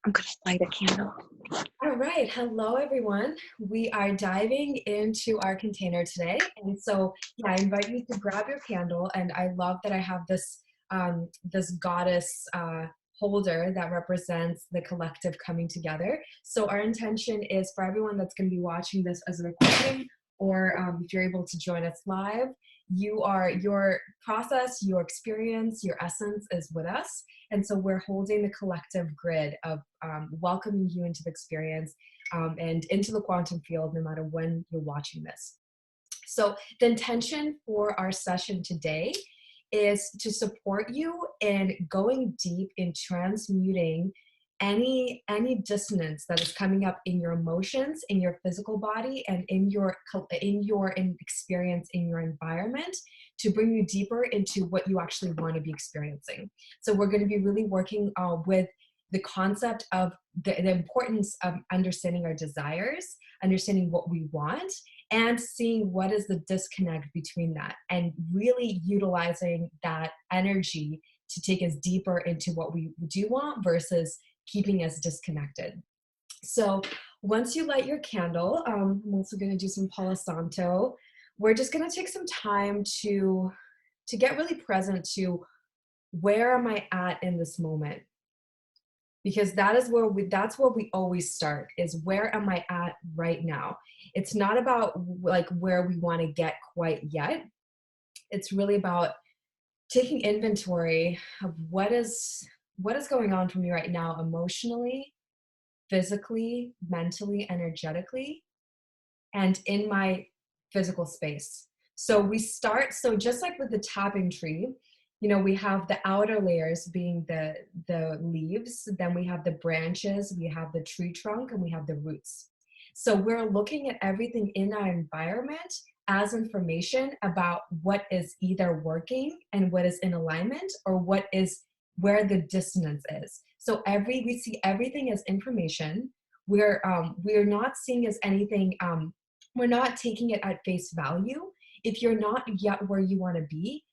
I'm gonna light a candle. All right. Hello, everyone. We are diving into our container today. And so, yeah, I invite you to grab your candle. And I love that I have this goddess holder that represents the collective coming together. So our intention is for everyone that's going to be watching this as a recording, or if you're able to join us live, your process, your experience, your essence is with us. And so we're holding the collective grid of welcoming you into the experience and into the quantum field, no matter when you're watching this. So the intention for our session today is to support you in going deep in transmuting any dissonance that is coming up in your emotions, in your physical body, and in experience in your environment, to bring you deeper into what you actually want to be experiencing. So we're going to be really working with the concept of the importance of understanding our desires, understanding what we want, and seeing what is the disconnect between that, and really utilizing that energy to take us deeper into what we do want versus keeping us disconnected. So once you light your candle, I'm also going to do some Palo Santo. We're just going to take some time to get really present to where am I at in this moment, because that's where we always start, is where am I at right now. It's not about like where we want to get quite yet. It's really about taking inventory of what is going on for me right now, emotionally, physically, mentally, energetically, and in my physical space. So just like with the tapping tree, we have the outer layers being the leaves, then we have the branches, we have the tree trunk, and we have the roots. So we're looking at everything in our environment as information about what is either working and what is in alignment, or what is where the dissonance is. So we see everything as information. We're not seeing as anything. We're not taking it at face value. If you're not yet where you want to be,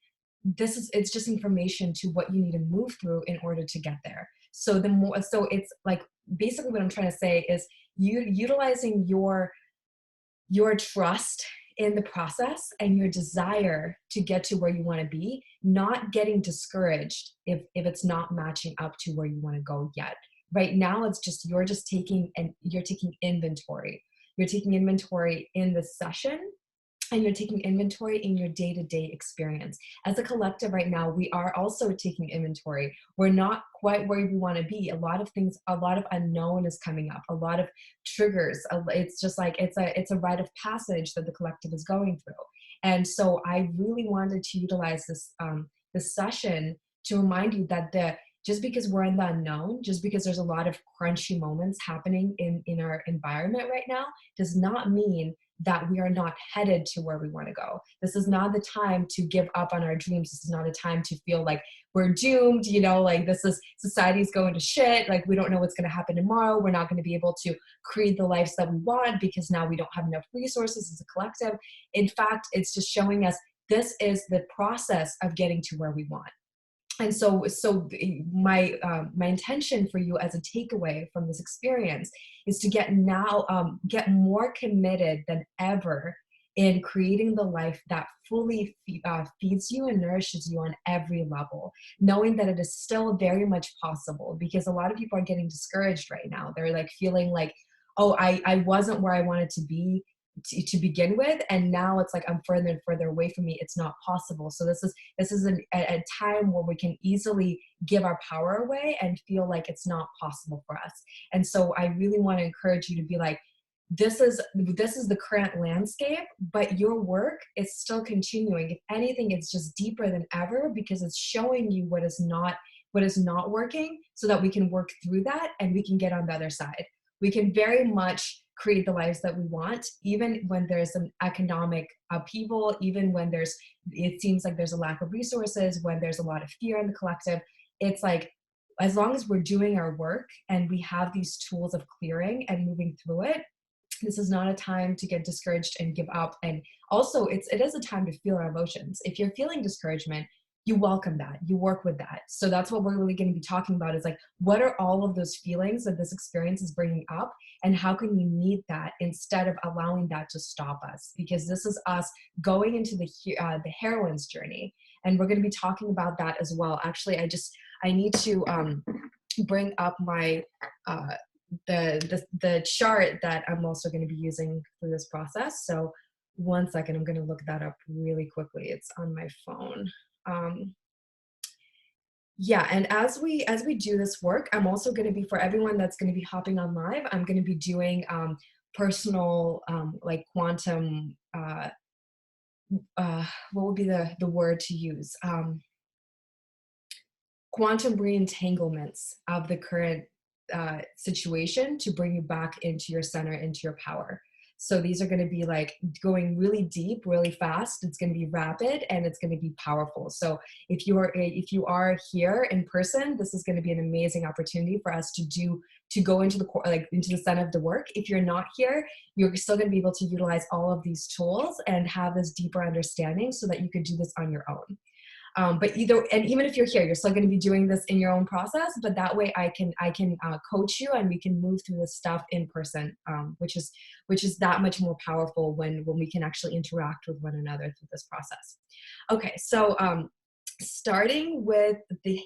it's just information to what you need to move through in order to get there. So it's like, basically what I'm trying to say is you utilizing your trust in the process and your desire to get to where you want to be, not getting discouraged if it's not matching up to where you want to go yet. Right now, you're taking inventory. You're taking inventory in the session, and you're taking inventory in your day-to-day experience. As a collective right now, we are also taking inventory. We're not quite where we want to be. A lot of things, a lot of unknown is coming up, a lot of triggers. It's just like, it's a rite of passage that the collective is going through. And so I really wanted to utilize this session to remind you that just because we're in the unknown, just because there's a lot of crunchy moments happening in our environment right now, does not mean that we are not headed to where we want to go. This is not the time to give up on our dreams. This is not a time to feel like we're doomed, like society's going to shit, like we don't know what's going to happen tomorrow. We're not going to be able to create the lives that we want because now we don't have enough resources as a collective. In fact, it's just showing us this is the process of getting to where we want. And so my intention for you as a takeaway from this experience is to get more committed than ever in creating the life that fully feeds you and nourishes you on every level, knowing that it is still very much possible. Because a lot of people are getting discouraged right now. They're like feeling like, oh, I wasn't where I wanted to be to begin with, and now it's like I'm further and further away from me. It's not possible. So this is a time where we can easily give our power away and feel like it's not possible for us. And so I really want to encourage you to be like, this is the current landscape, but your work is still continuing. If anything, it's just deeper than ever, because it's showing you what is not working, so that we can work through that and we can get on the other side. We can very much create the lives that we want, even when there's an economic upheaval, even when it seems like there's a lack of resources, when there's a lot of fear in the collective. It's like, as long as we're doing our work and we have these tools of clearing and moving through it, this is not a time to get discouraged and give up. And also, it is a time to feel our emotions. If you're feeling discouragement, you welcome that, you work with that. So that's what we're really going to be talking about, is like, what are all of those feelings that this experience is bringing up, and how can we meet that instead of allowing that to stop us? Because this is us going into the heroine's journey, and we're going to be talking about that as well. Actually, I need to bring up my uh, the chart that I'm also going to be using through this process. So one second, I'm going to look that up really quickly. It's on my phone. Um, yeah, and as we do this work, I'm also going to be, for everyone that's going to be hopping on live, I'm going to be doing personal like quantum. What would be the word to use? Quantum re-entanglements of the current situation to bring you back into your center, into your power. So these are going to be like going really deep, really fast. It's going to be rapid, and it's going to be powerful. So if you are here in person, this is going to be an amazing opportunity for us to go into the core, like into the center of the work. If you're not here, you're still going to be able to utilize all of these tools and have this deeper understanding so that you could do this on your own. But even if you're here, you're still going to be doing this in your own process. But that way, I can coach you, and we can move through this stuff in person, which is that much more powerful when we can actually interact with one another through this process. Okay, so starting with the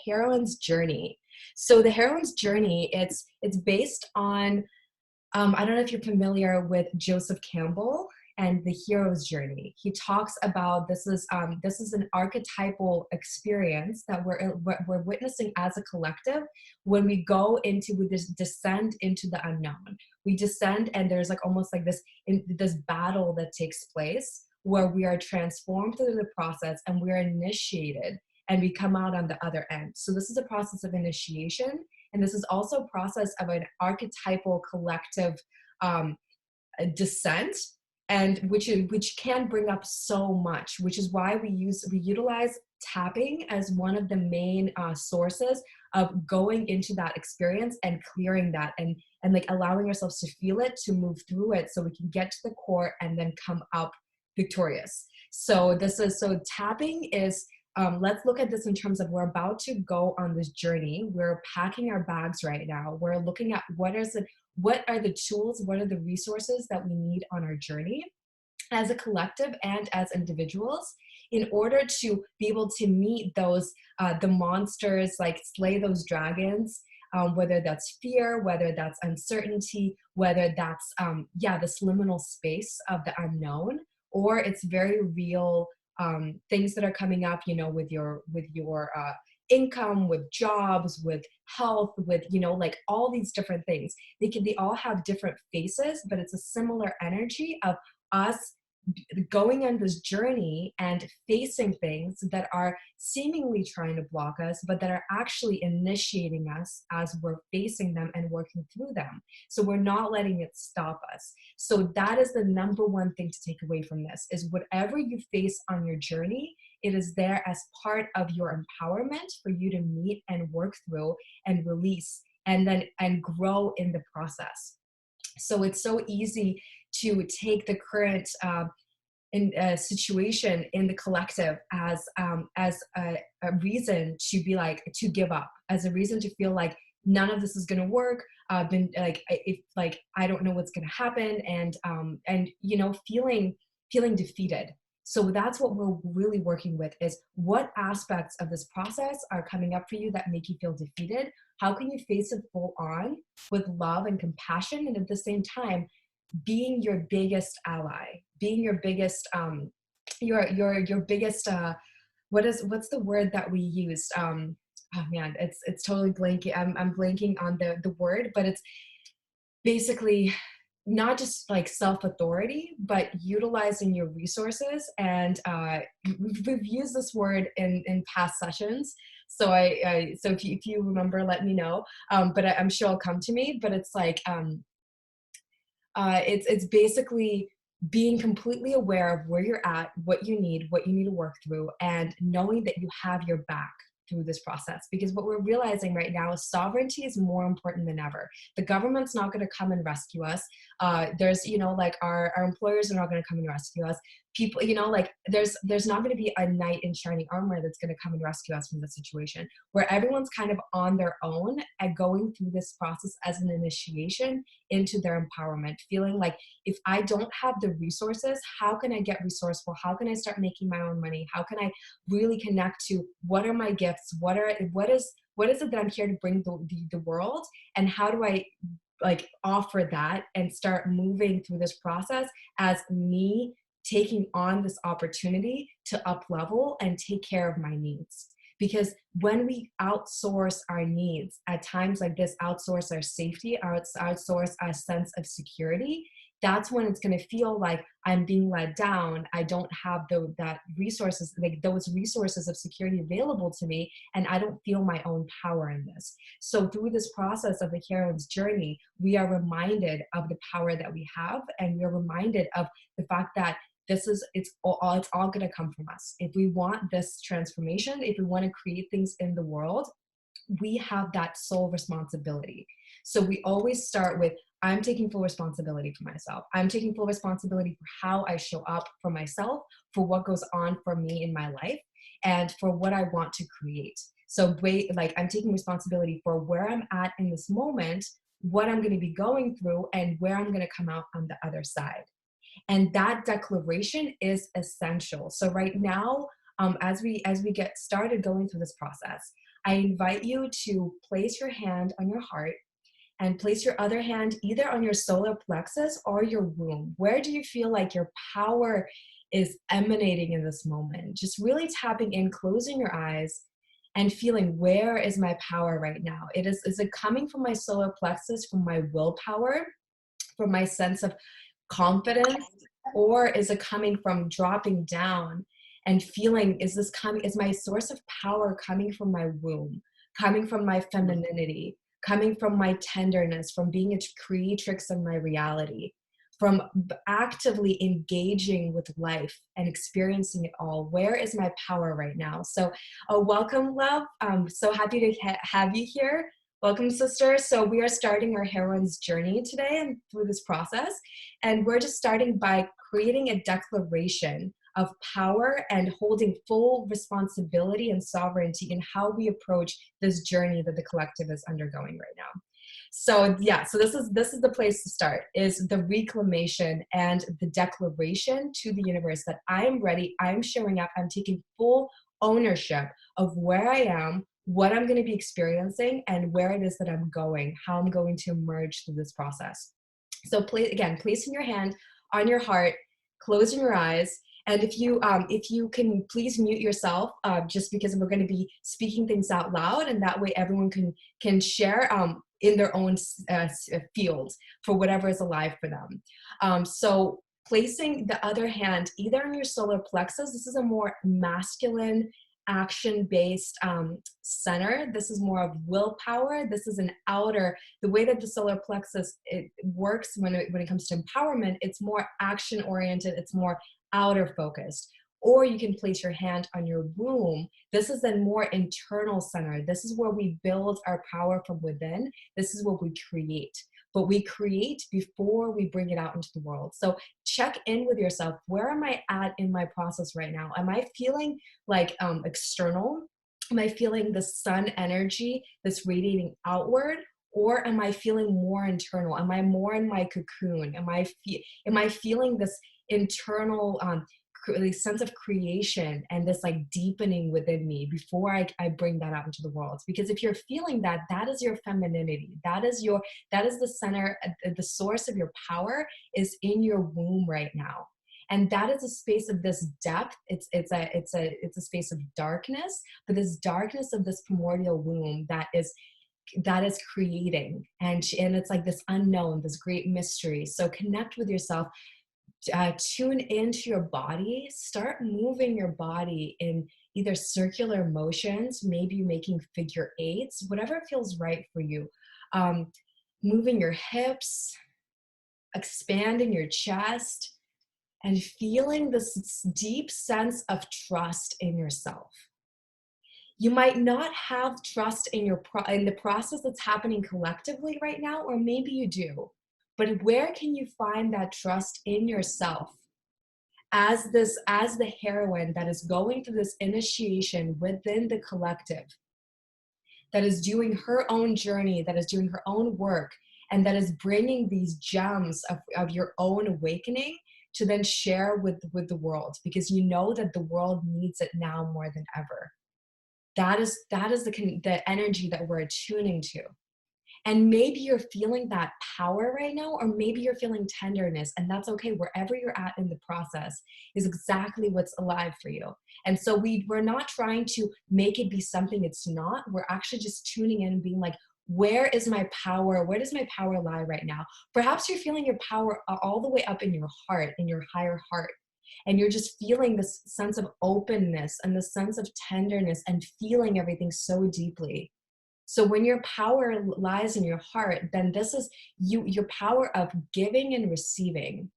heroine's journey. So the heroine's journey, it's based on I don't know if you're familiar with Joseph Campbell and the hero's journey. He talks about this is an archetypal experience that we're witnessing as a collective when we go into, we just descend into the unknown. We descend, and there's like almost like this battle that takes place where we are transformed through the process, and we're initiated, and we come out on the other end. So this is a process of initiation, and this is also a process of an archetypal collective descent, and which can bring up so much, which is why we utilize tapping as one of the main sources of going into that experience and clearing that, and like allowing ourselves to feel it, to move through it, so we can get to the core and then come up victorious. So tapping is, let's look at this in terms of, we're about to go on this journey. We're packing our bags right now. We're looking at what are the tools, what are the resources that we need on our journey as a collective and as individuals, in order to be able to meet those the monsters, like slay those dragons, whether that's fear, whether that's uncertainty, whether that's this liminal space of the unknown, or it's very real things that are coming up, with your income, with jobs, with health, with like all these different things. They all have different faces, but it's a similar energy of us going on this journey and facing things that are seemingly trying to block us, but that are actually initiating us as we're facing them and working through them. So we're not letting it stop us. So that is the number one thing to take away from this, is whatever you face on your journey, it is there as part of your empowerment for you to meet and work through and release, and grow in the process. So it's so easy to take the current situation in the collective as a reason to be like, to give up, as a reason to feel like none of this is going to work. Been like, if like I don't know what's going to happen, and feeling defeated. So that's what we're really working with, is what aspects of this process are coming up for you that make you feel defeated. How can you face it full on with love and compassion, and at the same time being your biggest ally, being your biggest your biggest what's the word that we used? Oh man, it's totally blanking. I'm blanking on the word, but it's basically not just like self-authority, but utilizing your resources. And we've used this word in past sessions. So so if you remember, let me know. But I'm sure it'll come to me. But it's like it's basically being completely aware of where you're at, what you need to work through, and knowing that you have your back through this process. Because what we're realizing right now is sovereignty is more important than ever. The government's not going to come and rescue us. There's, like our employers are not going to come and rescue us. people, like there's not going to be a knight in shining armor that's going to come and rescue us from the situation, where everyone's kind of on their own and going through this process as an initiation into their empowerment, feeling like, if I don't have the resources, how can I get resourceful? How can I start making my own money? How can I really connect to what are my gifts? What is it that I'm here to bring the world? And how do I like offer that and start moving through this process as me taking on this opportunity to up level and take care of my needs? Because when we outsource our needs at times like this, outsource our safety, outsource our sense of security, that's when it's going to feel like I'm being let down. I don't have that resources, like those resources of security available to me, and I don't feel my own power in this. So through this process of the heroine's journey, we are reminded of the power that we have, and we're reminded of the fact that it's all going to come from us. If we want this transformation, if we want to create things in the world, we have that sole responsibility. So we always start with, I'm taking full responsibility for myself. I'm taking full responsibility for how I show up for myself, for what goes on for me in my life, and for what I want to create. So I'm taking responsibility for where I'm at in this moment, what I'm going to be going through, and where I'm going to come out on the other side. And that declaration is essential. So right now, as we get started going through this process, I invite you to place your hand on your heart and place your other hand either on your solar plexus or your womb. Where do you feel like your power is emanating in this moment? Just really tapping in, closing your eyes, and feeling, where is my power right now? Is it coming from my solar plexus, from my willpower, from my sense of confidence, or is it coming from dropping down and feeling, is my source of power coming from my womb, coming from my femininity, coming from my tenderness, from being a creatrix of my reality, from actively engaging with life and experiencing it all? Where is my power right now? So welcome, love. I'm so happy to have you here. Welcome, sister. So we are starting our heroine's journey today and through this process. And we're just starting by creating a declaration of power and holding full responsibility and sovereignty in how we approach this journey that the collective is undergoing right now. So yeah, so this is the place to start, is the reclamation and the declaration to the universe that I am ready, I'm showing up, I'm taking full ownership of where I am, what I'm going to be experiencing, and where it is that I'm going, how I'm going to emerge through this process. So placing your hand on your heart, closing your eyes, and if you can please mute yourself, just because we're going to be speaking things out loud, and that way everyone can share in their own field for whatever is alive for them. So placing the other hand either on your solar plexus. This is a more masculine, action-based center. This is more of willpower. This is an outer, the way that the solar plexus it works when it comes to empowerment, it's more action-oriented, it's more outer focused. Or you can place your hand on your womb. This is a more internal center. This is where we build our power from within. This is what we create. But we create before we bring it out into the world. So check in with yourself. Where am I at in my process right now? Am I feeling like external? Am I feeling the sun energy that's radiating outward? Or am I feeling more internal? Am I more in my cocoon? Am I feeling this internal sense of creation and this like deepening within me before I bring that out into the world? Because if you're feeling that, that is your femininity. That is the center, the source of your power is in your womb right now. And that is a space of this depth. It's a space of darkness, but this darkness of this primordial womb that is creating, and it's like this unknown, this great mystery. So connect with yourself. Tune into your body, start moving your body in either circular motions, maybe making figure eights, whatever feels right for you. Moving your hips, expanding your chest, and feeling this deep sense of trust in yourself. You might not have trust in the process that's happening collectively right now, or maybe you do. But where can you find that trust in yourself? as the heroine that is going through this initiation within the collective, that is doing her own journey, that is doing her own work, and that is bringing these gems of your own awakening to then share with the world, because you know that the world needs it now more than ever. That is the energy that we're attuning to. And maybe you're feeling that power right now, or maybe you're feeling tenderness, and that's okay. Wherever you're at in the process is exactly what's alive for you. And so we're not trying to make it be something it's not. We're actually just tuning in and being like, where is my power? Where does my power lie right now? Perhaps you're feeling your power all the way up in your heart, in your higher heart. And you're just feeling this sense of openness and the sense of tenderness and feeling everything so deeply. So when your power lies in your heart, then this is your power of giving and receiving.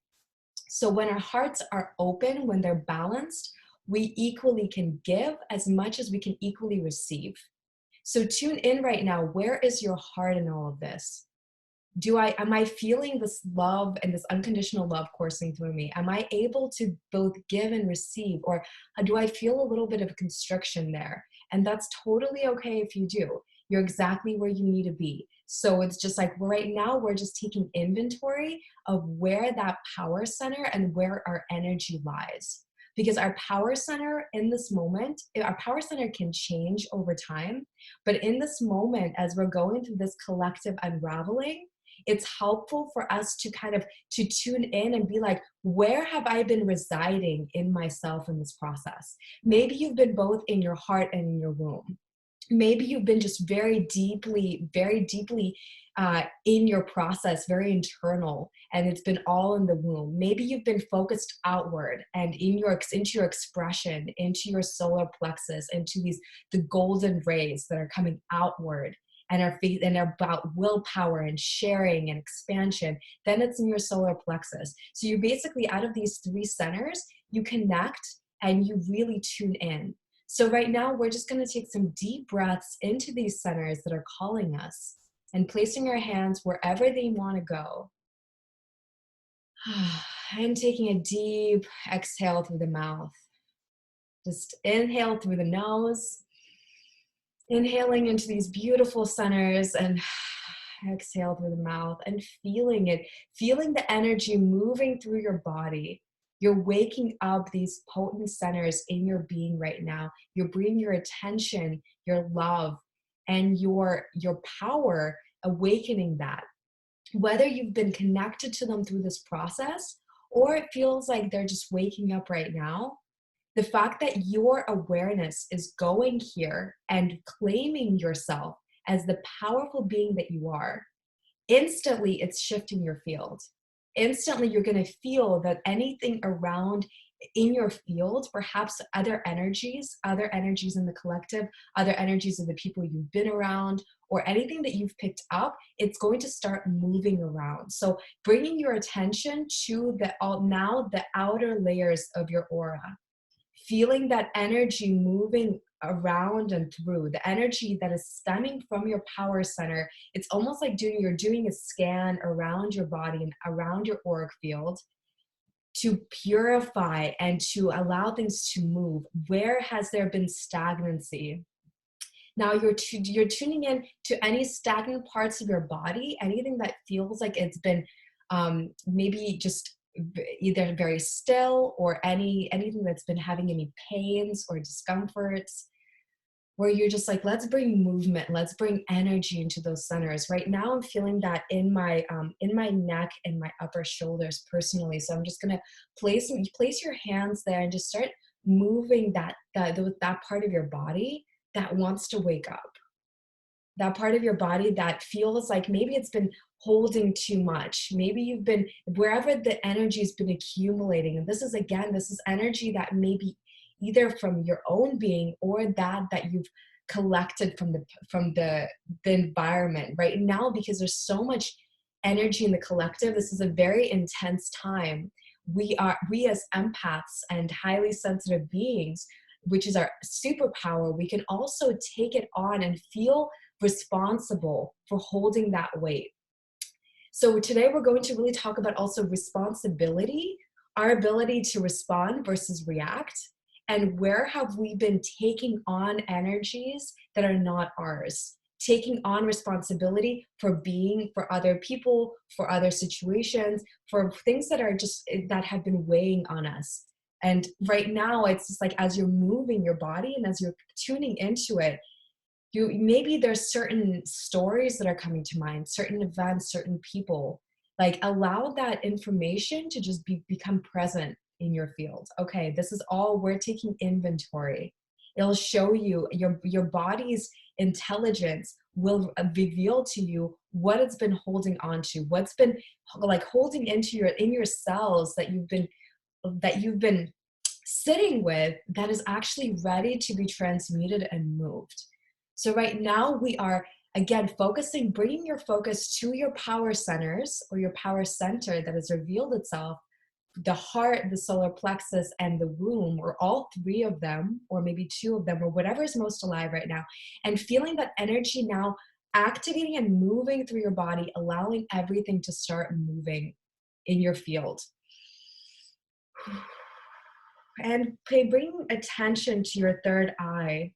So when our hearts are open, when they're balanced, we equally can give as much as we can equally receive. So tune in right now. Where is your heart in all of this? Am I feeling this love and this unconditional love coursing through me? Am I able to both give and receive? Or do I feel a little bit of a constriction there? And that's totally okay if you do. You're exactly where you need to be. So it's just like right now, we're just taking inventory of where that power center and where our energy lies. Because our power center in this moment, our power center can change over time. But in this moment, as we're going through this collective unraveling, it's helpful for us to kind of to tune in and be like, where have I been residing in myself in this process? Maybe you've been both in your heart and in your womb. Maybe you've been just very deeply in your process, very internal, and it's been all in the womb. Maybe you've been focused outward and into your expression, into your solar plexus, into the golden rays that are coming outward and are about willpower and sharing and expansion. Then it's in your solar plexus. So you basically, out of these three centers, you connect and you really tune in. So right now, we're just going to take some deep breaths into these centers that are calling us and placing our hands wherever they want to go. And taking a deep exhale through the mouth. Just inhale through the nose, inhaling into these beautiful centers, and exhale through the mouth and feeling it, feeling the energy moving through your body. You're waking up these potent centers in your being right now. You're bringing your attention, your love, and your power, awakening that. Whether you've been connected to them through this process, or it feels like they're just waking up right now, the fact that your awareness is going here and claiming yourself as the powerful being that you are, instantly it's shifting your field. Instantly, you're going to feel that anything around in your field, perhaps other energies in the collective, other energies of the people you've been around, or anything that you've picked up, it's going to start moving around. So bringing your attention to the outer layers of your aura, feeling that energy moving around and through, the energy that is stemming from your power center. It's almost like you're doing a scan around your body and around your auric field to purify and to allow things to move. Where has there been stagnancy? Now you're tuning in to any stagnant parts of your body, anything that feels like it's been maybe just either very still, or anything that's been having any pains or discomforts, where you're just like, let's bring movement, let's bring energy into those centers. Right now I'm feeling that in my neck and my upper shoulders personally. So I'm just gonna place your hands there and just start moving that part of your body that wants to wake up, that part of your body that feels like maybe it's been holding too much. Maybe you've been, wherever the energy has been accumulating. And this is energy that may be either from your own being, or that you've collected from the environment right now, because there's so much energy in the collective. This is a very intense time. We as empaths and highly sensitive beings, which is our superpower, we can also take it on and feel responsible for holding that weight. So today we're going to really talk about also responsibility our ability to respond versus react, and where have we been taking on energies that are not ours, taking on responsibility for being, for other people, for other situations, for things that are just, that have been weighing on us. And right now, it's just like, as you're moving your body and as you're tuning into it, you maybe there's certain stories that are coming to mind, certain events, certain people. Like, allow that information to just become present in your field. Okay, this is all, we're taking inventory. It'll show you, your body's intelligence will reveal to you what it's been holding on to, what's been like holding into your, in your cells, that you've been sitting with, that is actually ready to be transmuted and moved. So right now we are, again, focusing, bringing your focus to your power centers, or your power center that has revealed itself, the heart, the solar plexus, and the womb, or all three of them, or maybe two of them, or whatever is most alive right now, and feeling that energy now activating and moving through your body, allowing everything to start moving in your field. And bring attention to your third eye,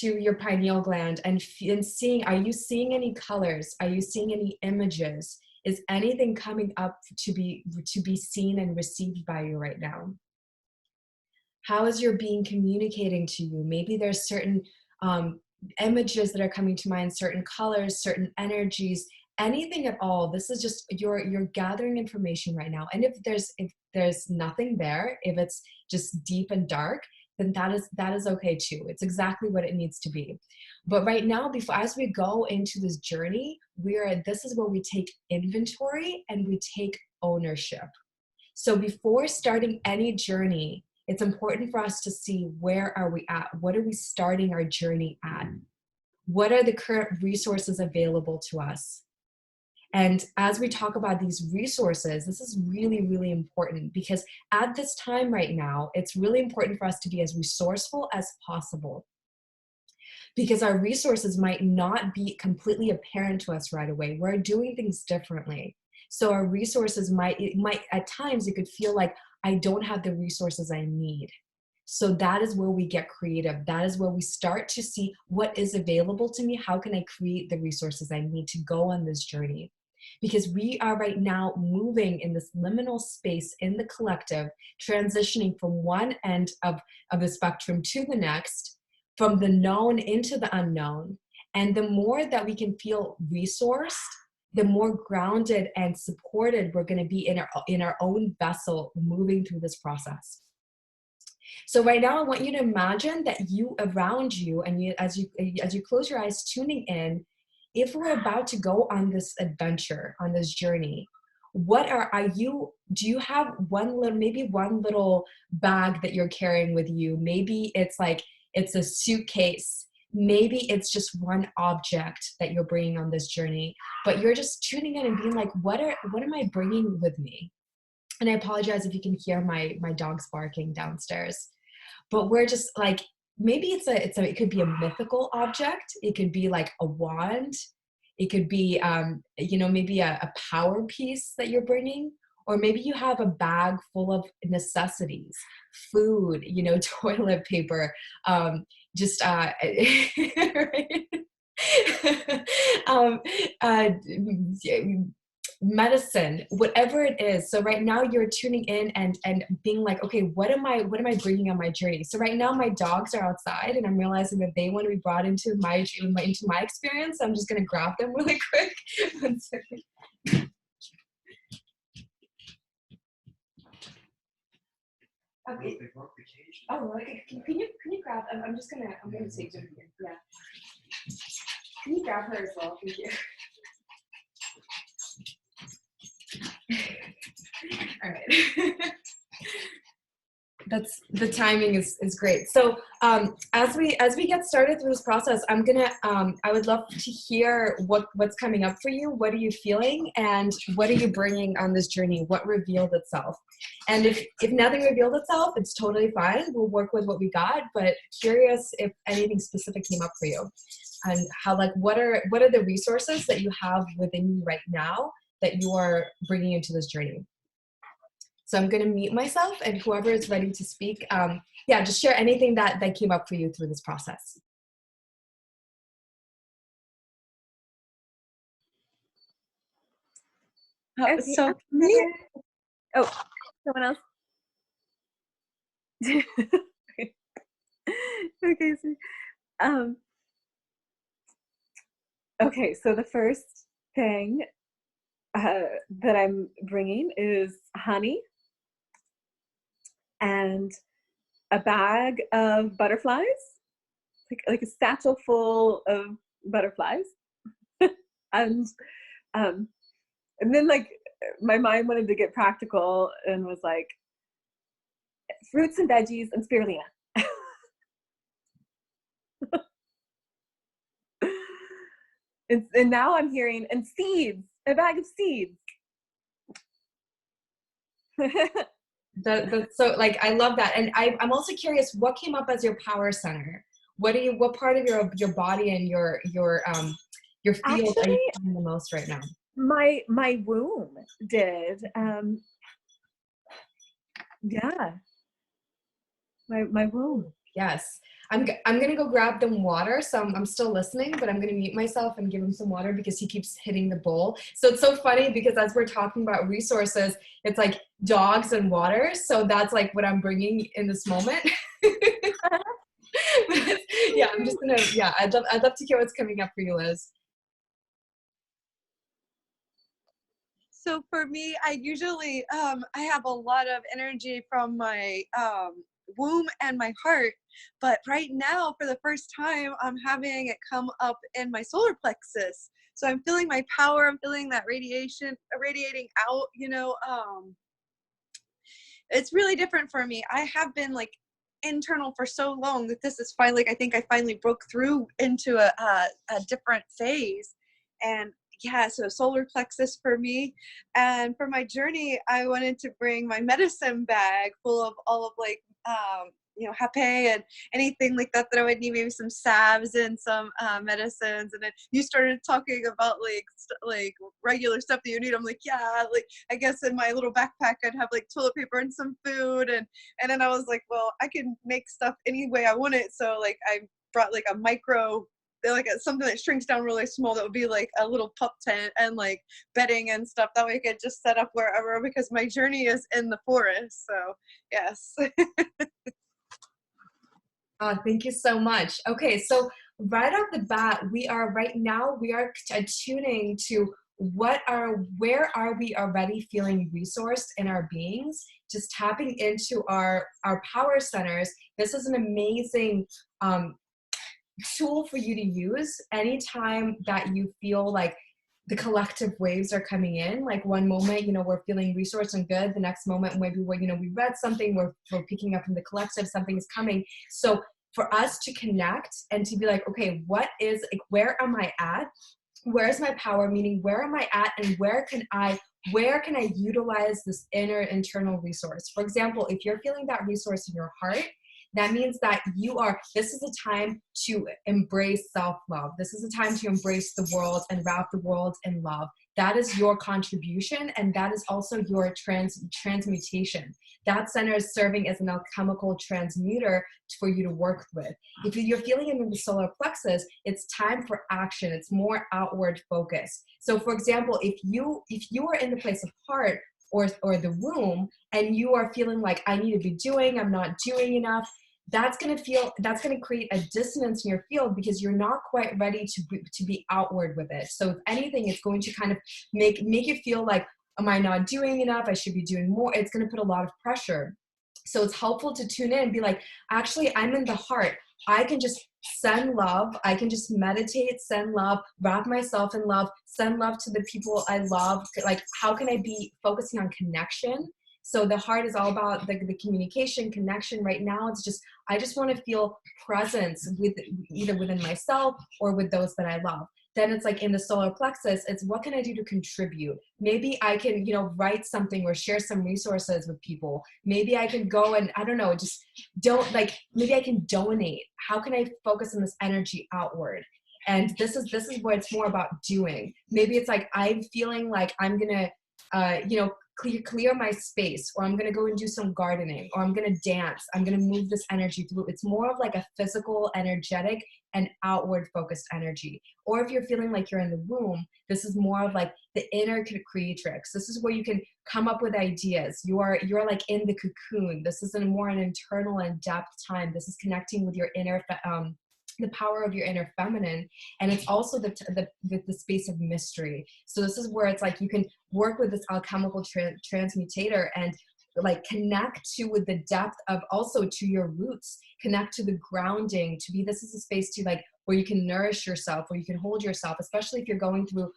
to your pineal gland, and seeing, are you seeing any colors? Are you seeing any images? Is anything coming up to be seen and received by you right now? How is your being communicating to you? Maybe there's certain images that are coming to mind, certain colors, certain energies, anything at all. This is just, you're gathering information right now. And if there's nothing there, if it's just deep and dark, then that is okay too. It's exactly what it needs to be. But right now, as we go into this journey, this is where we take inventory and we take ownership. So before starting any journey, it's important for us to see, where are we at? What are we starting our journey at? What are the current resources available to us? And as we talk about these resources, this is really, really important, because at this time right now, it's really important for us to be as resourceful as possible, because our resources might not be completely apparent to us right away. We're doing things differently. So our resources might at times, it could feel like, I don't have the resources I need. So that is where we get creative. That is where we start to see what is available to me. How can I create the resources I need to go on this journey? Because we are right now moving in this liminal space in the collective, transitioning from one end of the spectrum to the next, from the known into the unknown. And the more that we can feel resourced, the more grounded and supported we're going to be in our own vessel, moving through this process. So right now, I want you to imagine that you, around you, and as you close your eyes, tuning in, if we're about to go on this adventure, on this journey, do you have maybe one little bag that you're carrying with you? Maybe it's a suitcase. Maybe it's just one object that you're bringing on this journey, but you're just tuning in and being like, what am I bringing with me? And I apologize if you can hear my dogs barking downstairs, but we're just like, maybe it could be a mythical object. It could be like a wand. It could be, maybe a power piece that you're bringing, or maybe you have a bag full of necessities, food, toilet paper, right? um, uh, medicine, whatever it is. So right now you're tuning in and being like, okay, what am I bringing on my journey? So right now my dogs are outside and I'm realizing that they want to be brought into my experience. So I'm just going to grab them really quick. One second. Okay. Oh, okay. Can you grab? I'm gonna take them here. Yeah. Can you grab her as well? Thank you. All right. That's, the timing is great. So as we get started through this process, I would love to hear what's coming up for you. What are you feeling, and what are you bringing on this journey? What revealed itself? And if nothing revealed itself, it's totally fine. We'll work with what we got. But curious if anything specific came up for you, and how, like, what are the resources that you have within you right now that you are bringing into this journey? So I'm going to mute myself, and whoever is ready to speak, yeah, just share anything that came up for you through this process. Okay, so for me, oh, someone else. Okay, so, okay, so the first thing that I'm bringing is honey and a bag of butterflies, like a satchel full of butterflies, and um, and then like my mind wanted to get practical and was like fruits and veggies and spirulina. And now I'm hearing and seeds, a bag of seeds. So like, I love that. And I'm also curious, what came up as your power center? What part of your body and your field are you Actually, feeling the most right now? my womb did. Yeah, my womb. Yes. I'm gonna go grab them water. So I'm still listening, but I'm gonna mute myself and give him some water because he keeps hitting the bowl. So it's so funny because as we're talking about resources, it's like dogs and water. So that's like what I'm bringing in this moment. Yeah, I'm just gonna, yeah, I'd love to hear what's coming up for you, Liz. So for me, I usually I have a lot of energy from my womb and my heart, but right now, for the first time, I'm having it come up in my solar plexus. So I'm feeling my power. I'm feeling that radiation radiating out. It's really different for me. I have been like internal for so long that this is finally, like, I think I finally broke through into a different phase. And yeah, so solar plexus for me. And for my journey, I wanted to bring my medicine bag full of all of like hape and anything like that I would need, maybe some salves and some medicines. And then you started talking about like regular stuff that you need. I'm like, yeah, like I guess in my little backpack I'd have like toilet paper and some food, and then I was like, well, I can make stuff any way I want it. So like I brought like a micro, like something that shrinks down really small, that would be like a little pup tent and like bedding and stuff, that way I could just set up wherever, because my journey is in the forest. So yes. Thank you so much. Okay, so right off the bat, we are attuning to where are we already feeling resourced in our beings, just tapping into our power centers. This is an amazing tool for you to use anytime that you feel like the collective waves are coming in. Like one moment, we're feeling resourced and good. The next moment, maybe we read something, we're picking up from the collective, something is coming. So for us to connect and to be like, okay, where am I at? Where's my power? Meaning, where am I at, and where can I utilize this internal resource? For example, if you're feeling that resource in your heart, that means that this is a time to embrace self-love. This is a time to embrace the world and wrap the world in love. That is your contribution, and that is also your transmutation. That center is serving as an alchemical transmuter for you to work with. If you're feeling it in the solar plexus, it's time for action. It's more outward focused. So for example, if you are in the place of heart or the womb, and you are feeling like, I need to be doing, I'm not doing enough, that's going to create a dissonance in your field, because you're not quite ready to be outward with it. So if anything, it's going to kind of make you feel like, am I not doing enough? I should be doing more. It's going to put a lot of pressure. So it's helpful to tune in and be like, actually, I'm in the heart. I can just send love. I can just meditate, send love, wrap myself in love, send love to the people I love. Like, how can I be focusing on connection? So the heart is all about the communication, connection. Right now, it's just, I just want to feel presence with either within myself or with those that I love. Then it's like in the solar plexus, it's what can I do to contribute? Maybe I can, write something or share some resources with people. Maybe I can go and, I don't know, maybe I can donate. How can I focus on this energy outward? And this is what it's more about doing. Maybe it's like, I'm feeling like I'm gonna, clear my space, or I'm going to go and do some gardening, or I'm going to dance. I'm going to move this energy through. It's more of like a physical, energetic, and outward focused energy. Or if you're feeling like you're in the womb, this is more of like the inner creatrix. This is where you can come up with ideas. You're like in the cocoon. This is more an internal and depth time. This is connecting with your inner the power of your inner feminine. And it's also the space of mystery. So this is where it's like you can work with this alchemical transmutator and like connect to with the depth of also to your roots, connect to the grounding, to be, this is a space to like where you can nourish yourself, where you can hold yourself, especially if you're going through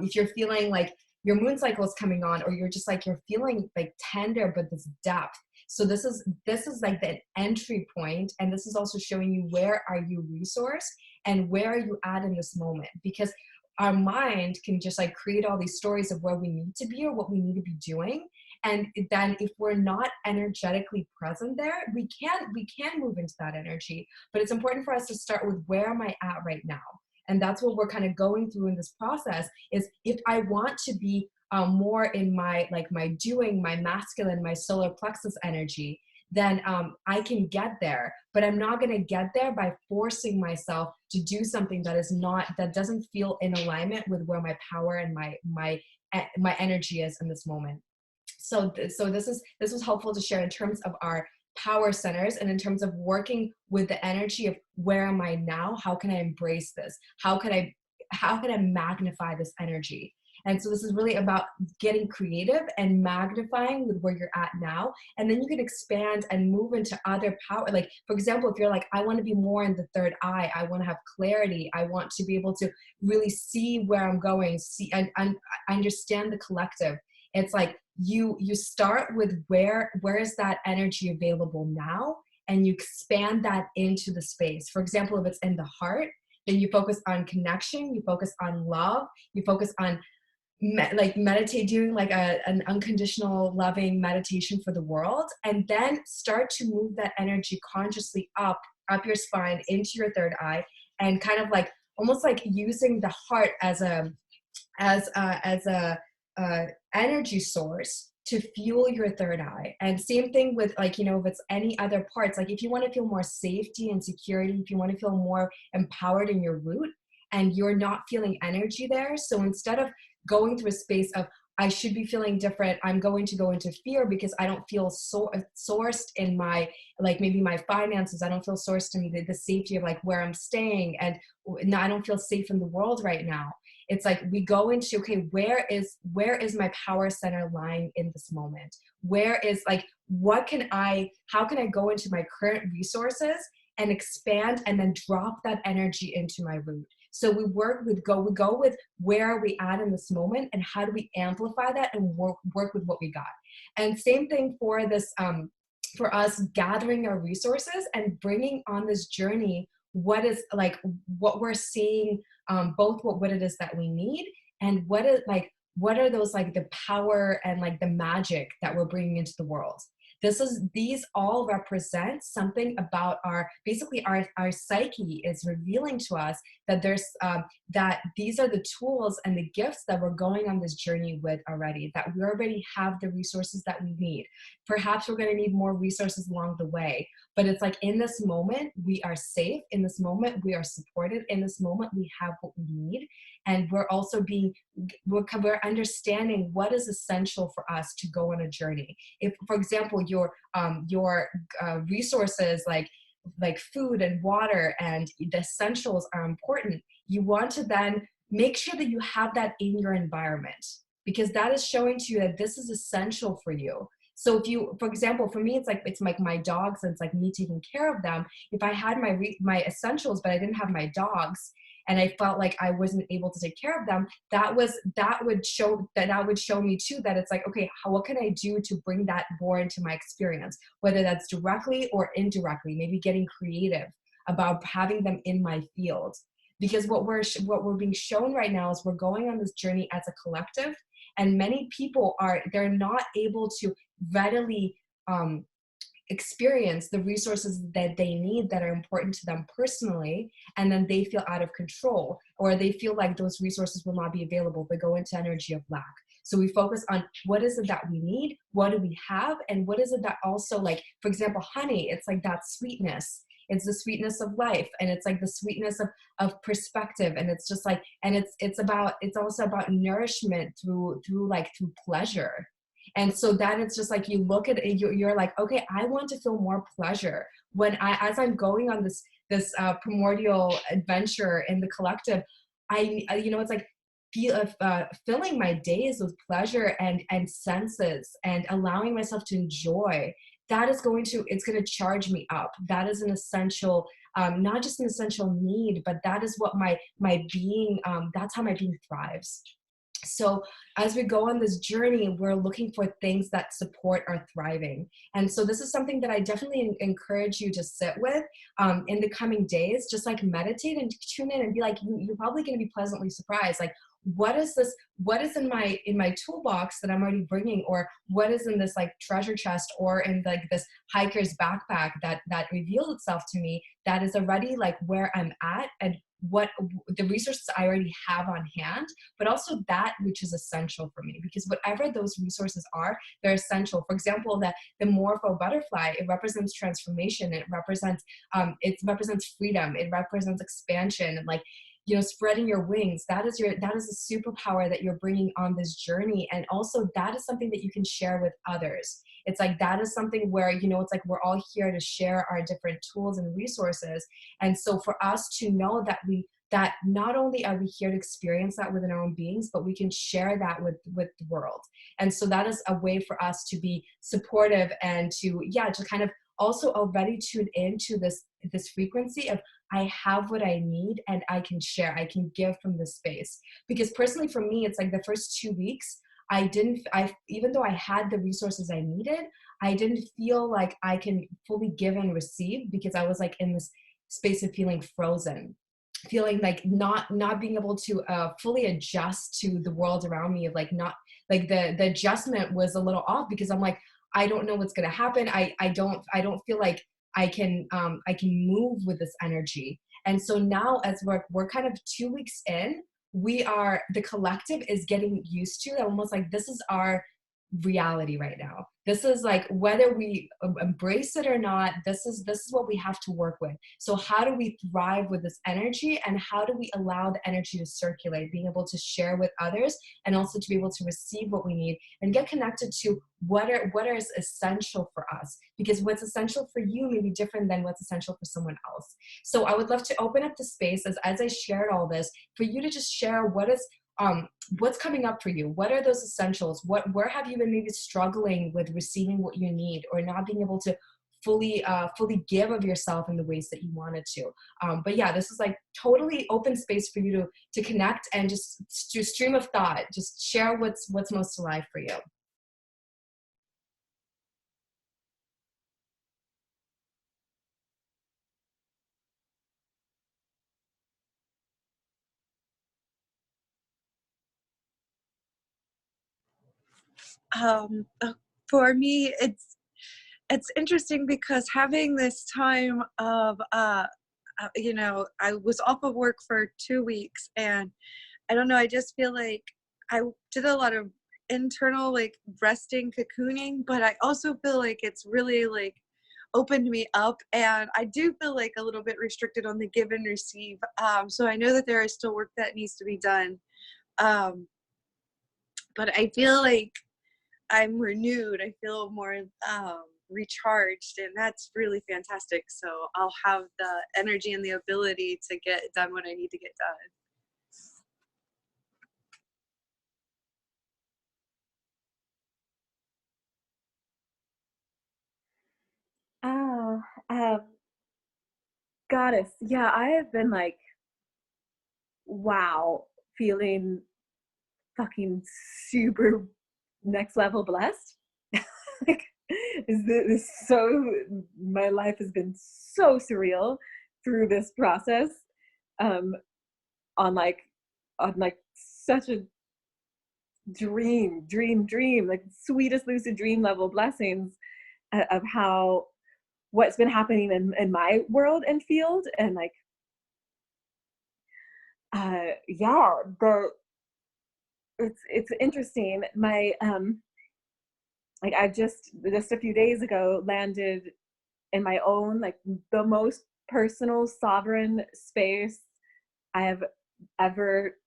if you're feeling like your moon cycle is coming on, or you're just like you're feeling like tender but this depth. So this is like the entry point, and this is also showing you where are you resourced and where are you at in this moment, because our mind can just like create all these stories of where we need to be or what we need to be doing. And then if we're not energetically present there, we can move into that energy. But it's important for us to start with where am I at right now? And that's what we're kind of going through in this process is if I want to be more in my, like my doing, my masculine, my solar plexus energy, then I can get there. But I'm not going to get there by forcing myself to do something that doesn't feel in alignment with where my power and my energy is in this moment. So this was helpful to share in terms of our power centers and in terms of working with the energy of where am I now? How can I embrace this? How can I magnify this energy? And so this is really about getting creative and magnifying with where you're at now. And then you can expand and move into other power. Like, for example, if you're like, I want to be more in the third eye, I want to have clarity, I want to be able to really see where I'm going, see and understand the collective. It's like you start with where is that energy available now, and you expand that into the space. For example, if it's in the heart, then you focus on connection, you focus on love, you focus on meditate, doing like an unconditional loving meditation for the world, and then start to move that energy consciously up your spine into your third eye, and kind of like almost like using the heart as a energy source to fuel your third eye. And same thing with like, you know, if it's any other parts, like if you want to feel more safety and security, if you want to feel more empowered in your root and you're not feeling energy there, so instead of going through a space of I should be feeling different, I'm going to go into fear because I don't feel sourced in my, like maybe my finances, I don't feel sourced in the safety of like where I'm staying, and no, I don't feel safe in the world right now. It's like we go into, okay, where is my power center lying in this moment? Where is like, how can I go into my current resources and expand and then drop that energy into my root? So we go with where are we at in this moment and how do we amplify that and work with what we got. And same thing for this, for us gathering our resources and bringing on this journey, what we're seeing, both what it is that we need and what are those like the power and like the magic that we're bringing into the world. These all represent something about our psyche is revealing to us that there's that these are the tools and the gifts that we're going on this journey with already, that we already have the resources that we need. Perhaps we're going to need more resources along the way, but it's like in this moment we are safe, in this moment we are supported, in this moment we have what we need, and we're also we're understanding what is essential for us to go on a journey. If, for example, your resources like food and water and the essentials are important, you want to then make sure that you have that in your environment, because that is showing to you that this is essential for you. So if you, for example, for me, it's like my dogs, and it's like me taking care of them. If I had my essentials, but I didn't have my dogs, and I felt like I wasn't able to take care of them, that would show me too that it's like, okay, what can I do to bring that more into my experience, whether that's directly or indirectly, maybe getting creative about having them in my field. Because what we're being shown right now is we're going on this journey as a collective, and many people they're not able to readily experience the resources that they need that are important to them personally, and then they feel out of control, or they feel like those resources will not be available. They go into energy of lack. So we focus on what is it that we need, what do we have, and what is it that also, like, for example, honey, it's like that sweetness. It's the sweetness of life, and it's like the sweetness of perspective, and it's just like, and it's also about nourishment through pleasure. And so that it's just like, you look at it, you're like, okay, I want to feel more pleasure when as I'm going on this primordial adventure in the collective. It's like filling my days with pleasure and senses, and allowing myself to enjoy. That is it's going to charge me up. That is an essential, not just an essential need, but that is what my being, that's how my being thrives. So as we go on this journey, we're looking for things that support our thriving. And so this is something that I definitely encourage you to sit with in the coming days. Just like meditate and tune in and be like, you're probably going to be pleasantly surprised. Like, what is this? What is in my toolbox that I'm already bringing, or what is in this like treasure chest, or in like this hiker's backpack that revealed itself to me, that is already like where I'm at, and what the resources I already have on hand, but also that which is essential for me, because whatever those resources are, they're essential. For example, the morpho butterfly, it represents transformation. It represents freedom. It represents expansion, and like, spreading your wings. That is a superpower that you're bringing on this journey. And also that is something that you can share with others. It's like, that is something where, it's like, we're all here to share our different tools and resources. And so for us to know that that not only are we here to experience that within our own beings, but we can share that with the world. And so that is a way for us to be supportive, and to kind of also already tune into this frequency of, I have what I need, and I can share, I can give from this space. Because personally for me, it's like the first 2 weeks, even though I had the resources I needed, I didn't feel like I can fully give and receive, because I was like in this space of feeling frozen, feeling like not being able to fully adjust to the world around me. Like, not like the adjustment was a little off, because I'm like, I don't know what's going to happen. I don't feel like I can move with this energy. And so now, as we're kind of 2 weeks in, the collective is getting used to, almost like, this is our reality right now. This is like, whether we embrace it or not, this is what we have to work with. So how do we thrive with this energy, and how do we allow the energy to circulate, being able to share with others, and also to be able to receive what we need, and get connected to what is essential for us, because what's essential for you may be different than what's essential for someone else. So I would love to open up the space, as I shared all this, for you to just share what's coming up for you. What are those essentials? Where have you been maybe struggling with receiving what you need, or not being able to fully give of yourself in the ways that you wanted to? But yeah, this is like totally open space for you to connect, and just stream of thought, just share what's most alive for you. For me, it's interesting, because having this time of I was off of work for 2 weeks, and I don't know, I just feel like I did a lot of internal like resting, cocooning, but I also feel like it's really like opened me up, and I do feel like a little bit restricted on the give and receive. So I know that there is still work that needs to be done, but I feel like I'm renewed. I feel more recharged, and that's really fantastic. So I'll have the energy and the ability to get done what I need to get done. Oh, goddess. Yeah, I have been like, wow, feeling fucking super next level blessed. Like, is so, my life has been so surreal through this process, um, on like such a dream, like sweetest lucid dream level blessings, of how what's been happening in my world and field. And like, yeah, it's interesting. My, like I just a few days ago landed in my own, like the most personal sovereign space I have ever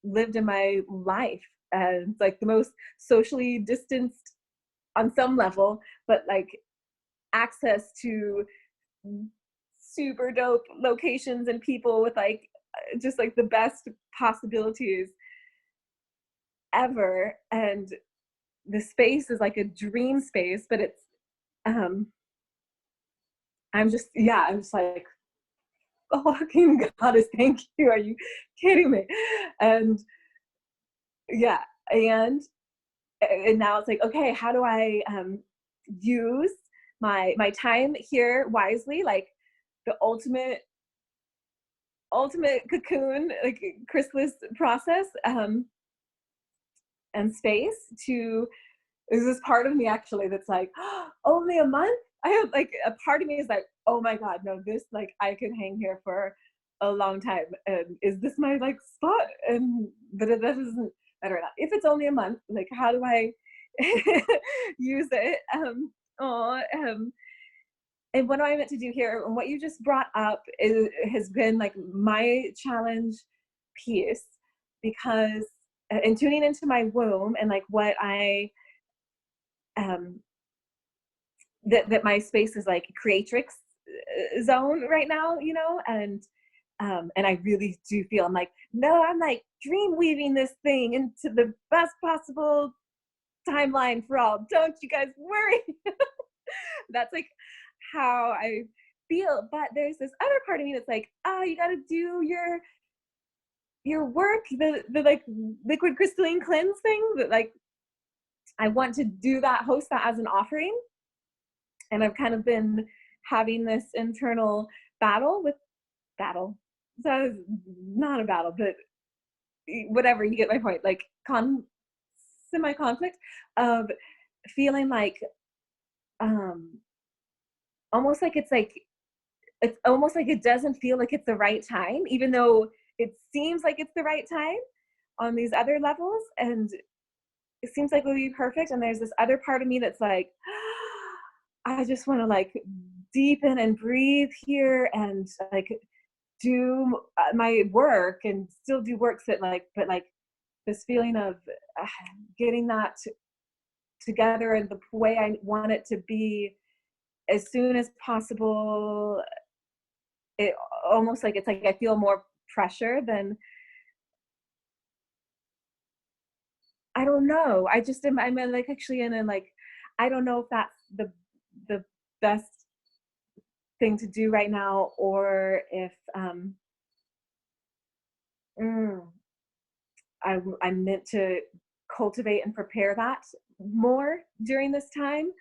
lived in my life. And like the most socially distanced on some level, but like access to super dope locations and people with like just like the best possibilities ever. And the space is like a dream space, but it's um I'm just, yeah, I'm just like, oh fucking goddess, thank you, are you kidding me? And yeah, and now it's like, okay, how do I use my time here wisely, like the ultimate cocoon, like chrysalis process, and space to, there's this part of me actually that's like, oh, only a month? I have like a part of me is like, oh my God, no, this, like I could hang here for a long time. And is this my like spot? And but that doesn't matter enough. If it's only a month, like how do I use it? And what am I meant to do here? And what you just brought up has been like my challenge piece, because in tuning into my womb and like what I um that my space is like creatrix zone right now, you know, and I really do feel, I'm like, no, I'm like dream weaving this thing into the best possible timeline for all. Don't you guys worry. That's like how I feel. But there's this other part of me that's like, oh, you got to do your work, the like liquid crystalline cleanse thing, that like I want to do that, host that as an offering. And I've kind of been having this internal battle. So not a battle, but whatever, you get my point. Like semi-conflict of feeling like um almost like it's almost like it doesn't feel like it's the right time, even though it seems like it's the right time on these other levels, and it seems like it would be perfect. And there's this other part of me that's like, I just want to like deepen and breathe here and like do my work and still do works that like, but like this feeling of getting that together and the way I want it to be as soon as possible. It almost like, it's like I feel more pressure than, I don't know. I just am, I'm like actually in a like, I don't know if that's the best thing to do right now, or if mm, I'm meant to cultivate and prepare that more during this time,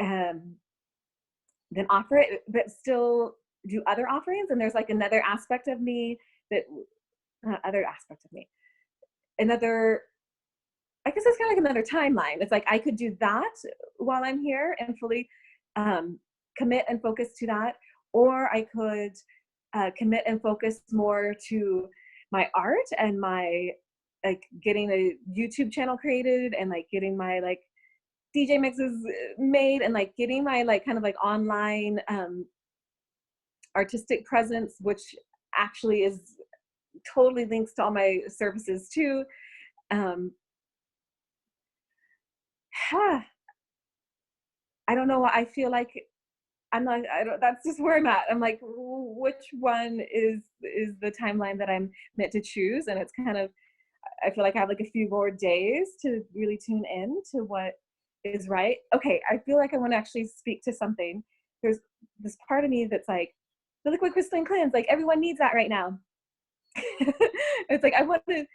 um, then offer it, but still do other offerings. And there's like another aspect of me that, other aspect of me, another, I guess it's kind of like another timeline. It's like I could do that while I'm here and fully commit and focus to that, or I could commit and focus more to my art and my like getting a YouTube channel created and like getting my like DJ mixes made and like getting my like kind of like online artistic presence, which actually is totally links to all my services too. I don't know. I feel like I'm not, I don't, that's just where I'm at. I'm like, which one is the timeline that I'm meant to choose? And it's kind of, I feel like I have like a few more days to really tune in to what is right. Okay, I feel like I want to actually speak to something. There's this part of me that's like, the liquid crystalline cleanse, like everyone needs that right now. It's like, I want to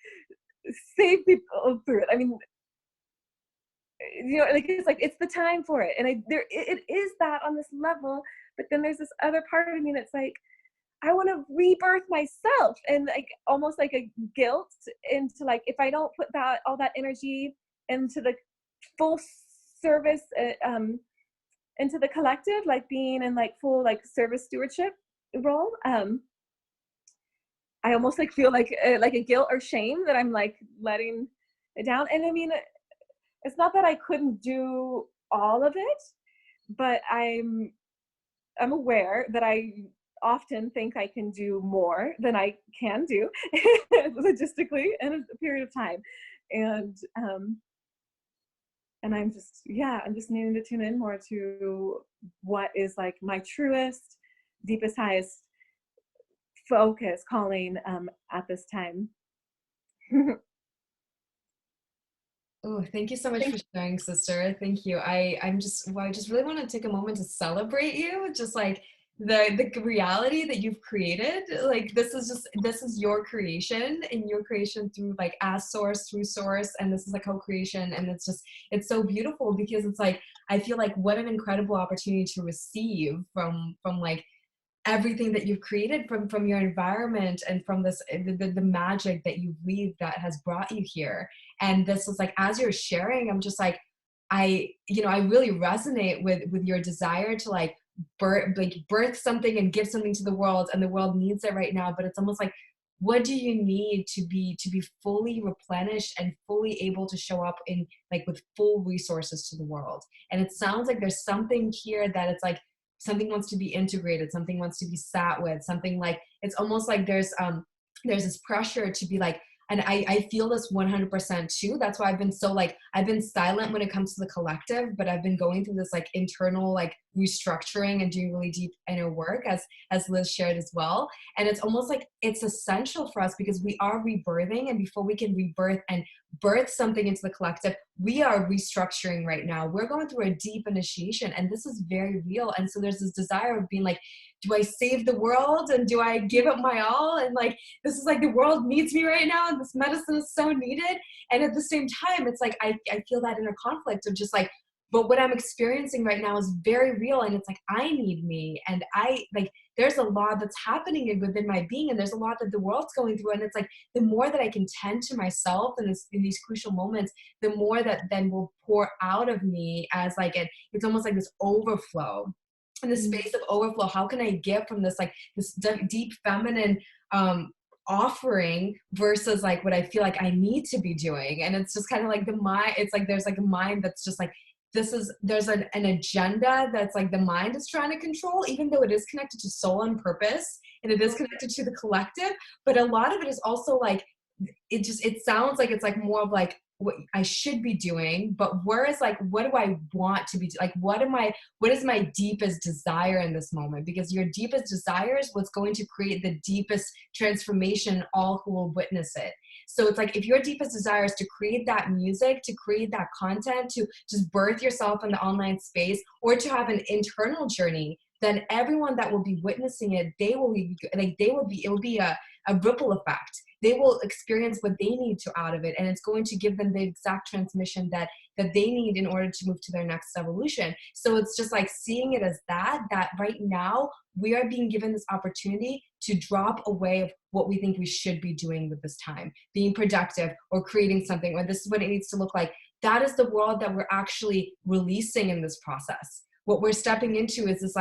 save people through it. I mean, you know, like it's the time for it. And it is that on this level, but then there's this other part of me that's like, I want to rebirth myself, and like almost like a guilt into like, if I don't put that all that energy into the full service into the collective, like being in like full like service stewardship role, I almost like feel like a guilt or shame that I'm like letting it down. And I mean, it's not that I couldn't do all of it, but I'm aware that I often think I can do more than I can do logistically in a period of time. And I'm just, yeah, I'm just needing to tune in more to what is like my truest, deepest, highest focus calling at this time. Oh, thank you so much for sharing, sister. Thank you. I just really want to take a moment to celebrate you. Just like the reality that you've created. Like this is your creation, and your creation through like as source, through source, and this is a co-creation, and it's so beautiful because it's like I feel like what an incredible opportunity to receive from like everything that you've created from your environment and from this the magic that you've weaved that has brought you here. And this is like as you're sharing, I'm just like I really resonate with your desire to like birth something and give something to the world, and the world needs it right now. But it's almost like, what do you need to be fully replenished and fully able to show up in like with full resources to the world? And it sounds like there's something here that it's like something wants to be integrated, something wants to be sat with, something like it's almost like there's this pressure to be like, and I feel this 100% too. That's why I've been so like I've been silent when it comes to the collective, but I've been going through this like internal like restructuring and doing really deep inner work as Liz shared as well. And it's almost like it's essential for us because we are rebirthing, and before we can rebirth and birth something into the collective, we are restructuring right now. We're going through a deep initiation, and this is very real. And so there's this desire of being like, do I save the world and do I give it my all? And like, this is like the world needs me right now, and this medicine is so needed. And at the same time, it's like I feel that inner conflict of just like, but what I'm experiencing right now is very real, and it's like I need me, and I like there's a lot that's happening within my being, and there's a lot that the world's going through. And it's like the more that I can tend to myself in these crucial moments, the more that then will pour out of me as like it's almost like this overflow. In the space of overflow, how can I give from this like this deep feminine offering versus like what I feel like I need to be doing? And it's just kind of like the mind, it's like there's like a mind that's just like there's an agenda that's like the mind is trying to control, even though it is connected to soul and purpose, and it is connected to the collective. But a lot of it is also like it sounds like it's like more of like what I should be doing, but whereas like what do I want to be like what is my deepest desire in this moment? Because your deepest desire is what's going to create the deepest transformation, all who will witness it. So it's like if your deepest desire is to create that music, to create that content, to just birth yourself in the online space, or to have an internal journey, then everyone that will be witnessing it, it will be a ripple effect. They will experience what they need to out of it, and it's going to give them the exact transmission that they need in order to move to their next evolution. So it's just like seeing it as that right now we are being given this opportunity to drop away of what we think we should be doing with this time, being productive or creating something, or this is what it needs to look like. That is the world that we're actually releasing in this process. What we're stepping into is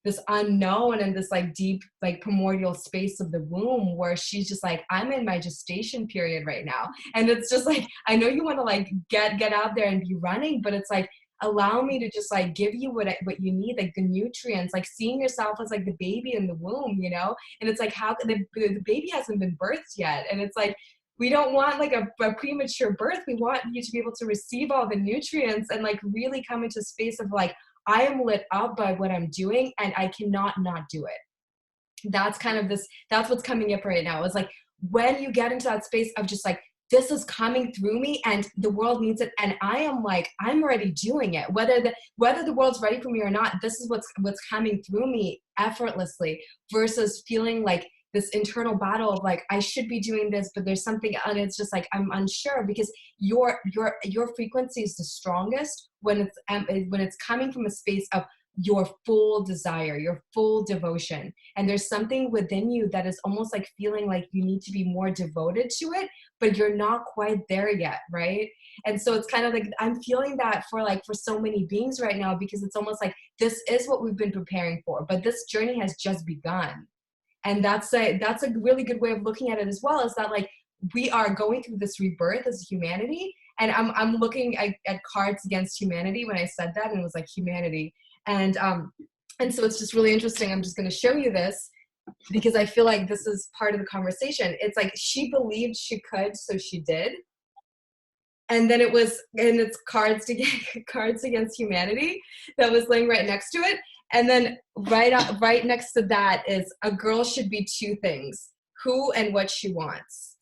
this unknown and this like deep like primordial space of the womb, where she's just like, I'm in my gestation period right now. And it's just like, I know you want to like get out there and be running, but it's like, allow me to just like give you what you need, like the nutrients, like seeing yourself as like the baby in the womb, you know? And it's like, how the baby hasn't been birthed yet. And it's like, we don't want like a premature birth. We want you to be able to receive all the nutrients and like really come into a space of like, I am lit up by what I'm doing, and I cannot not do it. That's kind of that's what's coming up right now. It's like when you get into that space of just like, this is coming through me and the world needs it, and I am like, I'm already doing it. Whether the world's ready for me or not, this is what's coming through me effortlessly, versus feeling like this internal battle of like, I should be doing this, but there's something, and it's just like, I'm unsure, because your frequency is the strongest when it's coming from a space of your full desire, your full devotion. And there's something within you that is almost like feeling like you need to be more devoted to it, but you're not quite there yet, right? And so it's kind of like I'm feeling that for so many beings right now, because it's almost like this is what we've been preparing for, but this journey has just begun. And that's a really good way of looking at it as well, is that like we are going through this rebirth as humanity. And I'm looking at cards against humanity when I said that, and it was like humanity. And so it's just really interesting. I'm just going to show you this because I feel like this is part of the conversation. It's like she believed she could, so she did. And then it's cards against humanity that was laying right next to it. And then right next to that is a girl should be two things: who and what she wants.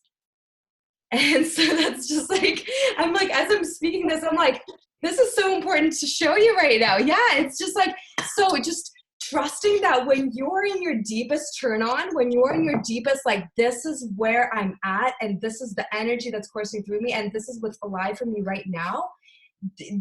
And so that's just like, I'm like, as I'm speaking this, I'm like, this is so important to show you right now. Yeah, it's just like, so just trusting that when you're in your deepest turn on, when you're in your deepest, like, this is where I'm at, and this is the energy that's coursing through me, and this is what's alive for me right now,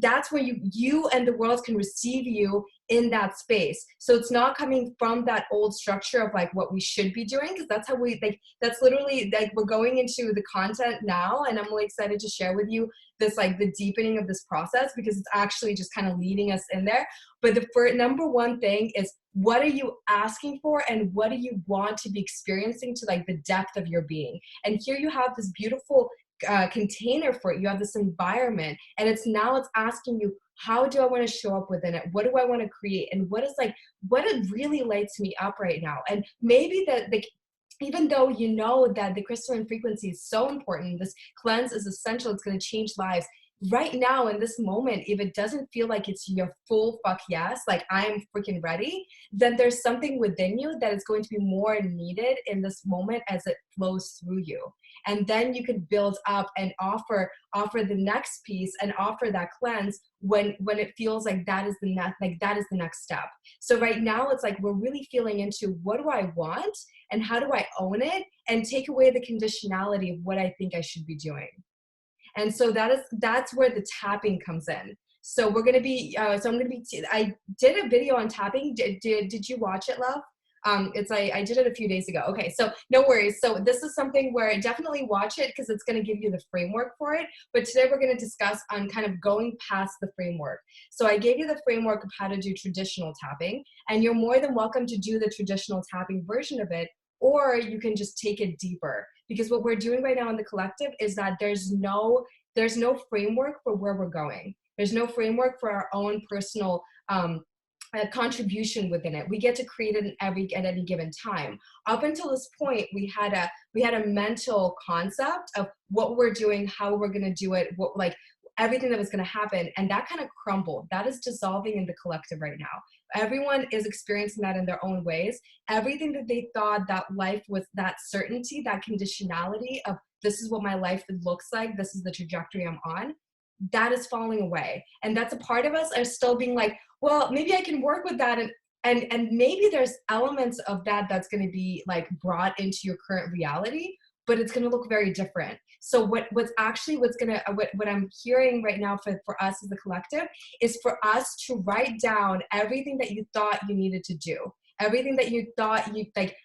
that's where you and the world can receive you in that space. So it's not coming from that old structure of like what we should be doing, because that's how we like, that's literally like we're going into the content now, and I'm really excited to share with you this, like the deepening of this process, because it's actually just kind of leading us in there. But the first, number one thing is, what are you asking for, and what do you want to be experiencing to like the depth of your being? And here you have this beautiful container for it. You have this environment, and it's asking you, how do I want to show up within it? What do I want to create? And what it really lights me up right now? And maybe even though you know that the crystalline frequency is so important, this cleanse is essential, it's going to change lives. Right now in this moment, if it doesn't feel like it's your full fuck yes, like I'm freaking ready, then there's something within you that is going to be more needed in this moment as it flows through you. And then you can build up and offer the next piece and offer that cleanse when it feels like that is the next step. So right now it's like we're really feeling into, what do I want and how do I own it, and take away the conditionality of what I think I should be doing. And so that's where the tapping comes in. So we're going to be, I did a video on tapping. Did you watch it, love? I did it a few days ago. Okay, so no worries. So this is something where definitely watch it, because it's going to give you the framework for it. But today we're going to discuss on kind of going past the framework. So I gave you the framework of how to do traditional tapping, and you're more than welcome to do the traditional tapping version of it, or you can just take it deeper. Because what we're doing right now in the collective is that there's no framework for where we're going. There's no framework for our own personal contribution within it. We get to create it at any given time. Up until this point, we had a mental concept of what we're doing, how we're going to do it, everything that was going to happen, and that kind of crumbled. That is dissolving in the collective right now. Everyone is experiencing that in their own ways. Everything that they thought that life was, that certainty, that conditionality of this is what my life looks like, this is the trajectory I'm on, that is falling away. And that's a part of us are still being like, well, maybe I can work with that, and maybe there's elements of that that's going to be like brought into your current reality, but it's going to look very different. So what I'm hearing right now for us as the collective is for us to write down everything that you thought you needed to do, everything that you thought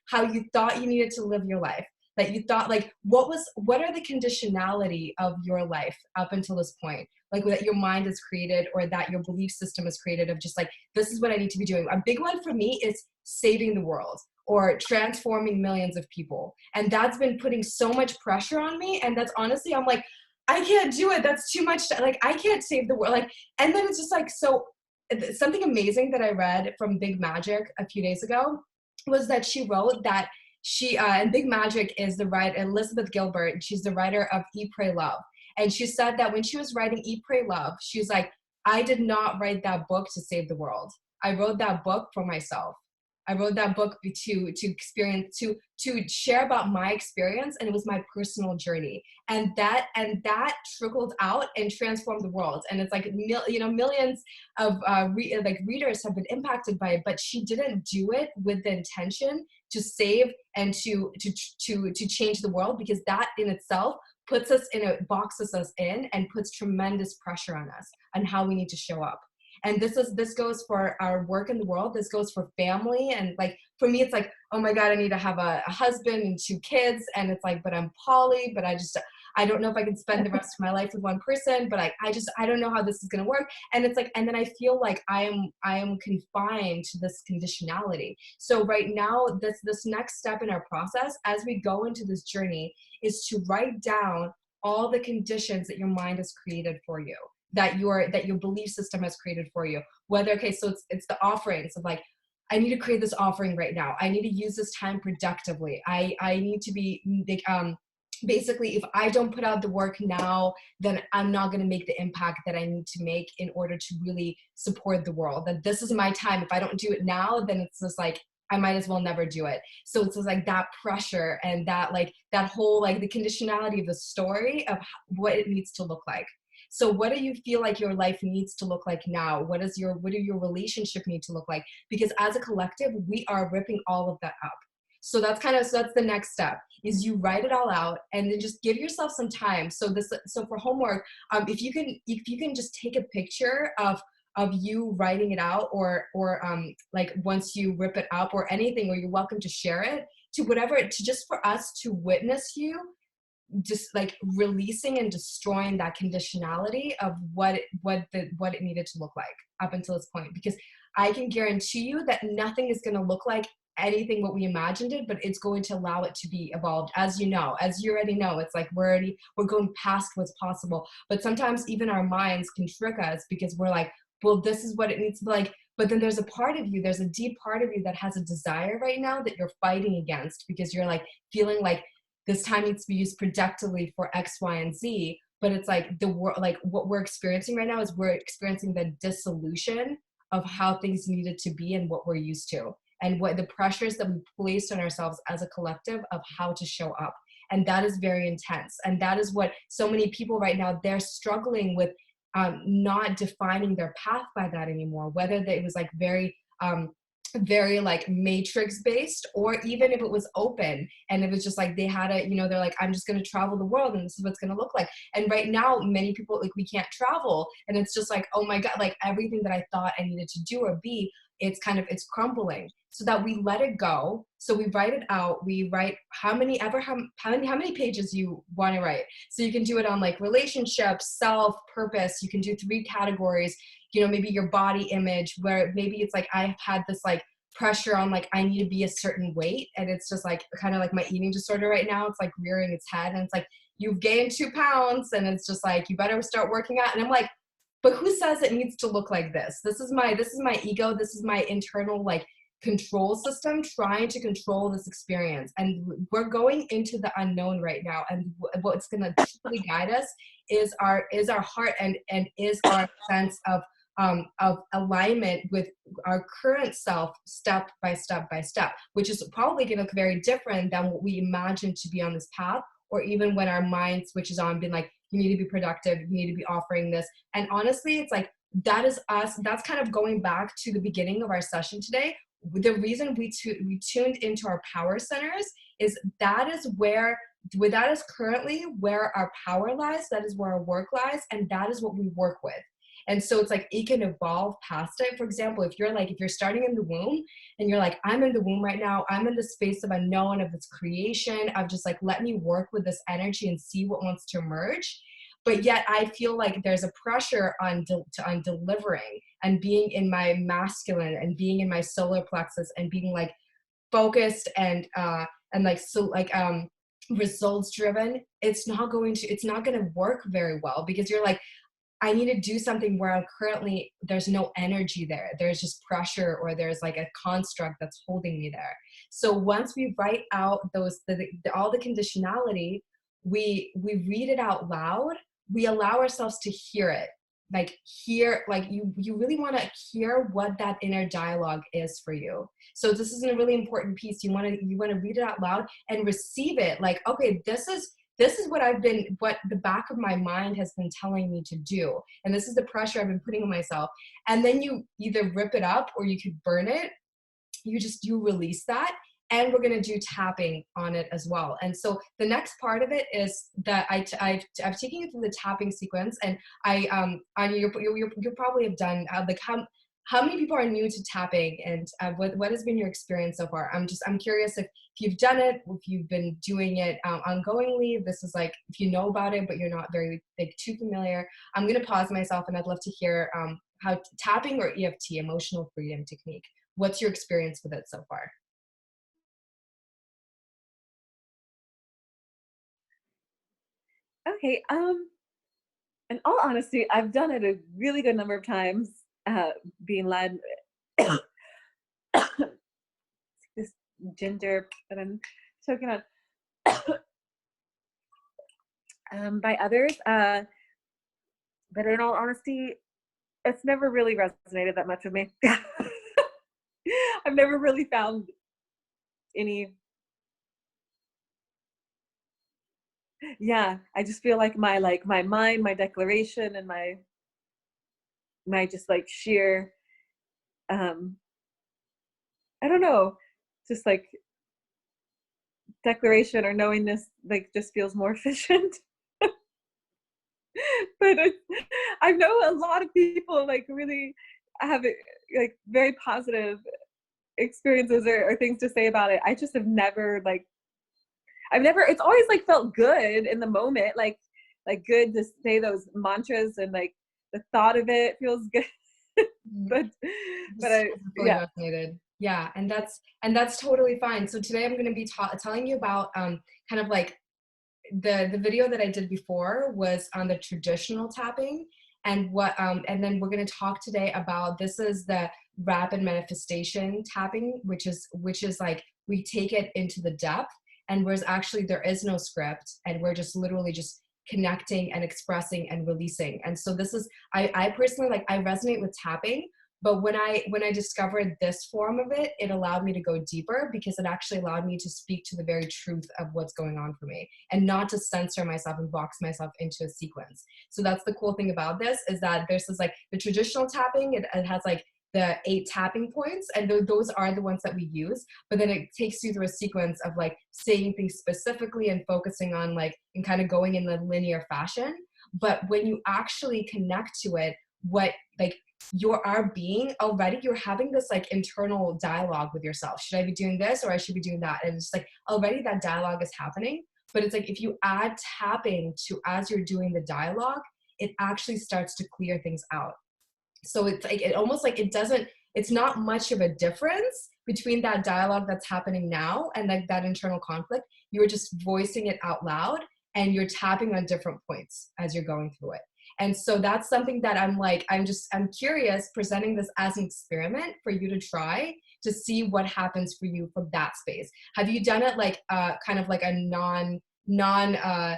how you thought you needed to live your life, that you thought what are the conditionality of your life up until this point, like that your mind has created or that your belief system has created of just like, this is what I need to be doing. A big one for me is saving the world or transforming millions of people. And that's been putting so much pressure on me. And that's honestly, I'm like, I can't do it. That's too much. Like, I can't save the world. And then it's just like, so something amazing that I read from Big Magic a few days ago was that she wrote that and Big Magic is the writer, Elizabeth Gilbert, she's the writer of Eat, Pray, Love. And she said that when she was writing Eat, Pray, Love, she was like, I did not write that book to save the world. I wrote that book for myself. I wrote that book to experience, to share about my experience, and it was my personal journey, and that trickled out and transformed the world. And it's like millions of readers have been impacted by it, but she didn't do it with the intention to save and to change the world, because that in itself boxes us in and puts tremendous pressure on us on how we need to show up. And this goes for our work in the world. This goes for family. And like, for me, it's like, oh my God, I need to have a husband and 2 kids. And it's like, but I'm poly, but I don't know if I can spend the rest of my life with one person, but I don't know how this is going to work. And it's like, and then I feel like I am confined to this conditionality. So right now, this next step in our process, as we go into this journey, is to write down all the conditions that your mind has created for you, that your belief system has created for you. Whether, okay, so it's the offerings of like, I need to create this offering right now. I need to use this time productively. I need to be like, basically, if I don't put out the work now, then I'm not going to make the impact that I need to make in order to really support the world. That this is my time. If I don't do it now, then it's just like, I might as well never do it. So it's just like that pressure and that like that whole like the conditionality of the story of what it needs to look like. So what do you feel like your life needs to look like now? What do your relationship need to look like? Because as a collective, we are ripping all of that up. So that's the next step, is you write it all out and then just give yourself some time. So for homework, if you can just take a picture of you writing it out, or like once you rip it up or anything, or you're welcome to share it to whatever, to just for us to witness you just like releasing and destroying that conditionality of what it needed to look like up until this point. Because I can guarantee you that nothing is going to look like anything what we imagined it, but it's going to allow it to be evolved. As you already know, it's like we're going past what's possible. But sometimes even our minds can trick us, because we're like, well, this is what it needs to be like. But then there's a deep part of you that has a desire right now that you're fighting against, because you're like feeling like this time needs to be used productively for X, Y, and Z. But it's like the world, like what we're experiencing right now is we're experiencing the dissolution of how things needed to be and what we're used to, and what the pressures that we placed on ourselves as a collective of how to show up. And that is very intense. And that is what so many people right now, they're struggling with, not defining their path by that anymore, whether it was like very like matrix based, or even if it was open and it was just like they had they're like, I'm just going to travel the world and this is what's going to look like. And right now many people, like, we can't travel, and it's just like, oh my God, like everything that I thought I needed to do or be, it's crumbling. So that we let it go. So we write it out. We write how many pages you want to write. So you can do it on like relationships, self, purpose. You can do 3 categories, maybe your body image, where maybe it's like, I've had this like pressure on like, I need to be a certain weight. And it's just like kind of like my eating disorder right now. It's like rearing its head, and it's like, you've gained 2 pounds, and it's just like, you better start working out. And I'm like, but who says it needs to look like this? This is my ego. This is my internal like control system trying to control this experience. And we're going into the unknown right now. And what's going to truly guide us is our heart, and is our sense of alignment with our current self, step by step by step, which is probably going to look very different than what we imagined to be on this path, or even when our mind switches on, being like, you need to be productive, you need to be offering this. And honestly, it's like, that is us. That's kind of going back to the beginning of our session today. The reason we tuned into our power centers is that is currently where our power lies, that is where our work lies, and that is what we work with. And so it's like, it can evolve past it. For example, if you're starting in the womb and you're like, I'm in the womb right now, I'm in the space of unknown, of this creation, of just like, let me work with this energy and see what wants to emerge. But yet I feel like there's a pressure on delivering and being in my masculine and being in my solar plexus and being like focused and like, so like, results driven. It's not going to work very well, because you're like, I need to do something where I'm currently, there's no energy there. There's just pressure, or there's like a construct that's holding me there. So once we write out all the conditionality, we read it out loud. We allow ourselves to hear it. Like you really want to hear what that inner dialogue is for you. So this is a really important piece. You want to read it out loud and receive it. Like, okay, this is what the back of my mind has been telling me to do. And this is the pressure I've been putting on myself. And then you either rip it up or you could burn it. You release that. And we're going to do tapping on it as well. And so the next part of it is that I've taken you through the tapping sequence. And you probably have done like how many people are new to tapping, and what has been your experience so far? I'm curious if you've done it, if you've been doing it ongoingly. This is like, if you know about it, but you're not very too familiar. I'm going to pause myself, and I'd love to hear how tapping or EFT, emotional freedom technique. What's your experience with it so far? Okay. In all honesty, I've done it a really good number of times, being led this ginger that I'm choking on by others. But in all honesty, it's never really resonated that much with me. I've never really found any. Yeah, I just feel like my mind, my declaration, and my just like sheer um I don't know, just like declaration or knowingness like just feels more efficient. But I know a lot of people like really have like very positive experiences or things to say about it. I just have never like I've never it's always like felt good in the moment, like good to say those mantras and like the thought of it feels good. but but Just I fully yeah. resonated. Yeah, and that's totally fine. So today I'm going to be telling you about kind of like the video that I did before was on the traditional tapping, and and then we're going to talk today about, this is the rapid manifestation tapping, which is like we take it into the depth, and whereas actually there is no script, and we're just literally just connecting and expressing and releasing. And so this is, I personally, like, I resonate with tapping, but when I discovered this form of it, it allowed me to go deeper, because it actually allowed me to speak to the very truth of what's going on for me, and not to censor myself and box myself into a sequence. So that's the cool thing about this, is that this is like the traditional tapping. It has like the 8 tapping points, and those are the ones that we use, but then it takes you through a sequence of like saying things specifically and focusing on like, and kind of going in the linear fashion. But when you actually connect to it, what like our being already, you're having this like internal dialogue with yourself. Should I be doing this, or I should be doing that? And it's like already that dialogue is happening. But it's like if you add tapping to as you're doing the dialogue, it actually starts to clear things out. So it's like, it almost like, it's not much of a difference between that dialogue that's happening now and like that internal conflict. You're just voicing it out loud, and you're tapping on different points as you're going through it. And so that's something that I'm curious, presenting this as an experiment for you to try to see what happens for you from that space. Have you done it like kind of like a non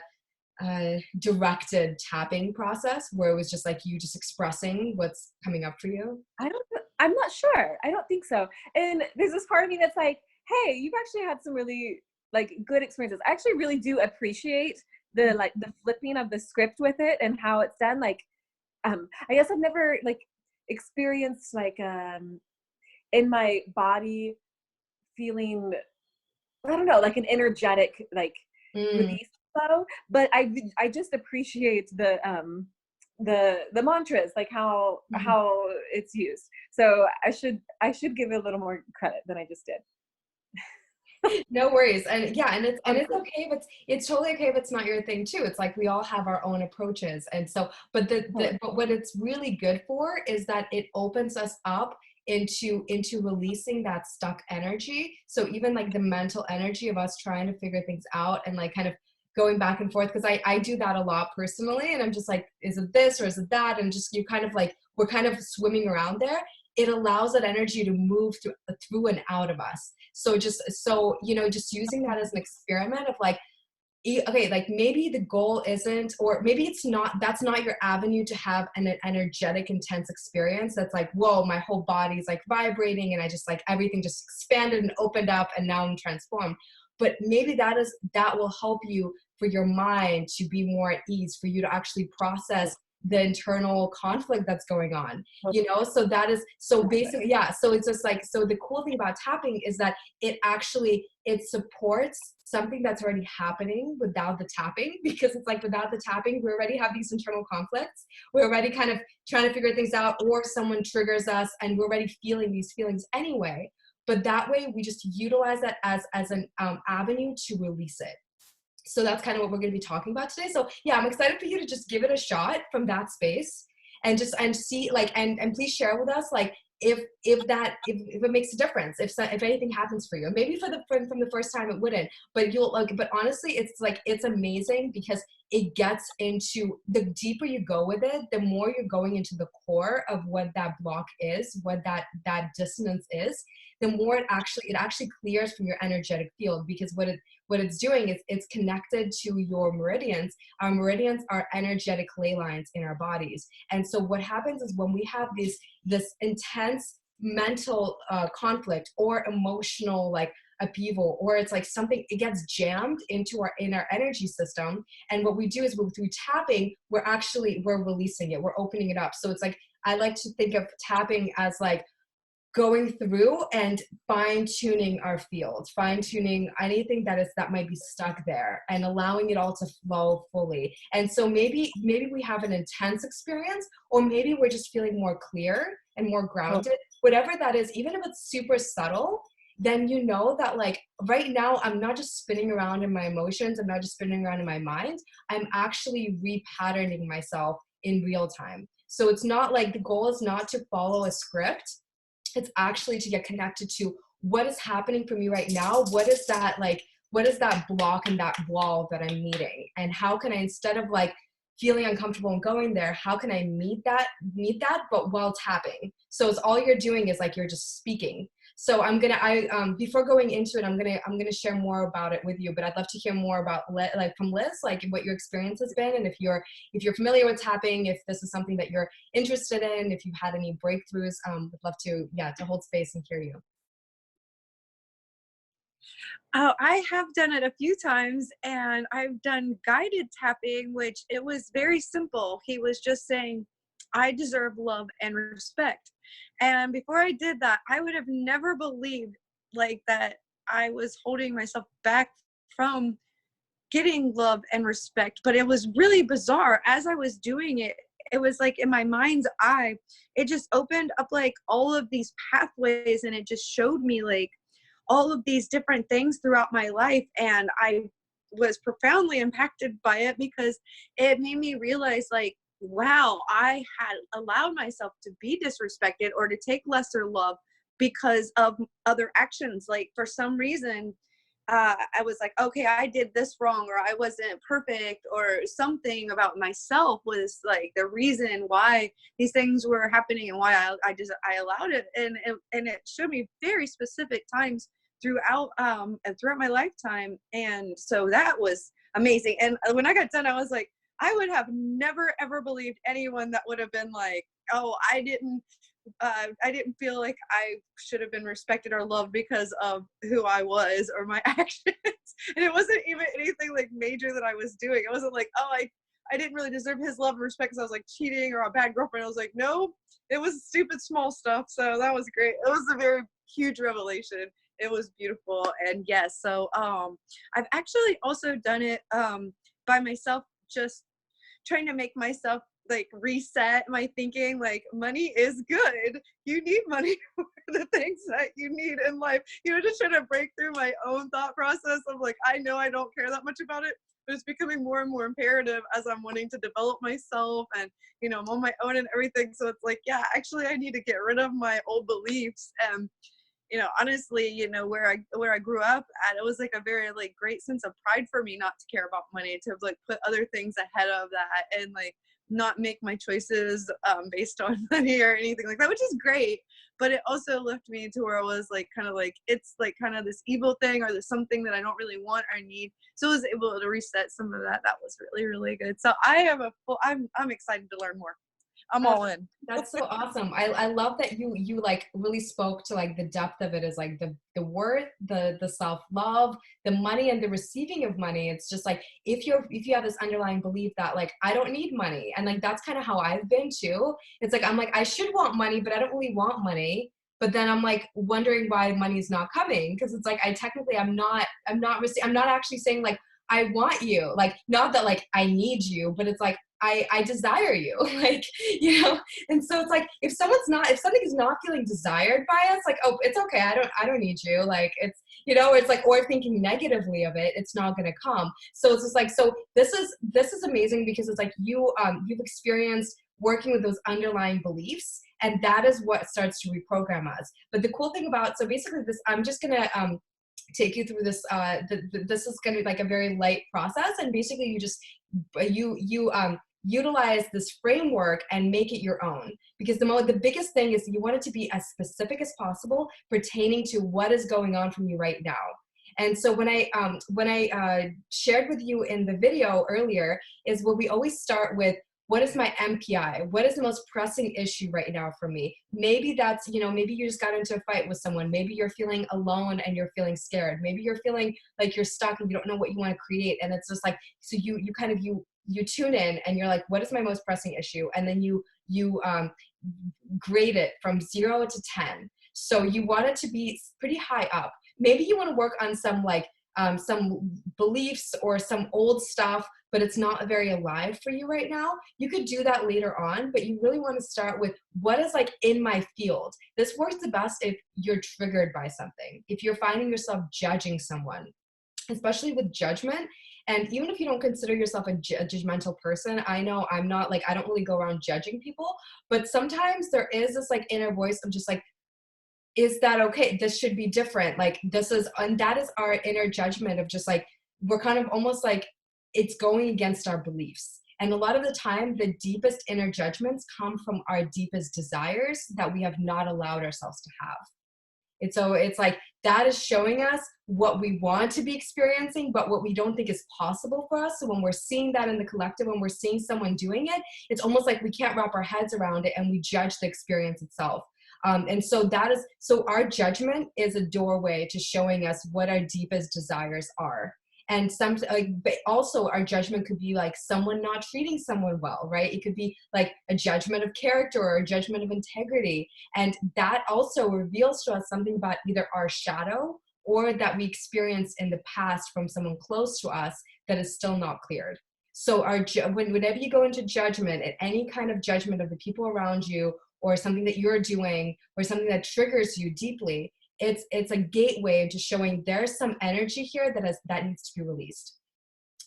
directed tapping process, where it was just like you just expressing what's coming up for you? I'm not sure. I don't think so. And there's this part of me that's like, hey, you've actually had some really like good experiences. I actually really do appreciate the flipping of the script with it and how it's done. Like, I guess I've never like experienced like in my body feeling, I don't know, like an energetic like Mm. release flow. But I just appreciate the mantras, like how it's used. So I should give it a little more credit than I just did. No worries. And yeah, and it's Okay. okay if it's totally okay if it's not your thing too. It's like we all have our own approaches. And so, but but what it's really good for is that it opens us up into releasing that stuck energy. So even like the mental energy of us trying to figure things out, and like kind of going back and forth, because I do that a lot personally, and I'm just like, is it this or is it that? And just, you kind of like, we're kind of swimming around there. It allows that energy to move through and out of us. So just using that as an experiment of like, okay, like maybe the goal isn't, or maybe it's not, that's not your avenue to have an energetic, intense experience that's like, whoa, my whole body's like vibrating, and I just like, everything just expanded and opened up, and now I'm transformed. But maybe that will help you, for your mind to be more at ease, for you to actually process the internal conflict that's going on, you know? So that is, so basically, yeah. So it's just like, so the cool thing about tapping is that it supports something that's already happening without the tapping, because it's like without the tapping, we already have these internal conflicts. We're already kind of trying to figure things out, or someone triggers us and we're already feeling these feelings anyway. But that way we just utilize that as an avenue to release it. So that's kind of what we're going to be talking about today. So yeah, I'm excited for you to just give it a shot from that space, and just, and see, like, and please share with us, like, if it makes a difference, if anything happens for you. Maybe from the first time it wouldn't, but you'll, like, but honestly, it's like, it's amazing, because it gets into, the deeper you go with it, the more you're going into the core of what that block is, what that dissonance is, the more it actually clears from your energetic field, because what it's doing is it's connected to your meridians. Our meridians are energetic ley lines in our bodies. And so what happens is, when we have this intense mental conflict or emotional, like, upheaval, or it's like something, it gets jammed in our energy system. And what we do is, through tapping, we're releasing it, we're opening it up. So it's like, I like to think of tapping as like going through and fine-tuning our field, fine-tuning anything that might be stuck there, and allowing it all to flow fully. And so maybe we have an intense experience, or maybe we're just feeling more clear and more grounded, whatever that is. Even if it's super subtle, then you know that, like, right now I'm not just spinning around in my emotions, I'm not just spinning around in my mind, I'm actually repatterning myself in real time. So it's not like, the goal is not to follow a script. It's actually to get connected to what is happening for me right now. What is that block and that wall that I'm meeting? And how can I, instead of like feeling uncomfortable and going there, how can I meet that, but while tapping? So it's all you're doing is like, you're just speaking. So before going into it, I'm gonna share more about it with you, but I'd love to hear more about, like, from Liz, like, what your experience has been, and if you're familiar with tapping, if this is something that you're interested in, if you've had any breakthroughs. Would love to hold space and hear you. Oh, I have done it a few times, and I've done guided tapping, which it was very simple. He was just saying, I deserve love and respect. And before I did that, I would have never believed, like, that I was holding myself back from getting love and respect. But it was really bizarre. As I was doing it, it was like, in my mind's eye, it just opened up like all of these pathways, and it just showed me like all of these different things throughout my life. And I was profoundly impacted by it, because it made me realize, like, wow, I had allowed myself to be disrespected or to take lesser love because of other actions. Like, for some reason, I was like, okay, I did this wrong, or I wasn't perfect, or something about myself was like the reason why these things were happening, and why I allowed it. And it showed me very specific times throughout my lifetime. And so that was amazing. And when I got done, I was like, I would have never ever believed anyone that would have been like, oh, I didn't feel like I should have been respected or loved because of who I was or my actions. And it wasn't even anything like major that I was doing. It wasn't like, oh, I didn't really deserve his love and respect because I was like cheating or a bad girlfriend. I was like, no, it was stupid small stuff. So that was great. It was a very huge revelation. It was beautiful. And yes, so I've actually also done it by myself, just trying to make myself like reset my thinking. Like, money is good. You need money for the things that you need in life. Just trying to break through my own thought process of like, I know I don't care that much about it, but it's becoming more and more imperative as I'm wanting to develop myself, and I'm on my own and everything. So it's like, yeah, actually I need to get rid of my old beliefs. And honestly, where I grew up at, it was like a very like great sense of pride for me not to care about money, to like put other things ahead of that, and like not make my choices based on money or anything like that, which is great. But it also left me to where I was like, kind of like, it's like kind of this evil thing, or there's something that I don't really want or need. So I was able to reset some of that. That was really, really good. So I have I'm excited to learn more. I'm all in. That's so awesome. I love that you like really spoke to like the depth of it, is like the worth, the self-love, the money and the receiving of money. It's just like if you have this underlying belief that like I don't need money, and like that's kind of how I've been too. It's like I'm like I should want money, but I don't really want money. But then I'm like wondering why money is not coming, because it's like I'm not actually saying like I want you, like not that like I need you, but it's like I desire you, like, you know. And so it's like if something is not feeling desired by us, like, oh, it's okay, I don't need you, like it's, you know, it's like, or thinking negatively of it, it's not going to come. So it's just like, so this is amazing, because it's like you've experienced working with those underlying beliefs, and that is what starts to reprogram us. But the cool thing about, so basically this, I'm just gonna take you through this. This is going to be like a very light process, and basically you just utilize this framework and make it your own, because the biggest thing is you want it to be as specific as possible pertaining to what is going on from you right now. And so when I shared with you in the video earlier, is what we always start with. What is my MPI? What is the most pressing issue right now for me? Maybe that's, you know, maybe you just got into a fight with someone. Maybe you're feeling alone and you're feeling scared. Maybe you're feeling like you're stuck and you don't know what you want to create. And it's just like, so you tune in and you're like, what is my most pressing issue? And then you grade it from 0 to 10. So you want it to be pretty high up. Maybe you want to work on some some beliefs or some old stuff, but it's not very alive for you right now. You could do that later on, but you really want to start with what is like in my field. This works the best if you're triggered by something, if you're finding yourself judging someone, especially with judgment. And even if you don't consider yourself a judgmental person, I know I'm not, like, I don't really go around judging people, but sometimes there is this like inner voice of just like, is that okay? This should be different. Like this is, and that is our inner judgment of just like, we're kind of almost like it's going against our beliefs. And a lot of the time, the deepest inner judgments come from our deepest desires that we have not allowed ourselves to have. And so it's like that is showing us what we want to be experiencing, but what we don't think is possible for us. So when we're seeing that in the collective, when we're seeing someone doing it, it's almost like we can't wrap our heads around it, and we judge the experience itself. And so so our judgment is a doorway to showing us what our deepest desires are. And but also our judgment could be like someone not treating someone well, right? It could be like a judgment of character or a judgment of integrity. And that also reveals to us something about either our shadow or that we experienced in the past from someone close to us that is still not cleared. So whenever you go into judgment, at any kind of judgment of the people around you, or something that you're doing, or something that triggers you deeply, it's a gateway into showing there's some energy here that needs to be released.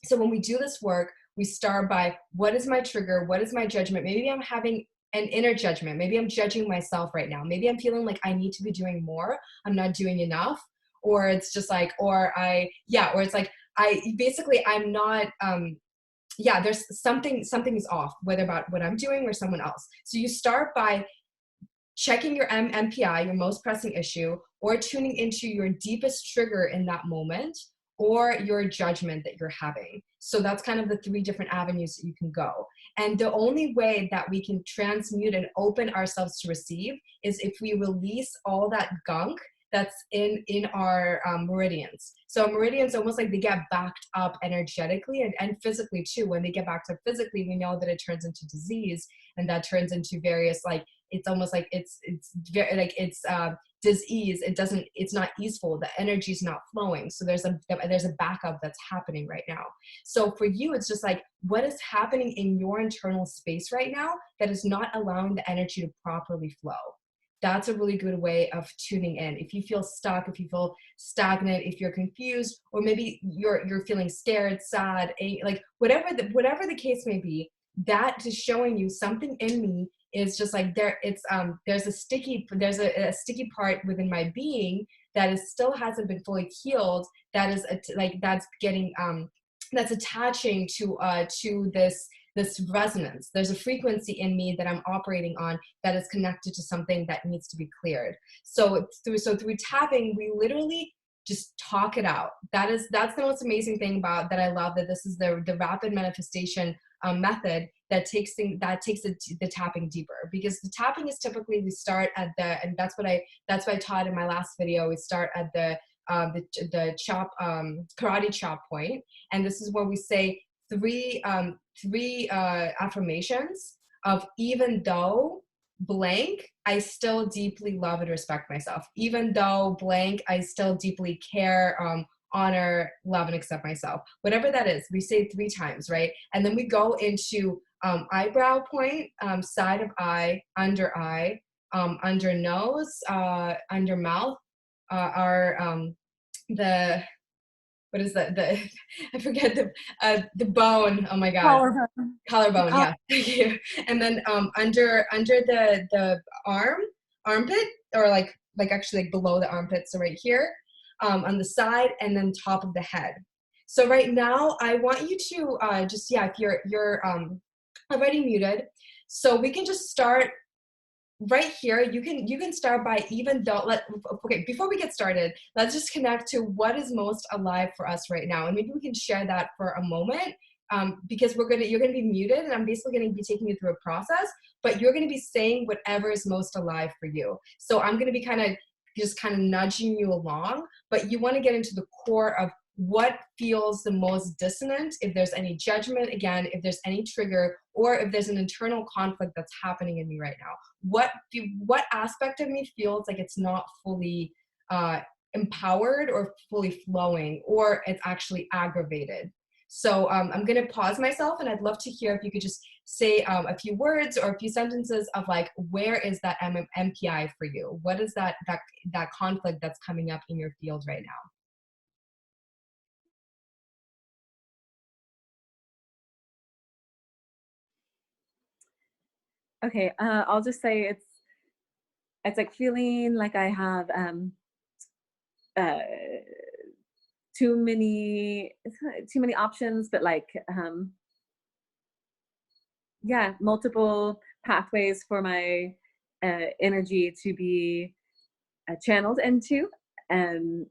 So when we do this work, we start by, what is my trigger? What is my judgment? Maybe I'm having an inner judgment. Maybe I'm judging myself right now. Maybe I'm feeling like I need to be doing more. I'm not doing enough. Or it's just like, or it's like, I'm not, there's something is off, whether about what I'm doing or someone else. So you start by checking your MPI, your most pressing issue, or tuning into your deepest trigger in that moment, or your judgment that you're having. So that's kind of the 3 different avenues that you can go. And the only way that we can transmute and open ourselves to receive is if we release all that gunk that's in our meridians. So meridians, almost like they get backed up energetically and physically too. When they get backed up physically, we know that it turns into disease, and that turns into various, like, it's almost like it's very like it's disease. It's not easeful. The energy is not flowing. So there's a backup that's happening right now. So for you, it's just like, what is happening in your internal space right now that is not allowing the energy to properly flow? That's a really good way of tuning in. If you feel stuck, if you feel stagnant, if you're confused, or maybe you're feeling scared, sad, like whatever the case may be, that is showing you something in me is just like there's a sticky part within my being that still hasn't been fully healed. That is that's attaching to this resonance. There's a frequency in me that I'm operating on that is connected to something that needs to be cleared. So through tapping, we literally just talk it out. That's the most amazing thing about that. I love that this is the rapid manifestation method, the tapping deeper, because the tapping is typically we start at the, and that's what I taught in my last video. We start at the chop, karate chop point, and this is where we say three affirmations of, even though blank, I still deeply love and respect myself. Even though blank, I still deeply care, honor, love, and accept myself. Whatever that is, we say 3 times, right? And then we go into eyebrow point, side of eye, under nose, under mouth, the what is that? I forget the bone. Oh my God. Collarbone. Yeah. Thank you. And then under the armpit, or like actually like below the armpit. So right here, on the side, and then top of the head. So right now, I want you to just, if you're already muted, so we can just start right here. You can start by, even though, okay, before we get started, let's just connect to what is most alive for us right now, and maybe we can share that for a moment, because you're gonna be muted, and I'm basically gonna be taking you through a process, but you're gonna be saying whatever is most alive for you. So I'm gonna be kind of nudging you along, but you want to get into the core of what feels the most dissonant, if there's any judgment, again, if there's any trigger, or if there's an internal conflict that's happening in me right now. What aspect of me feels like it's not fully empowered or fully flowing, or it's actually aggravated. So I'm going to pause myself, and I'd love to hear if you could just say a few words or a few sentences of like, where is that MPI for you? What is that conflict that's coming up in your field right now? Okay, I'll just say it's like feeling like I have uh, too many options, but like yeah, multiple pathways for my energy to be channeled into, and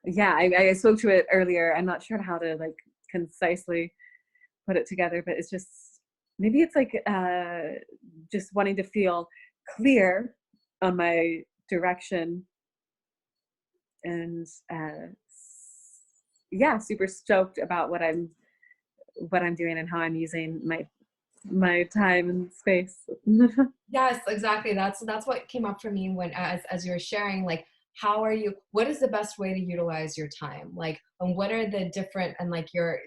yeah, I spoke to it earlier. I'm not sure how to like concisely put it together, but it's just, maybe it's like just wanting to feel clear on my direction, and yeah, super stoked about what I'm doing and how I'm using my time and space. Yes, exactly. That's what came up for me when, as you were sharing, like, what is the best way to utilize your time? Like, and what are the different, and like your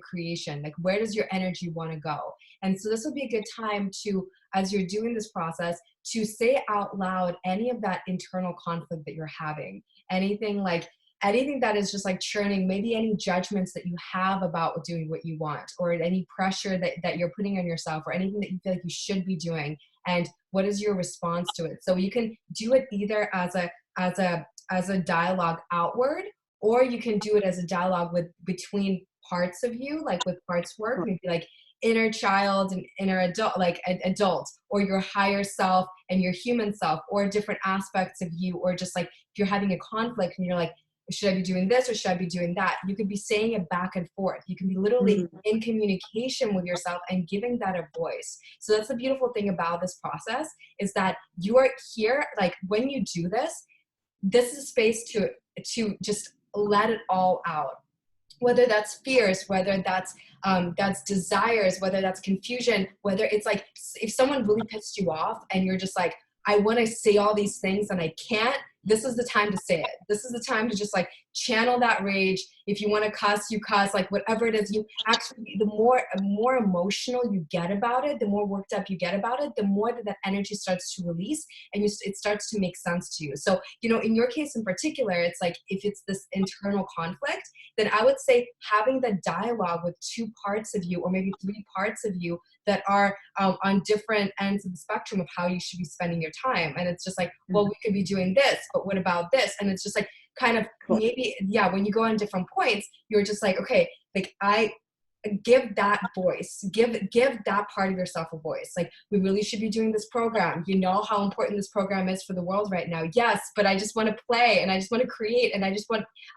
creation, like where does your energy want to go? And so this would be a good time to, as you're doing this process, to say out loud any of that internal conflict that you're having, anything that is just like churning, maybe any judgments that you have about doing what you want, or any pressure that you're putting on yourself, or anything that you feel like you should be doing, and what is your response to it? So you can do it either as a dialogue outward, or you can do it as a dialogue between parts of you, like with parts work, maybe like inner child and inner adult, like adult, or your higher self and your human self, or different aspects of you, or just like if you're having a conflict and you're like, should I be doing this or should I be doing that? You could be saying it back and forth. You can be literally in communication with yourself and giving that a voice. So that's the beautiful thing about this process, is that you are here, like when you do this is a space to just let it all out. Whether that's fears, whether that's desires, whether that's confusion, whether it's like, if someone really pissed you off and you're just like, I want to say all these things and I can't, this is the time to say it. This is the time to just like channel that rage. If you want to cuss, you cuss, like whatever it is, you actually, the more emotional you get about it, the more worked up you get about it, the more that energy starts to release, and it starts to make sense to you. So, in your case in particular, it's like, if it's this internal conflict, then I would say having the dialogue with 2 parts of you, or maybe 3 parts of you, that are on different ends of the spectrum of how you should be spending your time. And it's just like, well, we could be doing this, but what about this? And it's just like, kind of maybe, yeah, when you go on different points, you're just like, okay, like I give that voice, give that part of yourself a voice. Like, we really should be doing this program. You know how important this program is for the world right now. Yes, but I just want to play, and I just want to create, and I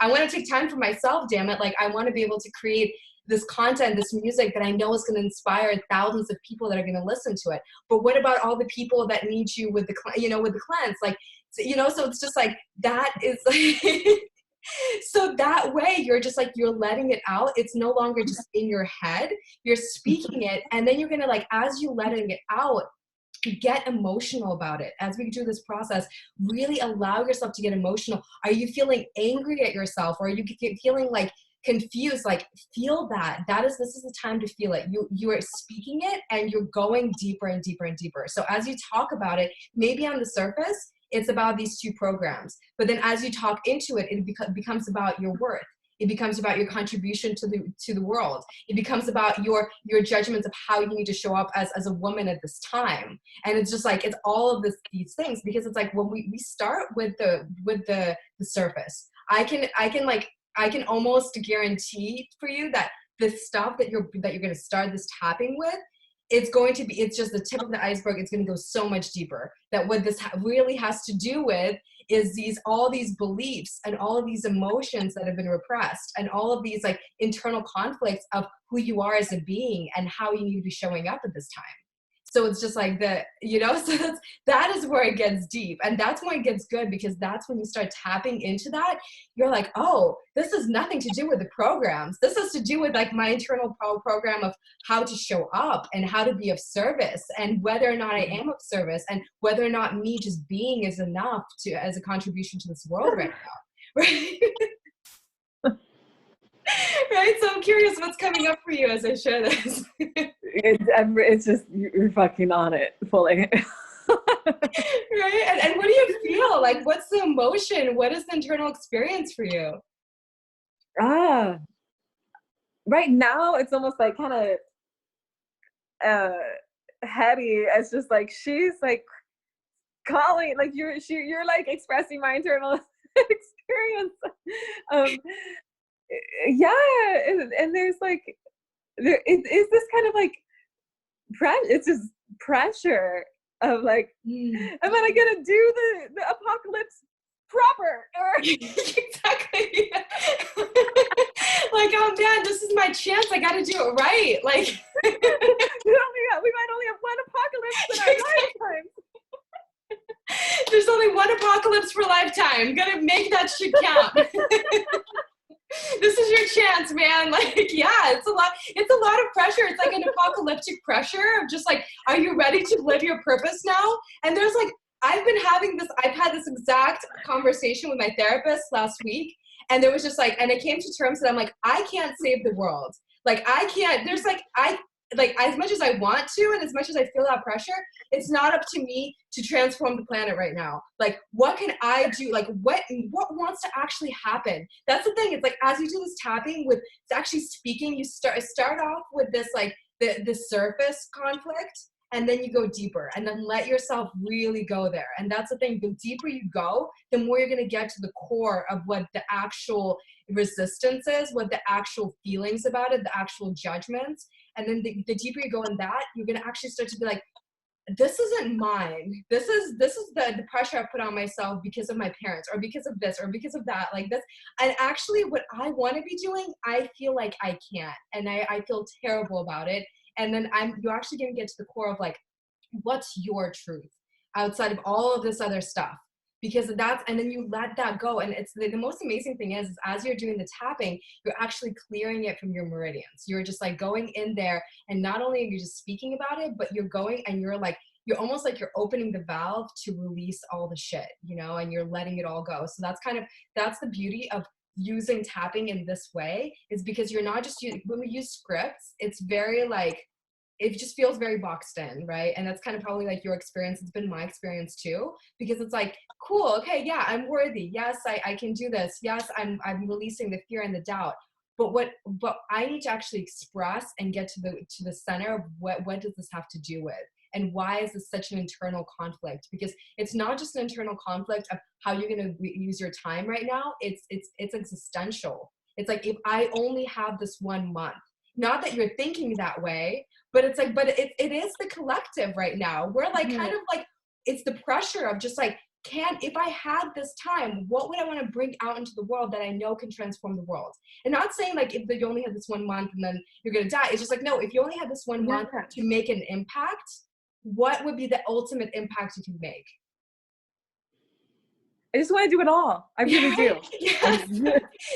want to take time for myself, damn it. Like, I want to be able to create this content, this music that I know is going to inspire thousands of people that are going to listen to it. But what about all the people that need you with the, with the cleanse? Like, so it's just like, that is like, so that way you're just like, you're letting it out. It's no longer just in your head, you're speaking it. And then you're going to like, as you letting it out, get emotional about it. As we do this process, really allow yourself to get emotional. Are you feeling angry at yourself? Or are you feeling like confused? Like, feel that. This is the time to feel it. You are speaking it and you're going deeper and deeper and deeper. So as you talk about it, maybe on the surface, it's about these two programs. But then as you talk into it, it becomes about your worth. It becomes about your contribution to the world. It becomes about your judgments of how you need to show up as a woman at this time. And it's just like, it's all of these things, because it's like when we start with the surface, I can almost guarantee for you that the stuff that you're going to start this tapping with, it's just the tip of the iceberg. It's going to go so much deeper. That what this really has to do with is all these beliefs and all of these emotions that have been repressed, and all of these like internal conflicts of who you are as a being and how you need to be showing up at this time. So it's just like so that is where it gets deep. And that's when it gets good, because that's when you start tapping into that. You're like, oh, this has nothing to do with the programs. This has to do with like my internal program of how to show up and how to be of service, and whether or not I am of service, and whether or not me just being is enough as a contribution to this world right now. Right? Right. So I'm curious what's coming up for you as I share this. It's just, you're fucking on it fully. Right. And what do you feel like? What's the emotion? What is the internal experience for you? Right now it's almost like kind of heady. It's just like, she's like calling, like you're like expressing my internal experience. And there's like, there is this kind of like it's just pressure of like, am I gonna do the apocalypse proper? Or exactly. Like, oh man, this is my chance. I got to do it right. Like, we might only have one apocalypse in our lifetime. There's only one apocalypse per lifetime. Gotta make that shit count. This is your chance, man. Like, yeah, it's a lot of pressure. It's like an apocalyptic pressure of just like, are you ready to live your purpose now? And there's like, I've had this exact conversation with my therapist last week. And there was just like, and I came to terms that I'm like, I can't save the world. Like, I can't, there's like, as much as I want to, and as much as I feel that pressure, it's not up to me to transform the planet right now. Like, what can I do? Like, what wants to actually happen? That's the thing. It's like, as you do this tapping with actually speaking, you start off with this, like the surface conflict, and then you go deeper, and then let yourself really go there. And that's the thing. The deeper you go, the more you're going to get to the core of what the actual resistance is, what the actual feelings about it, the actual judgments. And then the deeper you go in that, you're going to actually start to be like, this isn't mine. This is the pressure I put on myself because of my parents, or because of this, or because of that, like this. And actually what I want to be doing, I feel like I can't. And I feel terrible about it. And then you're actually going to get to the core of like, what's your truth outside of all of this other stuff? Because and then you let that go. And it's the most amazing thing is as you're doing the tapping, you're actually clearing it from your meridians. You're just like going in there, and not only are you just speaking about it, but you're going and you're almost like you're opening the valve to release all the shit, and you're letting it all go. So that's the beauty of using tapping in this way, is because you're not just when we use scripts, it's very like, it just feels very boxed in, right? And that's kind of probably like your experience. It's been my experience too, because it's like, cool, okay, yeah, I'm worthy. Yes, I can do this. Yes, I'm releasing the fear and the doubt. But I need to actually express and get to the center of what does this have to do with? And why is this such an internal conflict? Because it's not just an internal conflict of how you're going to use your time right now. It's existential. It's like, if I only have this 1 month, not that you're thinking that way, but it's like, but it is the collective right now. We're like, kind of like, it's the pressure of just like, if I had this time, what would I want to bring out into the world that I know can transform the world? And not saying like if you only have this 1 month and then you're going to die. It's just like, no, if you only had this 1 month to make an impact, what would be the ultimate impact you can make? I just want to do it all. I really do. Yes.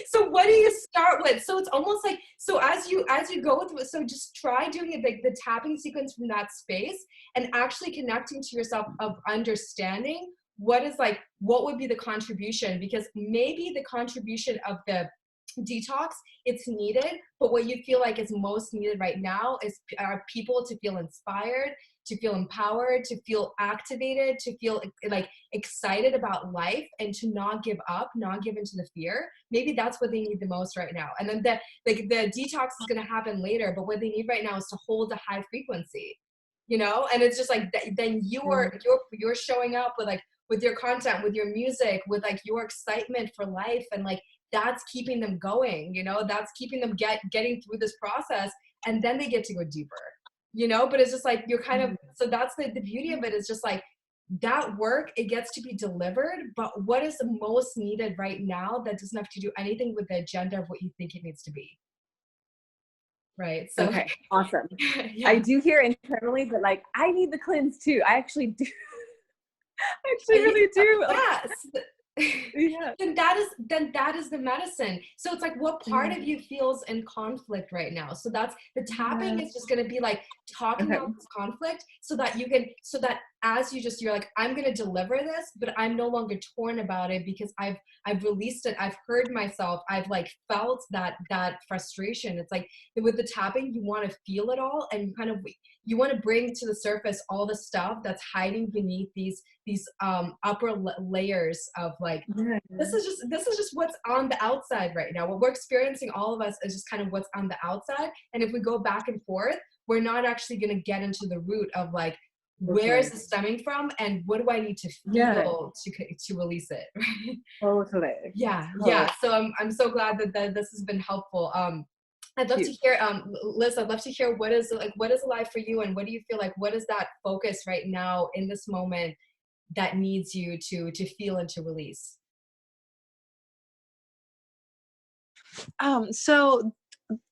So what do you start with? So it's almost like, so as you go through it, so just try doing it, like the tapping sequence from that space and actually connecting to yourself of understanding what would be the contribution, because maybe the contribution of the detox, it's needed, but what you feel like is most needed right now is people to feel inspired, to feel empowered, to feel activated, to feel like excited about life, and to not give up, not give into the fear. Maybe that's what they need the most right now. And then the detox is going to happen later, but what they need right now is to hold a high frequency, and it's just like then you're showing up with your content, with your music, with like your excitement for life, and like that's keeping them going, that's keeping them getting through this process, and then they get to go deeper, but it's just like you're kind of, so that's the beauty of it, is just like that work, it gets to be delivered, but what is the most needed right now that doesn't have to do anything with the agenda of what you think it needs to be, right? So okay, awesome. yeah. I do hear internally that like I need the cleanse too. I actually do. I actually really do. Yes. Yeah. Then that is the medicine. So it's like, what part of you feels in conflict right now? So that's the tapping is just going to be like talking about this conflict, so that as you're like, I'm going to deliver this, but I'm no longer torn about it because I've released it. I've heard myself. I've like felt that frustration. It's like with the tapping, you want to feel it all, and you want to bring to the surface all the stuff that's hiding beneath these upper layers of like, this is just what's on the outside right now. What we're experiencing, all of us, is just kind of what's on the outside. And if we go back and forth, we're not actually going to get into the root of like, where is this stemming from, and what do I need to feel to release it? Totally. Yeah. So I'm so glad that this has been helpful. I'd love to hear, Liz, I'd love to hear what is alive for you, and what do you feel like, what is that focus right now in this moment that needs you to feel and to release? So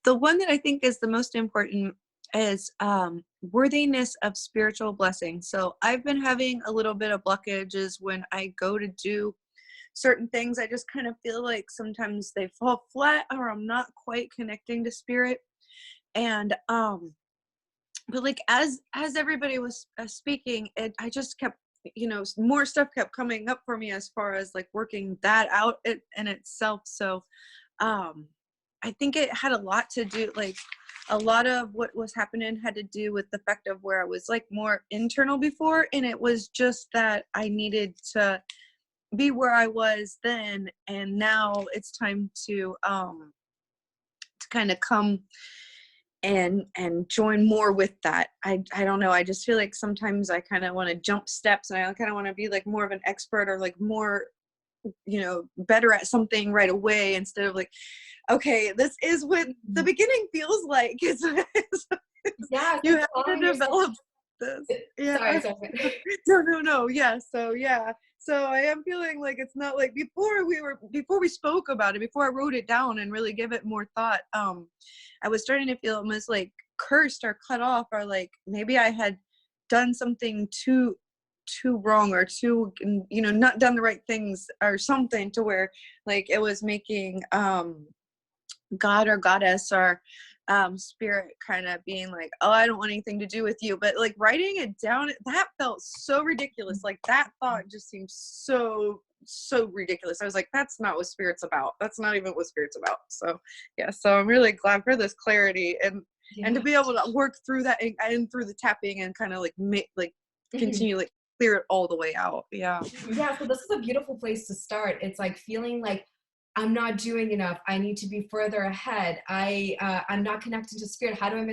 the one that I think is the most important is worthiness of spiritual blessing. So I've been having a little bit of blockages when I go to do certain things. I just kind of feel like sometimes they fall flat, or I'm not quite connecting to spirit. And but like as everybody was speaking, I just kept, more stuff kept coming up for me as far as like working that out in itself. So I think it had a lot to do, like a lot of what was happening had to do with the fact of where I was like more internal before, and it was just that I needed to be where I was then, and now it's time to kind of come and join more with that. I don't know, I just feel like sometimes I kind of want to jump steps, and I kind of want to be like more of an expert, or like more, better at something right away, instead of like, okay, this is what the beginning feels like. It's Yeah, you have to develop this. Yeah. Sorry. No. Yeah. So I am feeling like it's not like before we spoke about it, before I wrote it down and really give it more thought. I was starting to feel almost like cursed or cut off, or like maybe I had done something too wrong, or too, not done the right things or something, to where like it was making God or goddess or spirit kind of being like, oh, I don't want anything to do with you. But like writing it down, that felt so ridiculous. Like that thought just seemed so ridiculous. I was like, that's not what spirit's about. That's not even what spirit's about. So yeah, so I'm really glad for this clarity, and to be able to work through that and through the tapping, and kind of like continue like clear it all the way out. Yeah. So this is a beautiful place to start. It's like feeling like I'm not doing enough. I need to be further ahead. I'm not connected to spirit. How do I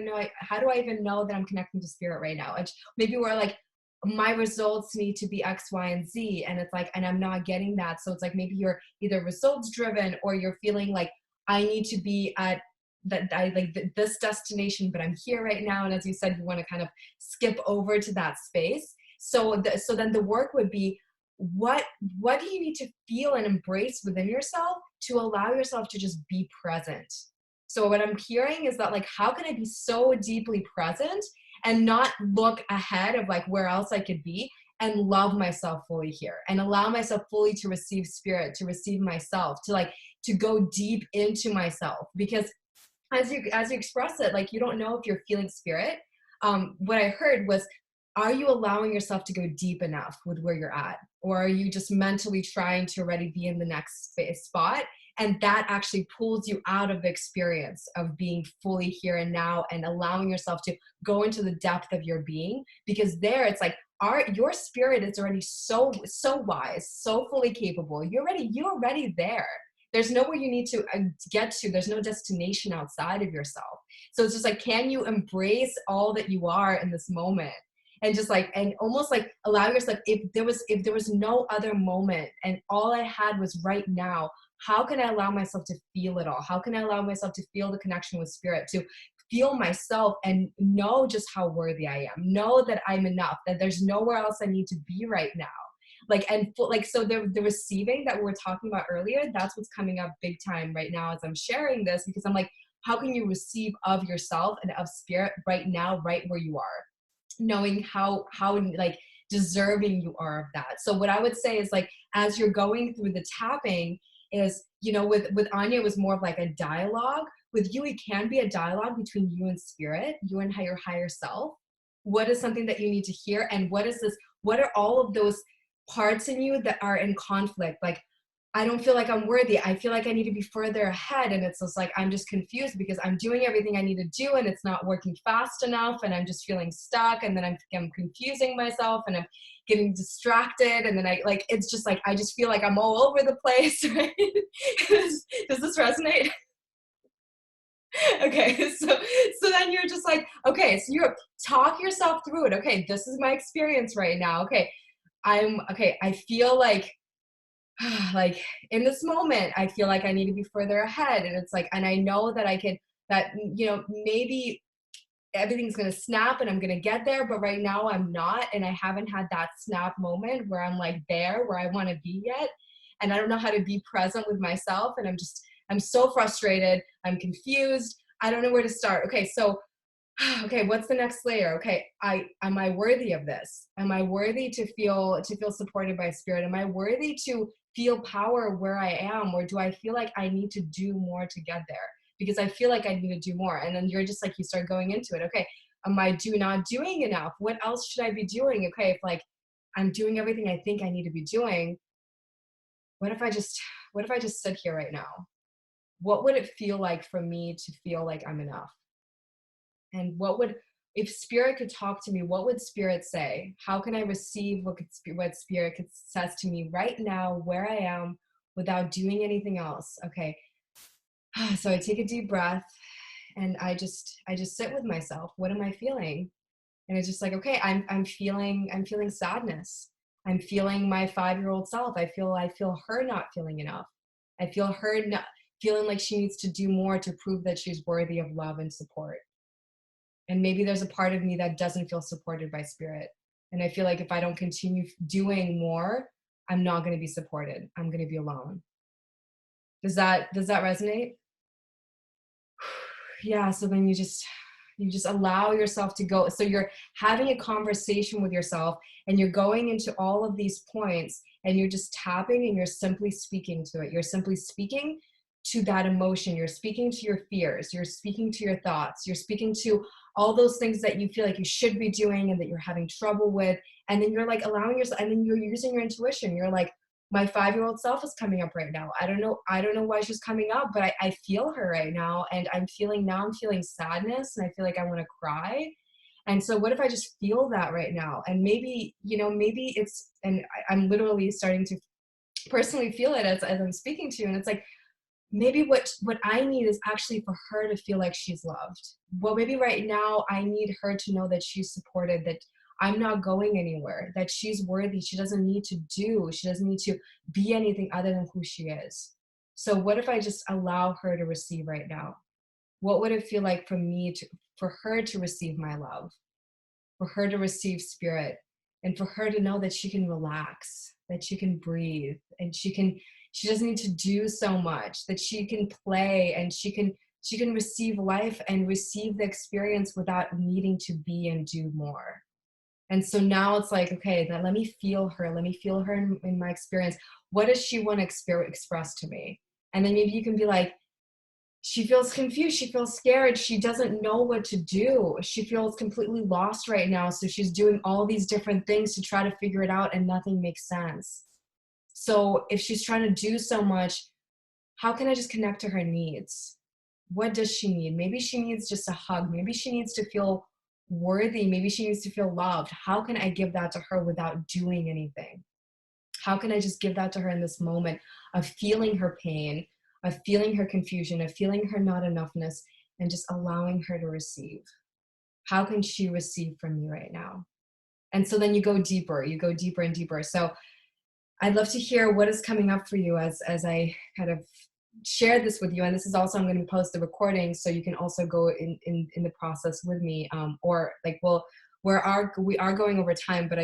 even know that I'm connecting to spirit right now? And maybe we're like, my results need to be X, Y, and Z, and it's like, and I'm not getting that. So it's like maybe you're either results driven, or you're feeling like I need to be at this destination, but I'm here right now. And as you said, you want to kind of skip over to that space. So then the work would be, what do you need to feel and embrace within yourself to allow yourself to just be present? So what I'm hearing is that, like, how can I be so deeply present and not look ahead of like where else I could be, and love myself fully here and allow myself fully to receive spirit, to receive myself, to like to go deep into myself. Because as you express it, like, you don't know if you're feeling spirit. What I heard was, are you allowing yourself to go deep enough with where you're at, or are you just mentally trying to already be in the next spot, and that actually pulls you out of the experience of being fully here and now and allowing yourself to go into the depth of your being? Because there it's like, your spirit is already so wise, so fully capable. You're already there. There's nowhere you need to get to. There's no destination outside of yourself. So it's just like, can you embrace all that you are in this moment? And just like, and almost like allow yourself, if there was no other moment and all I had was right now, how can I allow myself to feel it all? How can I allow myself to feel the connection with spirit, to feel myself and know just how worthy I am, know that I'm enough, that there's nowhere else I need to be right now. Like, and like, so the receiving that we were talking about earlier, that's what's coming up big time right now as I'm sharing this, because I'm like, how can you receive of yourself and of spirit right now, right where you are, knowing how like deserving you are of that. So what I would say is, like, as you're going through the tapping, is, with Anya, it was more of like a dialogue. With you, it can be a dialogue between you and spirit, you and your higher self. What is something that you need to hear, and what are all of those parts in you that are in conflict? Like, I don't feel like I'm worthy. I feel like I need to be further ahead. And it's just like, I'm just confused because I'm doing everything I need to do and it's not working fast enough. And I'm just feeling stuck. And then I'm confusing myself and I'm getting distracted. And then it's just like, I just feel like I'm all over the place. Right? Does this resonate? Okay. So then you're just like, okay, so you're talk yourself through it. Okay. This is my experience right now. Okay. I feel like, like, in this moment I feel like I need to be further ahead, and it's like, and I know that maybe everything's going to snap and I'm going to get there, but right now I'm not, and I haven't had that snap moment where I'm like there where I want to be yet, and I don't know how to be present with myself, and I'm so frustrated, I'm confused, I don't know where to start. Okay, so okay, what's the next layer? Okay, am I worthy of this? Am I worthy to feel supported by spirit? Am I worthy to feel power where I am, or do I feel like I need to do more to get there? Because I feel like I need to do more. And then you're just like, you start going into it. Okay, am I not doing enough? What else should I be doing? Okay, if like I'm doing everything I think I need to be doing, what if I just sit here right now? What would it feel like for me to feel like I'm enough? And if spirit could talk to me, what would spirit say? How can I receive what spirit says to me right now, where I am, without doing anything else? Okay. So I take a deep breath and I just sit with myself. What am I feeling? And it's just like, okay, I'm feeling sadness. I'm feeling my 5-year-old self. I feel her not feeling enough. I feel her not feeling like she needs to do more to prove that she's worthy of love and support. And maybe there's a part of me that doesn't feel supported by spirit. And I feel like if I don't continue doing more, I'm not going to be supported. I'm going to be alone. Does that resonate? Yeah. So then you just allow yourself to go. So you're having a conversation with yourself and you're going into all of these points and you're just tapping and you're simply speaking to it. You're simply speaking to that emotion. You're speaking to your fears. You're speaking to your thoughts. You're speaking to all those things that you feel like you should be doing and that you're having trouble with. And then you're like allowing yourself, and then you're using your intuition. You're like, my 5-year-old self is coming up right now. I don't know why she's coming up, but I feel her right now. And I'm feeling sadness and I feel like I want to cry. And so what if I just feel that right now? And maybe it's, and I'm literally starting to personally feel it as I'm speaking to you. And it's like, maybe what I need is actually for her to feel like she's loved. Well, maybe right now I need her to know that she's supported, that I'm not going anywhere, that she's worthy. She doesn't need to be anything other than who she is. So what if I just allow her to receive right now? What would it feel like for her to receive my love, for her to receive spirit? and for her to know that she can relax, that she can breathe, and she doesn't need to do so much, that she can play, and she can receive life and receive the experience without needing to be and do more. And so now it's like, okay, then let me feel her. Let me feel her in my experience. What does she want to express to me? And then maybe you can be like, she feels confused. She feels scared. She doesn't know what to do. She feels completely lost right now. So she's doing all these different things to try to figure it out, and nothing makes sense. So if she's trying to do so much, how can I just connect to her needs? What does she need? Maybe she needs just a hug. Maybe she needs to feel worthy. Maybe she needs to feel loved. How can I give that to her without doing anything? How can I just give that to her in this moment of feeling her pain, of feeling her confusion, of feeling her not enoughness, and just allowing her to receive? How can she receive from me right now? And so then you go deeper and deeper. So I'd love to hear what is coming up for you as I kind of share this with you. And this is also, I'm going to post the recording so you can also go in the process with me. Or like, well, we are going over time, but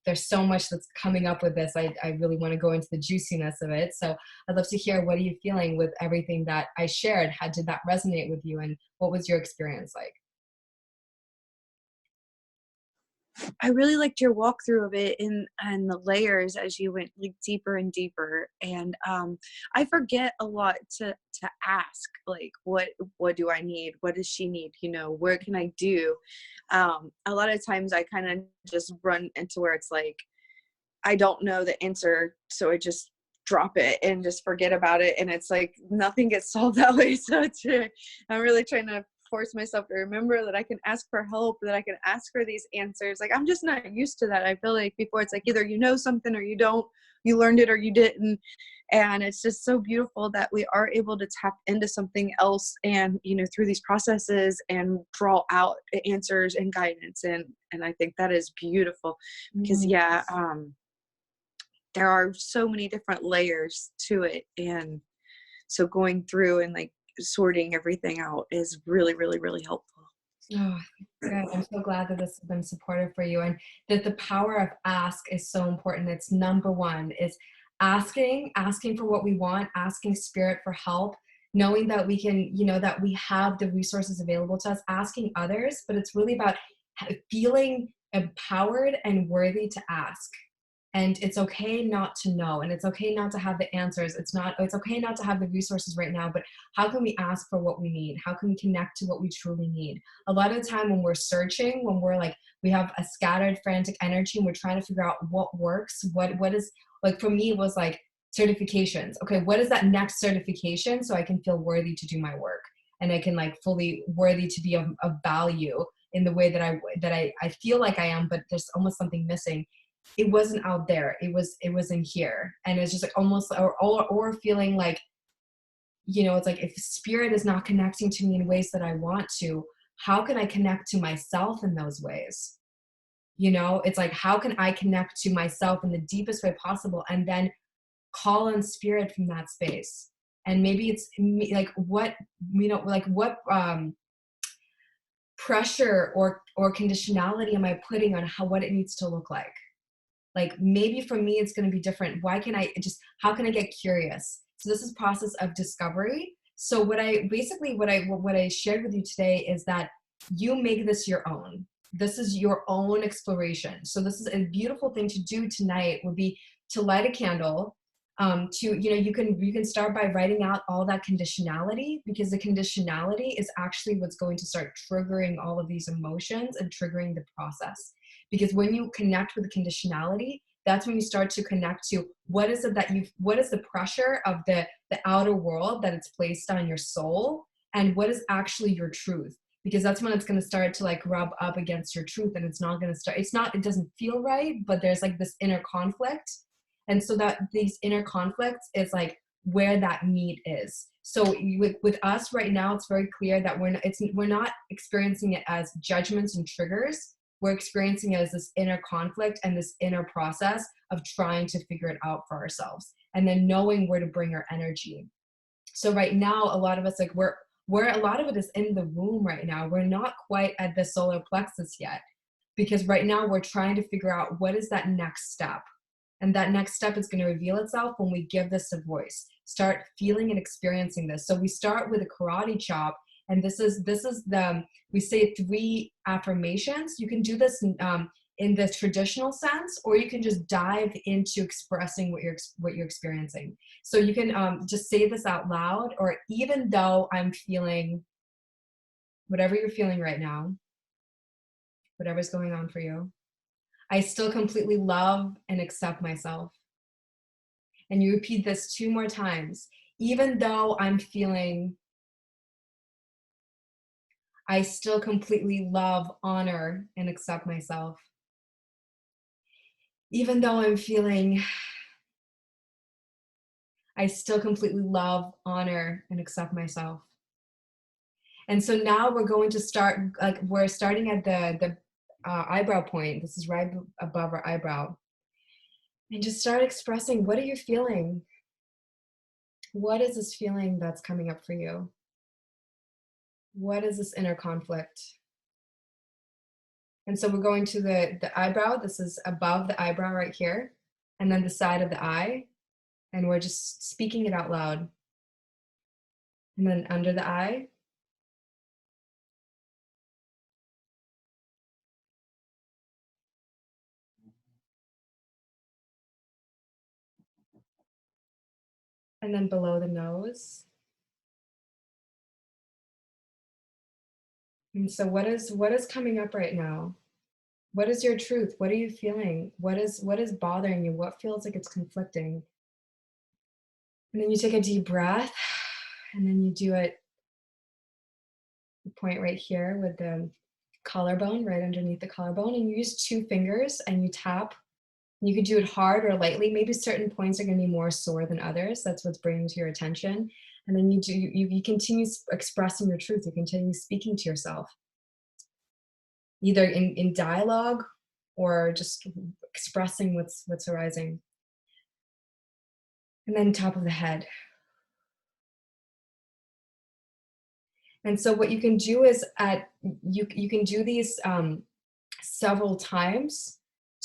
there's so much that's coming up with this. I really want to go into the juiciness of it. So I'd love to hear, what are you feeling with everything that I shared? How did that resonate with you? And what was your experience like? I really liked your walkthrough of it and the layers as you went like deeper and deeper. And I forget a lot to ask, like, what do I need? What does she need? You know, where can I do? A lot of times I kind of just run into where it's like, I don't know the answer, so I just drop it and just forget about it. And it's like nothing gets solved that way. So I'm really trying to force myself to remember that I can ask for help, that I can ask for these answers. Like, I'm just not used to that. I feel like before it's like either you know something or you don't, you learned it or you didn't. And it's just so beautiful that we are able to tap into something else and, you know, through these processes and draw out answers and guidance. And I think that is beautiful because there are so many different layers to it. And so going through and like sorting everything out is really, really, really helpful. Oh, good. I'm so glad that this has been supportive for you, and that the power of ask is so important. It's number one is asking for what we want, asking spirit for help, knowing that we can, that we have the resources available to us, asking others, but it's really about feeling empowered and worthy to ask. And it's okay not to know, and it's okay not to have the answers. It's okay not to have the resources right now, but how can we ask for what we need? How can we connect to what we truly need? A lot of the time when we're searching, when we're like, we have a scattered frantic energy and we're trying to figure out what works, what is, like for me it was like certifications. Okay, what is that next certification so I can feel worthy to do my work, and I can like fully worthy to be of value in the way that I feel like I am, but there's almost something missing. It wasn't out there, it was in here. And it's just like almost or feeling like, it's like, if spirit is not connecting to me in ways that I want to, how can I connect to myself in those ways? It's like, how can I connect to myself in the deepest way possible, and then call on spirit from that space? And maybe it's like what pressure or conditionality am I putting on what it needs to look like? Like maybe for me, it's going to be different. How can I get curious? So this is process of discovery. So what I shared with you today is that you make this your own. This is your own exploration. So this is a beautiful thing to do tonight, would be to light a candle. You can start by writing out all that conditionality, because the conditionality is actually what's going to start triggering all of these emotions and triggering the process. Because when you connect with the conditionality, that's when you start to connect to what is the pressure of the outer world that it's placed on your soul, and what is actually your truth. Because that's when it's going to start to like rub up against your truth, and it doesn't feel right, but there's like this inner conflict. And so that these inner conflicts is like where that meat is. So with us right now, it's very clear that we're not experiencing it as judgments and triggers. We're experiencing it as this inner conflict and this inner process of trying to figure it out for ourselves, and then knowing where to bring our energy. So right now, a lot of us, like a lot of it is in the womb right now. We're not quite at the solar plexus yet. because right now we're trying to figure out what is that next step. And that next step is going to reveal itself when we give this a voice. Start feeling and experiencing this. So we start with a karate chop, and this is we say 3 affirmations. You can do this in the traditional sense, or you can just dive into expressing what you're experiencing. So you can just say this out loud, or even though I'm feeling whatever you're feeling right now, whatever's going on for you, I still completely love and accept myself. And you repeat this 2 more times. Even though I'm feeling, I still completely love, honor, and accept myself. Even though I'm feeling, I still completely love, honor, and accept myself. And so now we're going to start, like we're starting at the eyebrow point. This is right above our eyebrow. And just start expressing, what are you feeling? What is this feeling that's coming up for you? What is this inner conflict? And so we're going to the eyebrow. This is above the eyebrow right here. And then the side of the eye. And we're just speaking it out loud. And then under the eye. And then below the nose. And so what is coming up right now? What is your truth? What are you feeling? What is bothering you? What feels like it's conflicting? And then you take a deep breath, and then you do it, the point right here with the collarbone, right underneath the collarbone, and you use 2 fingers and you tap. You could do it hard or lightly. Maybe certain points are going to be more sore than others. That's what's bringing to your attention. And then you continue expressing your truth. You continue speaking to yourself, either in dialogue or just expressing what's arising. And then top of the head. And so what you can do is you can do these several times,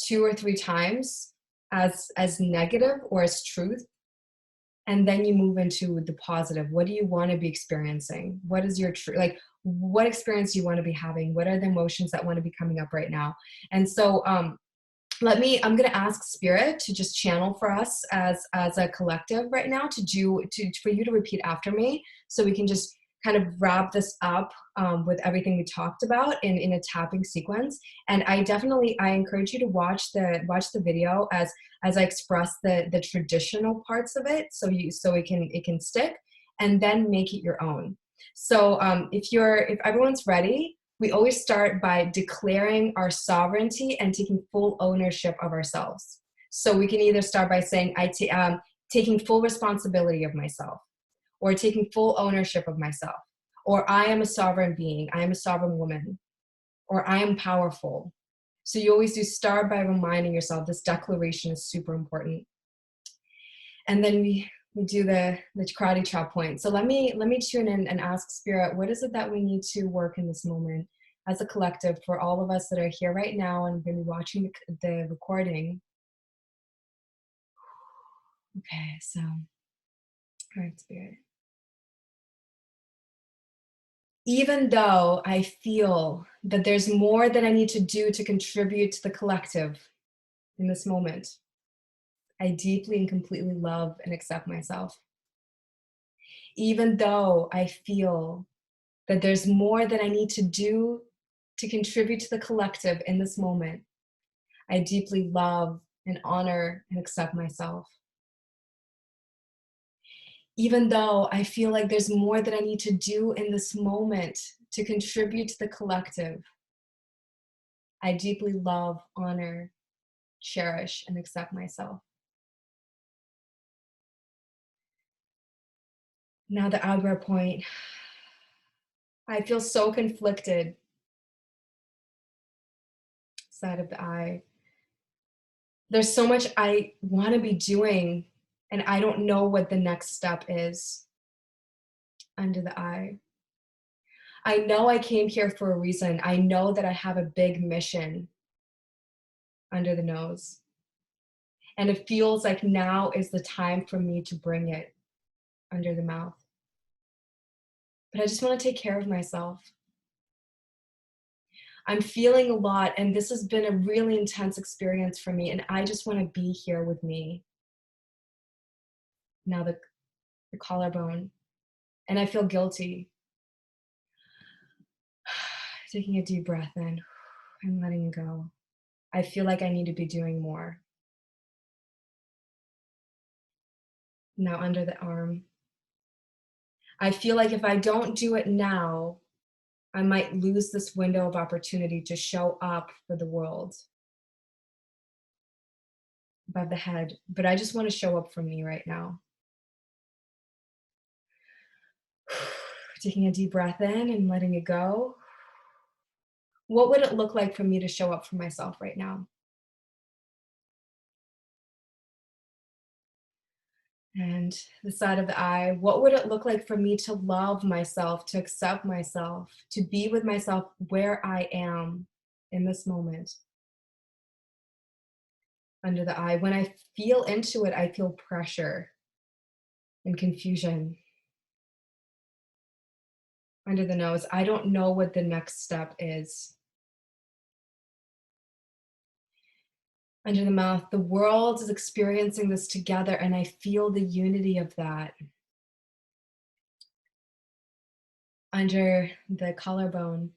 2 or 3 times as negative or as truth. And then you move into the positive. What do you want to be experiencing? What is your truth? Like, what experience do you want to be having? What are the emotions that want to be coming up right now? And so I'm going to ask Spirit to just channel for us as a collective right now for you to repeat after me, so we can just kind of wrap this up with everything we talked about in a tapping sequence. And I encourage you to watch the video as I express the traditional parts of it, so it can stick, and then make it your own. So if everyone's ready, we always start by declaring our sovereignty and taking full ownership of ourselves. So we can either start by saying, taking full responsibility of myself, or taking full ownership of myself, or I am a sovereign being, I am a sovereign woman, or I am powerful. So you always do start by reminding yourself. This declaration is super important. And then we do the karate chop point. So let me tune in and ask Spirit, what is it that we need to work in this moment as a collective for all of us that are here right now and been watching the recording? Okay, so, all right, Spirit. Even though I feel that there's more that I need to do to contribute to the collective in this moment, I deeply and completely love and accept myself. Even though I feel that there's more that I need to do to contribute to the collective in this moment, I deeply love and honor and accept myself. Even though I feel like there's more that I need to do in this moment to contribute to the collective, I deeply love, honor, cherish, and accept myself. Now the eyebrow point. I feel so conflicted. Side of the eye. There's so much I want to be doing, and I don't know what the next step is. Under the eye. I know I came here for a reason. I know that I have a big mission under the nose. And it feels like now is the time for me to bring it under the mouth. But I just want to take care of myself. I'm feeling a lot, and this has been a really intense experience for me, and I just want to be here with me. Now the collarbone, and I feel guilty. Taking a deep breath in and letting it go. I feel like I need to be doing more. Now under the arm. I feel like if I don't do it now, I might lose this window of opportunity to show up for the world. Above the head, but I just want to show up for me right now. Taking a deep breath in and letting it go. What would it look like for me to show up for myself right now? And the side of the eye, what would it look like for me to love myself, to accept myself, to be with myself where I am in this moment? Under the eye, when I feel into it, I feel pressure and confusion. Under the nose, I don't know what the next step is. Under the mouth, the world is experiencing this together, and I feel the unity of that. Under the collarbone.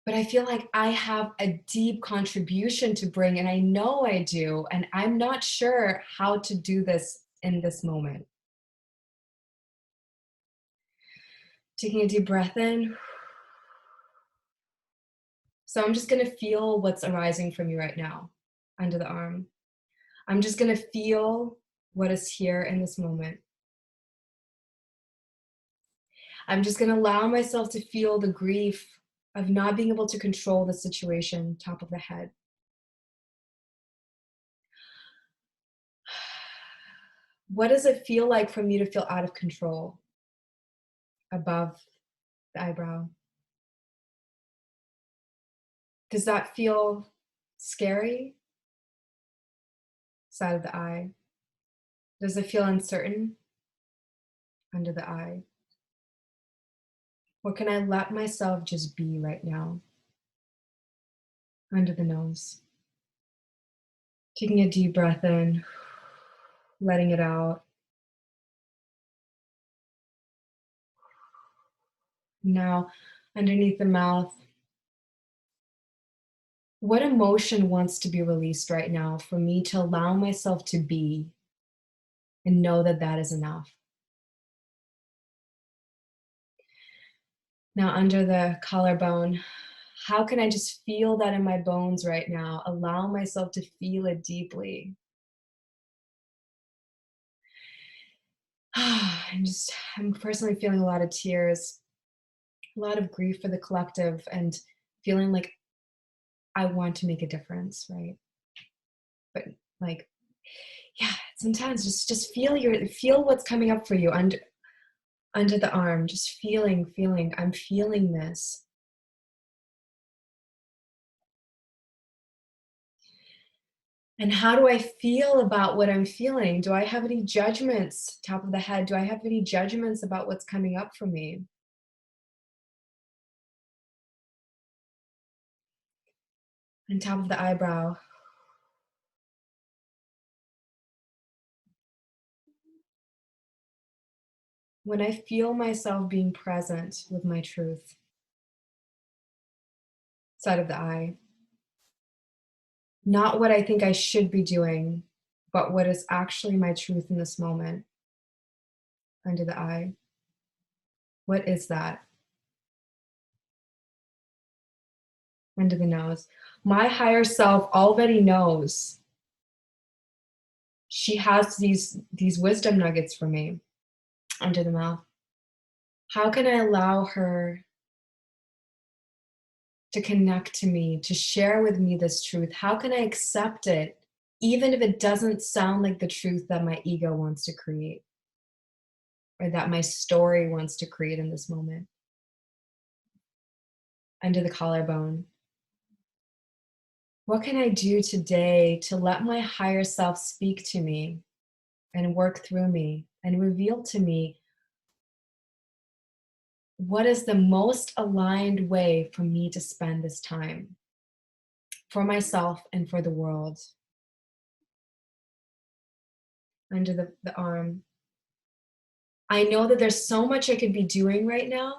But I feel like I have a deep contribution to bring, and I know I do, and I'm not sure how to do this in this moment. Taking a deep breath in. So I'm just gonna feel what's arising from you right now, under the arm. I'm just gonna feel what is here in this moment. I'm just gonna allow myself to feel the grief of not being able to control the situation, top of the head. What does it feel like for me to feel out of control? Above the eyebrow. Does that feel scary? Side of the eye. Does it feel uncertain? Under the eye. Or can I let myself just be right now? Under the nose. Taking a deep breath in, letting it out. Now, underneath the mouth, what emotion wants to be released right now for me to allow myself to be and know that that is enough? Now, under the collarbone, how can I just feel that in my bones right now? Allow myself to feel it deeply. I'm personally feeling a lot of tears, a lot of grief for the collective, and feeling like I want to make a difference, right? But like, yeah, sometimes just feel what's coming up for you under the arm, just feeling, I'm feeling this. And how do I feel about what I'm feeling? Do I have any judgments, top of the head? Do I have any judgments about what's coming up for me? And top of the eyebrow. When I feel myself being present with my truth. Side of the eye. Not what I think I should be doing, but what is actually my truth in this moment. Under the eye. What is that? Under the nose. My higher self already knows. She has these wisdom nuggets for me. Under the mouth. How can I allow her to connect to me, to share with me this truth? How can I accept it, even if it doesn't sound like the truth that my ego wants to create or that my story wants to create in this moment? Under the collarbone. What can I do today to let my higher self speak to me and work through me and reveal to me what is the most aligned way for me to spend this time for myself and for the world? Under the arm. I know that there's so much I could be doing right now.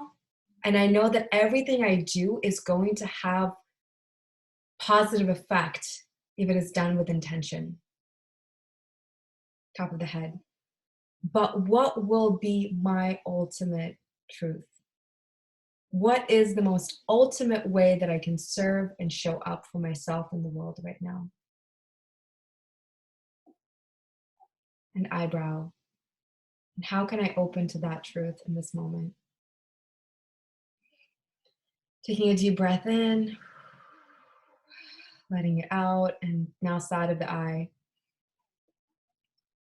And I know that everything I do is going to have positive effect if it is done with intention. Top of the head. But what will be my ultimate truth? What is the most ultimate way that I can serve and show up for myself in the world right now? An eyebrow. And how can I open to that truth in this moment? Taking a deep breath in, letting it out, and now side of the eye.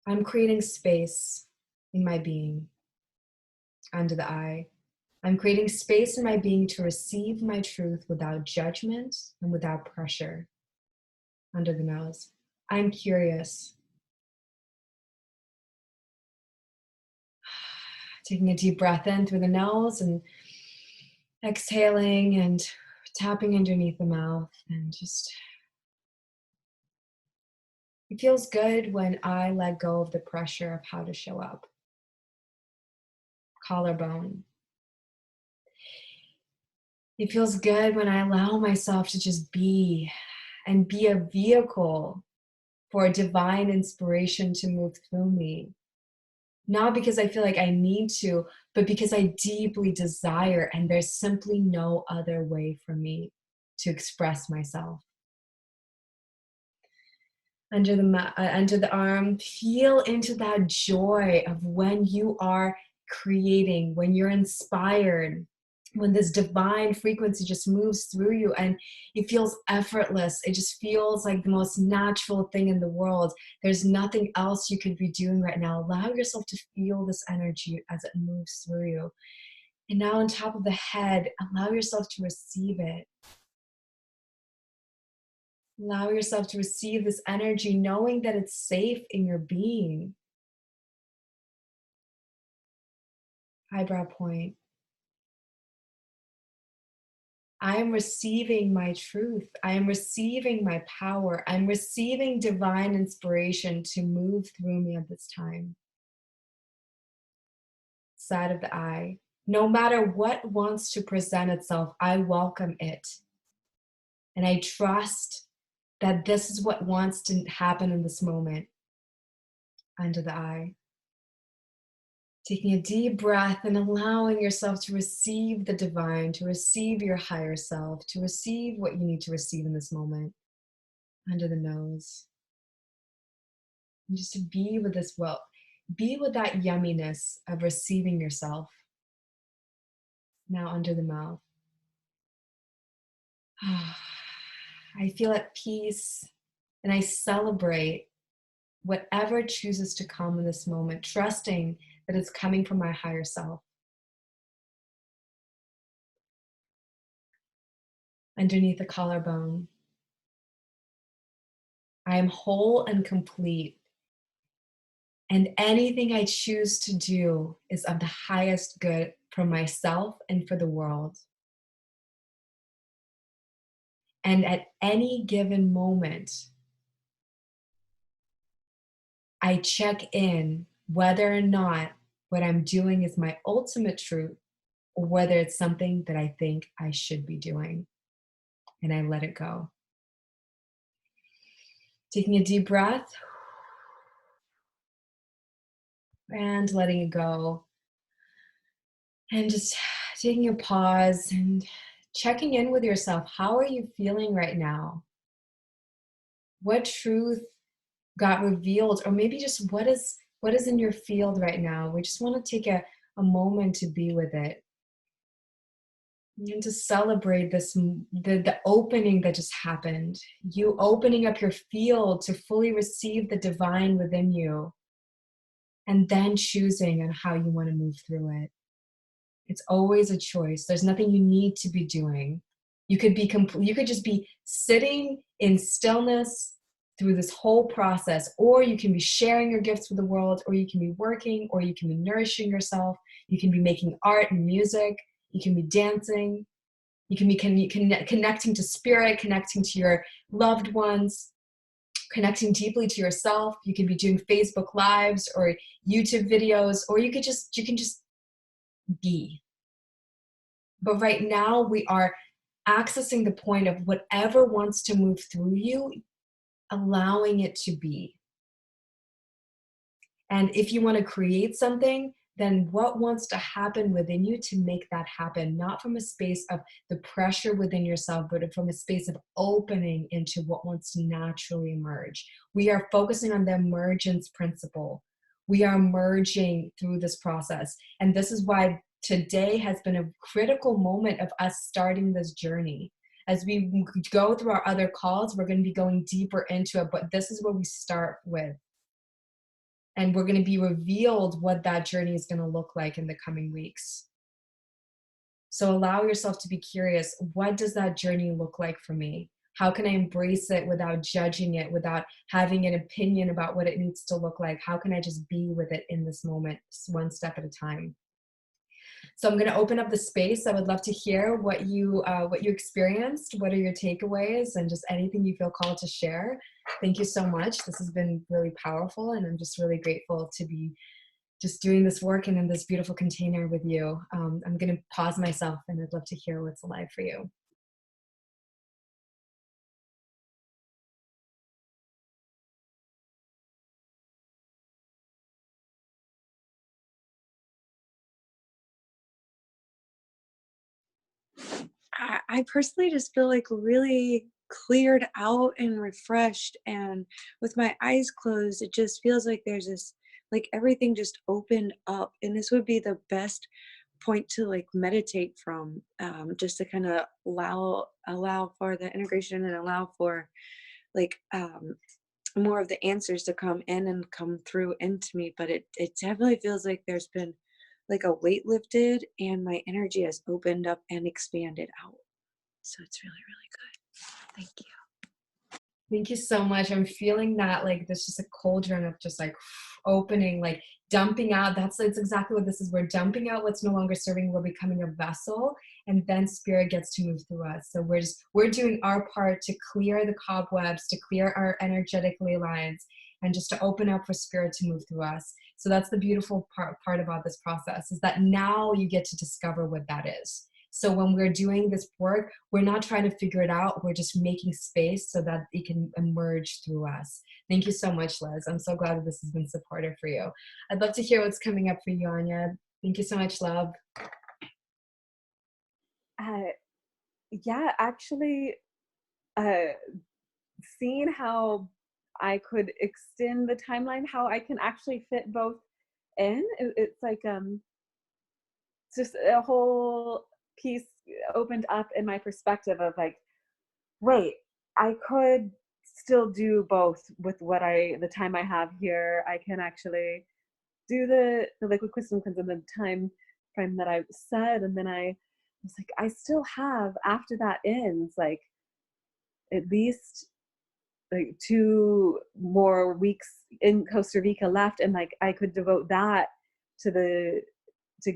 I'm creating space in my being. Under the eye. I'm creating space in my being to receive my truth without judgment and without pressure. Under the nose. I'm curious. Taking a deep breath in through the nose and exhaling and tapping underneath the mouth, and just, it feels good when I let go of the pressure of how to show up. Collarbone. It feels good when I allow myself to just be and be a vehicle for divine inspiration to move through me. Not because I feel like I need to, but because I deeply desire, and there's simply no other way for me to express myself. Under the arm, feel into that joy of when you are creating, when you're inspired, when this divine frequency just moves through you and it feels effortless. It just feels like the most natural thing in the world. There's nothing else you could be doing right now. Allow yourself to feel this energy as it moves through you. And now on top of the head, allow yourself to receive it. Allow yourself to receive this energy, knowing that it's safe in your being. Eyebrow point. I am receiving my truth. I am receiving my power. I'm receiving divine inspiration to move through me at this time. Side of the eye. No matter what wants to present itself, I welcome it. And I trust that this is what wants to happen in this moment. Under the eye. Taking a deep breath and allowing yourself to receive the divine, to receive your higher self, to receive what you need to receive in this moment. Under the nose. And just to be with this well, be with that yumminess of receiving yourself. Now under the mouth. I feel at peace and I celebrate whatever chooses to come in this moment, trusting that it's coming from my higher self. Underneath the collarbone. I am whole and complete, and anything I choose to do is of the highest good for myself and for the world. And at any given moment, I check in whether or not what I'm doing is my ultimate truth, or whether it's something that I think I should be doing, and I let it go. Taking a deep breath and letting it go. And just taking a pause and checking in with yourself. How are you feeling right now? What truth got revealed? Or maybe just what is in your field right now? We just want to take a moment to be with it. And to celebrate this, the opening that just happened. You opening up your field to fully receive the divine within you. And then choosing on how you want to move through it. It's always a choice. There's nothing you need to be doing. You could be you could just be sitting in stillness through this whole process, or you can be sharing your gifts with the world, or you can be working, or you can be nourishing yourself. You can be making art and music. You can be dancing. You can be connecting to spirit, connecting to your loved ones, connecting deeply to yourself. You can be doing Facebook lives or YouTube videos, or you can just be. But right now we are accessing the point of whatever wants to move through you, allowing it to be. And if you want to create something, then what wants to happen within you to make that happen? Not from a space of the pressure within yourself, but from a space of opening into what wants to naturally emerge. We are focusing on the emergence principle. We are merging through this process. And this is why today has been a critical moment of us starting this journey. As we go through our other calls, we're going to be going deeper into it, but this is where we start with. And we're going to be revealed what that journey is going to look like in the coming weeks. So allow yourself to be curious. What does that journey look like for me? How can I embrace it without judging it, without having an opinion about what it needs to look like? How can I just be with it in this moment, one step at a time? So I'm going to open up the space. I would love to hear what you experienced. What are your takeaways, and just anything you feel called to share. Thank you so much. This has been really powerful, and I'm just really grateful to be just doing this work and in this beautiful container with you. I'm going to pause myself, and I'd love to hear what's alive for you. I personally just feel like really cleared out and refreshed, and with my eyes closed it just feels like there's this, like everything just opened up, and this would be the best point to like meditate from, just to kind of allow for the integration and allow for like more of the answers to come in and come through into me. But it definitely feels like there's been like a weight lifted, and my energy has opened up and expanded out. So it's really, really good. Thank you. Thank you so much. I'm feeling that, like, there's just a cauldron of just like opening, like dumping out. That's exactly what this is. We're dumping out what's no longer serving. We're becoming a vessel, and then spirit gets to move through us. So we're doing our part to clear the cobwebs, to clear our energetic ley lines, and just to open up for spirit to move through us. So that's the beautiful part about this process, is that now you get to discover what that is. So when we're doing this work, we're not trying to figure it out. We're just making space so that it can emerge through us. Thank you so much, Liz. I'm so glad that this has been supportive for you. I'd love to hear what's coming up for you, Anya. Thank you so much, love. Yeah, actually, seeing how I could extend the timeline, how I can actually fit both in, it's like just a whole piece opened up in my perspective of like, wait, I could still do both with the time I have here. I can actually do the liquid crystal cleanse in the time frame that I said, and then I was like, I still have, after that ends, like at least like 2 more weeks in Costa Rica left, and like I could devote that to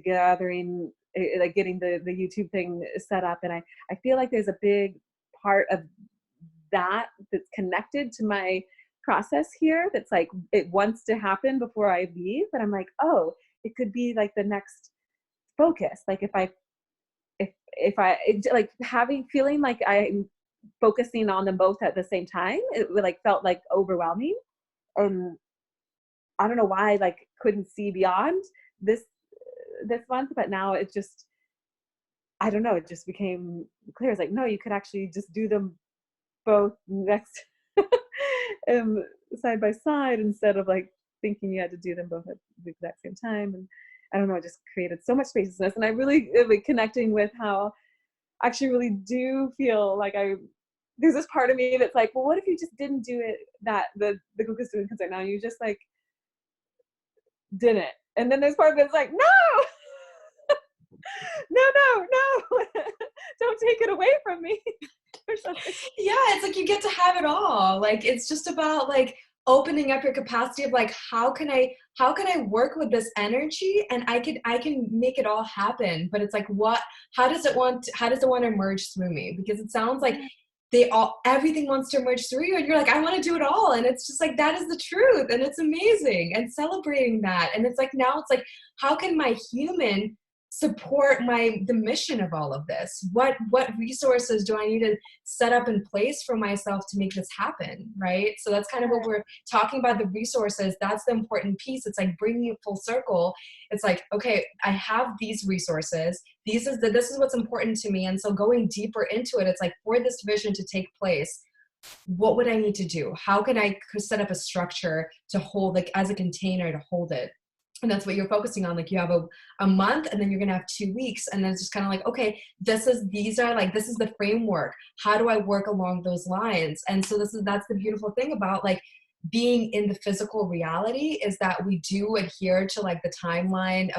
gathering, like getting the YouTube thing set up. And I feel like there's a big part of that that's connected to my process here, that's like it wants to happen before I leave. But I'm like, oh, it could be like the next focus. Like if I like feeling like I'm focusing on them both at the same time, it like felt like overwhelming. And I don't know why I like couldn't see beyond this month, but now it just, I don't know, it just became clear. It's like, no, you could actually just do them both next side by side, instead of like thinking you had to do them both at the exact same time. And I don't know, it just created so much spaciousness. And I really like connecting with how I actually really do feel like there's this part of me that's like, well, what if you just didn't do it, that the Google student concert now, you just like didn't. And then there's part of it that's like, no, no, don't take it away from me or something. Yeah, it's like you get to have it all. Like it's just about like opening up your capacity of like how can I work with this energy and I can make it all happen. But it's like how does it want to emerge through me? Because it sounds like everything wants to emerge through you and you're like, I want to do it all. And it's just like, that is the truth. And it's amazing and celebrating that. And it's like, now it's like, how can my human support the mission of all of this? What resources do I need to set up in place for myself to make this happen? Right. So that's kind of what we're talking about, the resources. That's the important piece. It's like bringing it full circle. It's like, okay, I have these resources. This is what's important to me. And so going deeper into it, it's like, for this vision to take place, what would I need to do? How can I set up a structure to hold, like as a container to hold it? And that's what you're focusing on. Like you have a month and then you're going to have 2 weeks. And then it's just kind of like, okay, this is the framework. How do I work along those lines? And so that's the beautiful thing about like being in the physical reality, is that we do adhere to like the timeline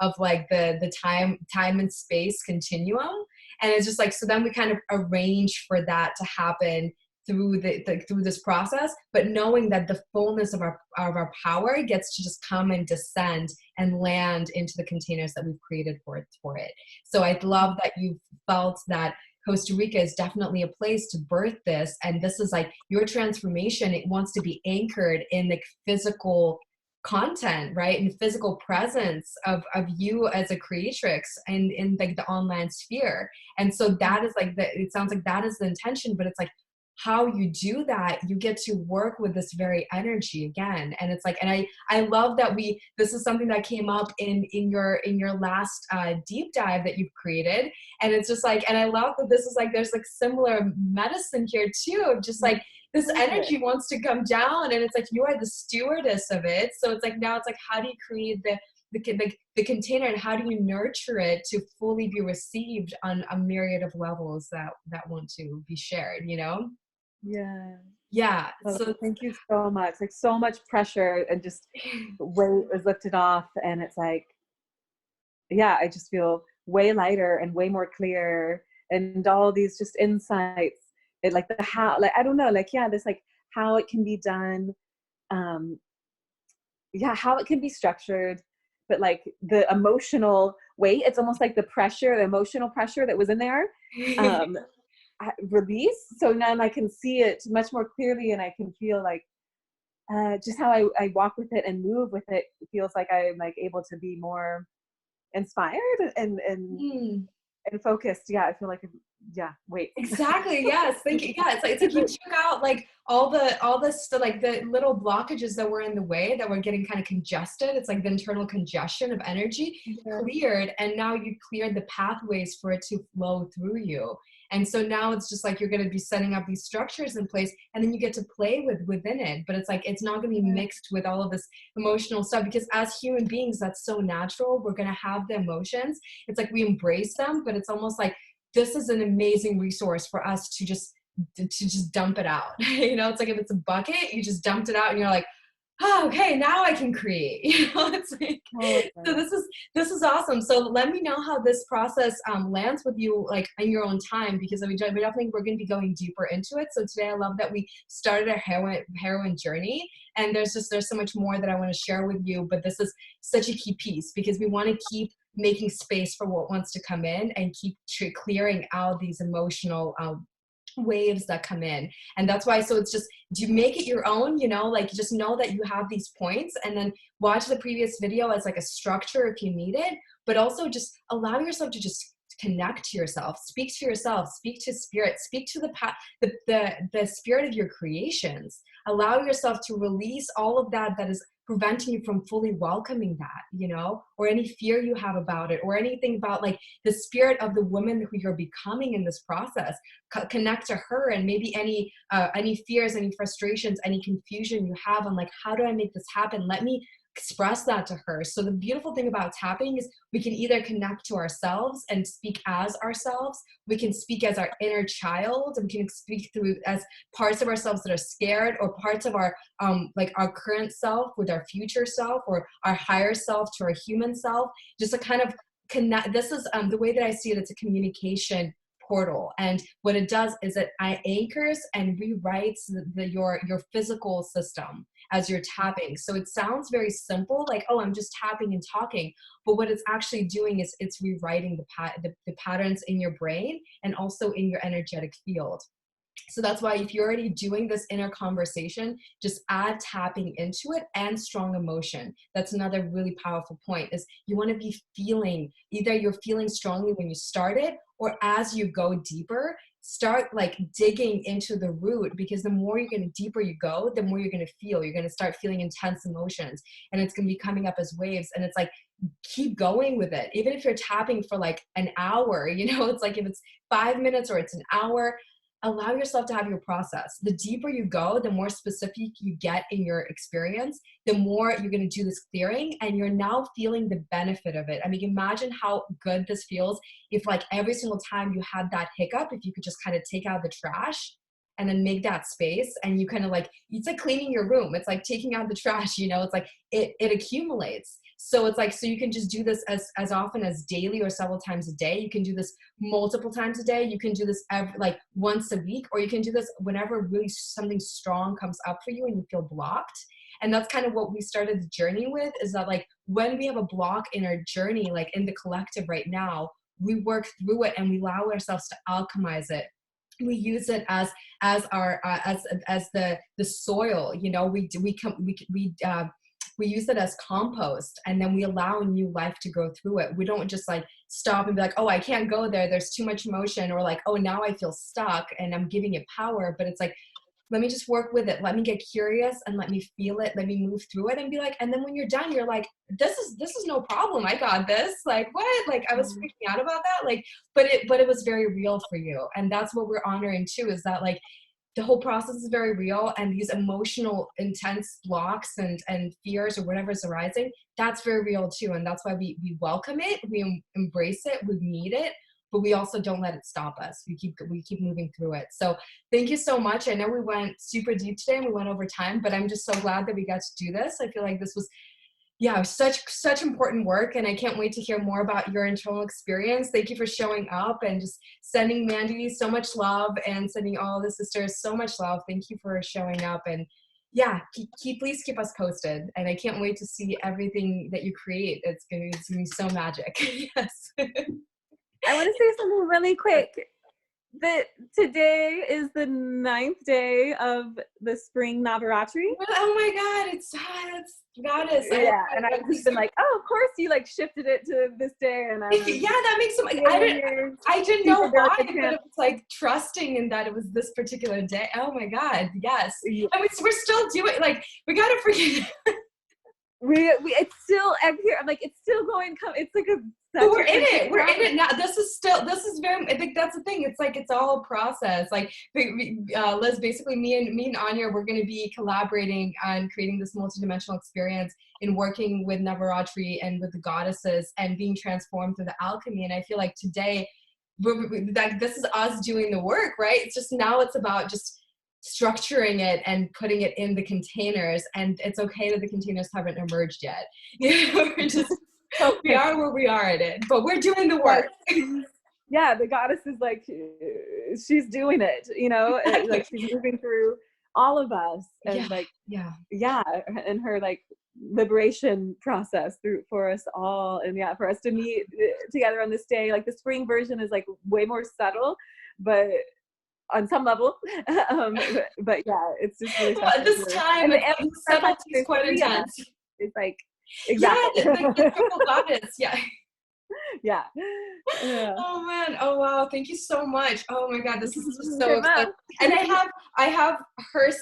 of like the time and space continuum. And it's just like, so then we kind of arrange for that to happen through through this process, but knowing that the fullness of our power gets to just come and descend and land into the containers that we've created for it. So I love that you felt that Costa Rica is definitely a place to birth this, and this is like your transformation. It wants to be anchored in the physical content, right, and physical presence of you as a creatrix and in like the online sphere. And so that is like it sounds like that is the intention, but it's like, how you do that, you get to work with this very energy again. And it's like, and I love that this is something that came up in your last deep dive that you've created. And it's just like, and I love that this is like, there's like similar medicine here too, of just like this energy wants to come down, and it's like, you are the stewardess of it. So it's like, now it's like, how do you create the container, and how do you nurture it to fully be received on a myriad of levels that want to be shared, you know? Yeah. So thank you so much. Like, so much pressure and just weight was lifted off, and it's like, yeah, I just feel way lighter and way more clear, and all these just insights. It like the how, like, I don't know, like, yeah, this like how it can be done, how it can be structured, but like the emotional weight, it's almost like the emotional pressure that was in there, release. So now I can see it much more clearly, and I can feel like just how I walk with it and move with it. It feels like I'm like able to be more inspired and focused. Yeah, I feel like wait. Exactly. Yes. Thank you. Yeah. It's like you took out like all this like the little blockages that were in the way, that were getting kind of congested. It's like the internal congestion of energy cleared, and now you cleared the pathways for it to flow through you. And so now it's just like, you're going to be setting up these structures in place, and then you get to play within it. But it's like, it's not going to be mixed with all of this emotional stuff, because as human beings, that's so natural. We're going to have the emotions. It's like we embrace them, but it's almost like, this is an amazing resource for us to just dump it out. You know, it's like, if it's a bucket, you just dumped it out and you're like, oh, okay, now I can create. You know, it's like, so this is awesome. So let me know how this process lands with you, like in your own time, because we definitely, we're going to be going deeper into it. So today I love that we started a heroine journey, and there's so much more that I want to share with you, but this is such a key piece, because we want to keep making space for what wants to come in, and keep clearing out these emotional waves that come in. And that's why, so it's just, do you make it your own, you know, like, just know that you have these points, and then watch the previous video as like a structure if you need it, but also just allow yourself to just connect to yourself, speak to yourself, speak to spirit, speak to the spirit of your creations. Allow yourself to release all of that is preventing you from fully welcoming that, you know, or any fear you have about it, or anything about like the spirit of the woman who you're becoming in this process. Connect to her, and maybe any fears, any frustrations, any confusion you have on like, how do I make this happen? Let me express that to her. So the beautiful thing about tapping is we can either connect to ourselves and speak as ourselves. We can speak as our inner child, and we can speak through as parts of ourselves that are scared, or parts of our like our current self with our future self, or our higher self to our human self. Just a kind of connect. This is the way that I see it. It's a communication portal. And what it does is it anchors and rewrites your physical system as you're tapping. So it sounds very simple, like, oh, I'm just tapping and talking. But what it's actually doing is it's rewriting the patterns in your brain and also in your energetic field. So that's why if you're already doing this inner conversation, just add tapping into it and strong emotion. That's another really powerful point, is you want to be feeling, either you're feeling strongly when you start it, or as you go deeper, start like digging into the root, because the more you're going to deeper you go, the more you're going to feel. You're going to start feeling intense emotions, and it's going to be coming up as waves. And it's like, keep going with it. Even if you're tapping for like an hour, it's like, if it's 5 minutes or it's an hour, allow yourself to have your process. The deeper you go, the more specific you get in your experience, the more you're going to do this clearing, and you're now feeling the benefit of it. I mean, imagine how good this feels if like every single time you had that hiccup, if you could just kind of take out the trash and then make that space, and you kind of like, it's like cleaning your room. It's like taking out the trash, it's like it accumulates. So it's like, so you can just do this as often as daily or several times a day. You can do this multiple times a day. You can do this like once a week, or you can do this whenever really something strong comes up for you and you feel blocked. And that's kind of what we started the journey with, is that like when we have a block in our journey, like in the collective right now, we work through it and we allow ourselves to alchemize it. We use it as our as the soil, we use it as compost, and then we allow new life to go through it. We don't just like stop and be like, oh, I can't go there, there's too much emotion, or like, oh, now I feel stuck and I'm giving it power. But it's like, let me just work with it. Let me get curious and let me feel it. Let me move through it and be like, and then when you're done, you're like, this is no problem. I got this. Like, what? Like, I was freaking out about that. Like, but it was very real for you. And that's what we're honoring too, is that like, the whole process is very real, and these emotional intense blocks and fears or whatever is arising, that's very real too. And that's why we welcome it, we embrace it, we need it, but we also don't let it stop us. We keep moving through it. So thank you so much. I know we went super deep today and we went over time, but I'm just so glad that we got to do this. I feel like this was such important work, and I can't wait to hear more about your internal experience. Thank you for showing up and just sending Mandy so much love, and sending all the sisters so much love. Thank you for showing up, and please keep us posted. And I can't wait to see everything that you create. It's gonna be so magic. Yes. I want to say something really quick. That today is the 9th day of the spring Navaratri. Oh my God, it's goddess. Yeah, and I've just been like, oh, of course you like shifted it to this day, and I was, yeah, that makes some. I didn't know why, but it was like trusting in that it was this particular day. Oh my God, yes. Yeah. And we're still doing, like, we gotta forget. It's still here. I'm like, it's still going. It's like a. But we're in it now. This is very, I think that's the thing. It's like, it's all a process. Like Liz, basically me and Anya, we're going to be collaborating on creating this multidimensional experience in working with Navaratri and with the goddesses and being transformed through the alchemy. And I feel like today, this is us doing the work, right? It's just, now it's about just structuring it and putting it in the containers. And it's okay that the containers haven't emerged yet. We're just, we are where we are at it, but we're doing the work. Yeah, the goddess is like, she's doing it, like she's moving through all of us, and and her like liberation process for us all, and for us to meet together on this day. Like the spring version is like way more subtle, but on some level, but it's just really special. At this time, and it's quite intense. It's like. Exactly. Yeah, like the triple goddess. Yeah. Yeah. Oh man. Oh wow. Thank you so much. Oh my God. This is just so exciting. And I have her,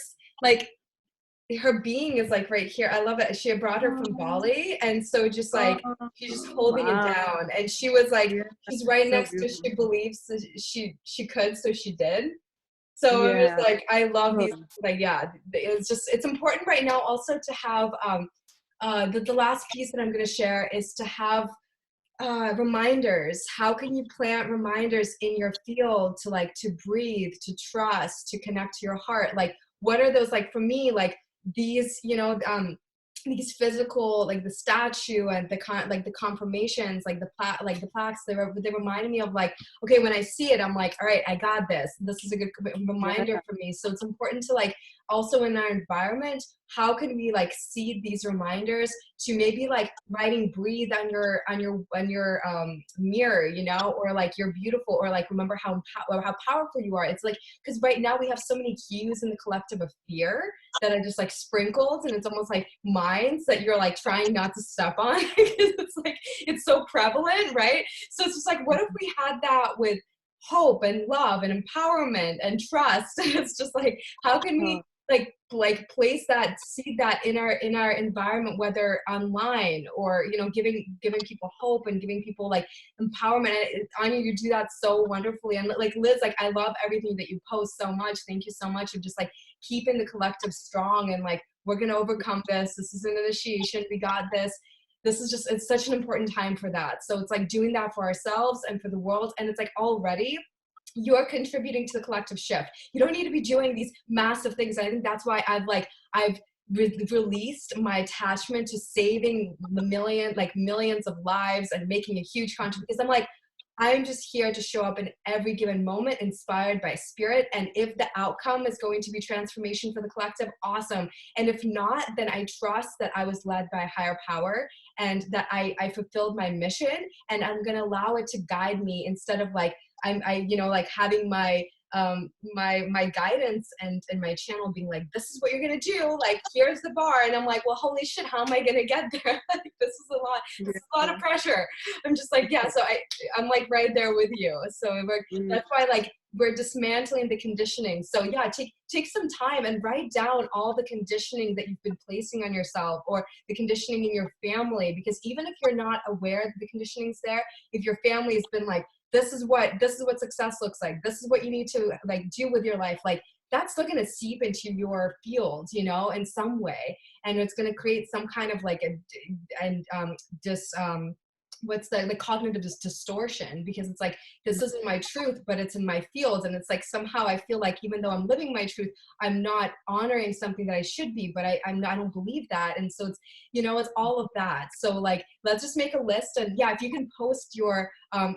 like, her being is like right here. I love it. She brought her from Bali, and so just like she's just holding it down, and she was like, she's right next to. She believes that she could, so she did. So I'm just like, I love these. Like, it's important right now also to have the last piece that I'm going to share is to have reminders. How can you plant reminders in your field to breathe, to trust, to connect to your heart? Like, what are those, like, for me, like these, these physical, like the statue and like the confirmations, like the plaques, they reminded me of like, okay, when I see it, I'm like, all right, I got this. This is a good reminder for me. So it's important to like also in our environment, how can we like seed these reminders to maybe like writing breathe on your mirror, you know, or like you're beautiful, or like remember how powerful you are. It's like, because right now we have so many cues in the collective of fear that are just like sprinkled, and it's almost like mines that you're like trying not to step on because it's like it's so prevalent, right? So it's just like, what if we had that with hope and love and empowerment and trust? It's just like, how can we like place that, seed that in our environment, whether online or, you know, giving people hope and giving people like empowerment. Anya, you do that so wonderfully. And like Liz, like I love everything that you post so much. Thank you so much. Of just like keeping the collective strong and like, we're gonna overcome this. This is an initiation. We got this. This is just, it's such an important time for that. So it's like doing that for ourselves and for the world. And it's like already you're contributing to the collective shift. You don't need to be doing these massive things. I think that's why I've released my attachment to saving the millions of lives and making a huge contribution, because I'm like, I'm just here to show up in every given moment inspired by spirit. And if the outcome is going to be transformation for the collective, awesome. And if not, then I trust that I was led by a higher power and that I fulfilled my mission, and I'm going to allow it to guide me instead of like, you know, like having my my guidance and my channel being like, this is what you're gonna do, like here's the bar, and I'm like, well, holy shit, how am I gonna get there? Like, this is a lot of pressure. I'm just like, yeah, so I'm like right there with you. So that's why like we're dismantling the conditioning. So yeah, take some time and write down all the conditioning that you've been placing on yourself, or the conditioning in your family, because even if you're not aware that the conditioning's there, if your family has been like, this is what success looks like, this is what you need to like do with your life, like that's still going to seep into your field, you know, in some way, and it's going to create some kind of like what's the cognitive distortion, because it's like, this isn't my truth, but it's in my field, and it's like somehow I feel like even though I'm living my truth, I'm not honoring something that I should be, but I don't believe that. And so it's, you know, it's all of that. So like, let's just make a list, and yeah, if you can post your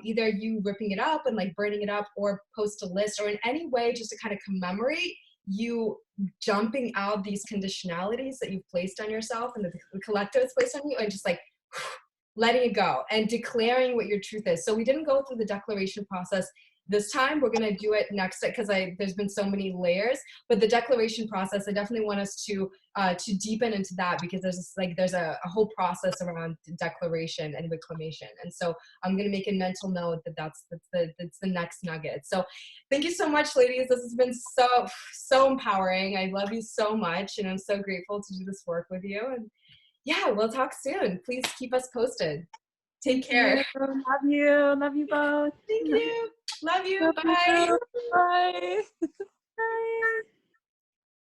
either you ripping it up and like burning it up, or post a list, or in any way just to kind of commemorate you jumping out these conditionalities that you've placed on yourself and the collective has placed on you, and just like letting it go and declaring what your truth is. So we didn't go through the declaration process this time. We're going to do it next, because there's been so many layers, but the declaration process, I definitely want us to deepen into that, because there's a whole process around declaration and reclamation. And so I'm going to make a mental note that that's the next nugget. So thank you so much, ladies. This has been so empowering. I love you so much, and I'm so grateful to do this work with you. And yeah, we'll talk soon. Please keep us posted. Take care. Love you. Love you both. Thank you. Love you. Love Bye. you. Bye. Bye.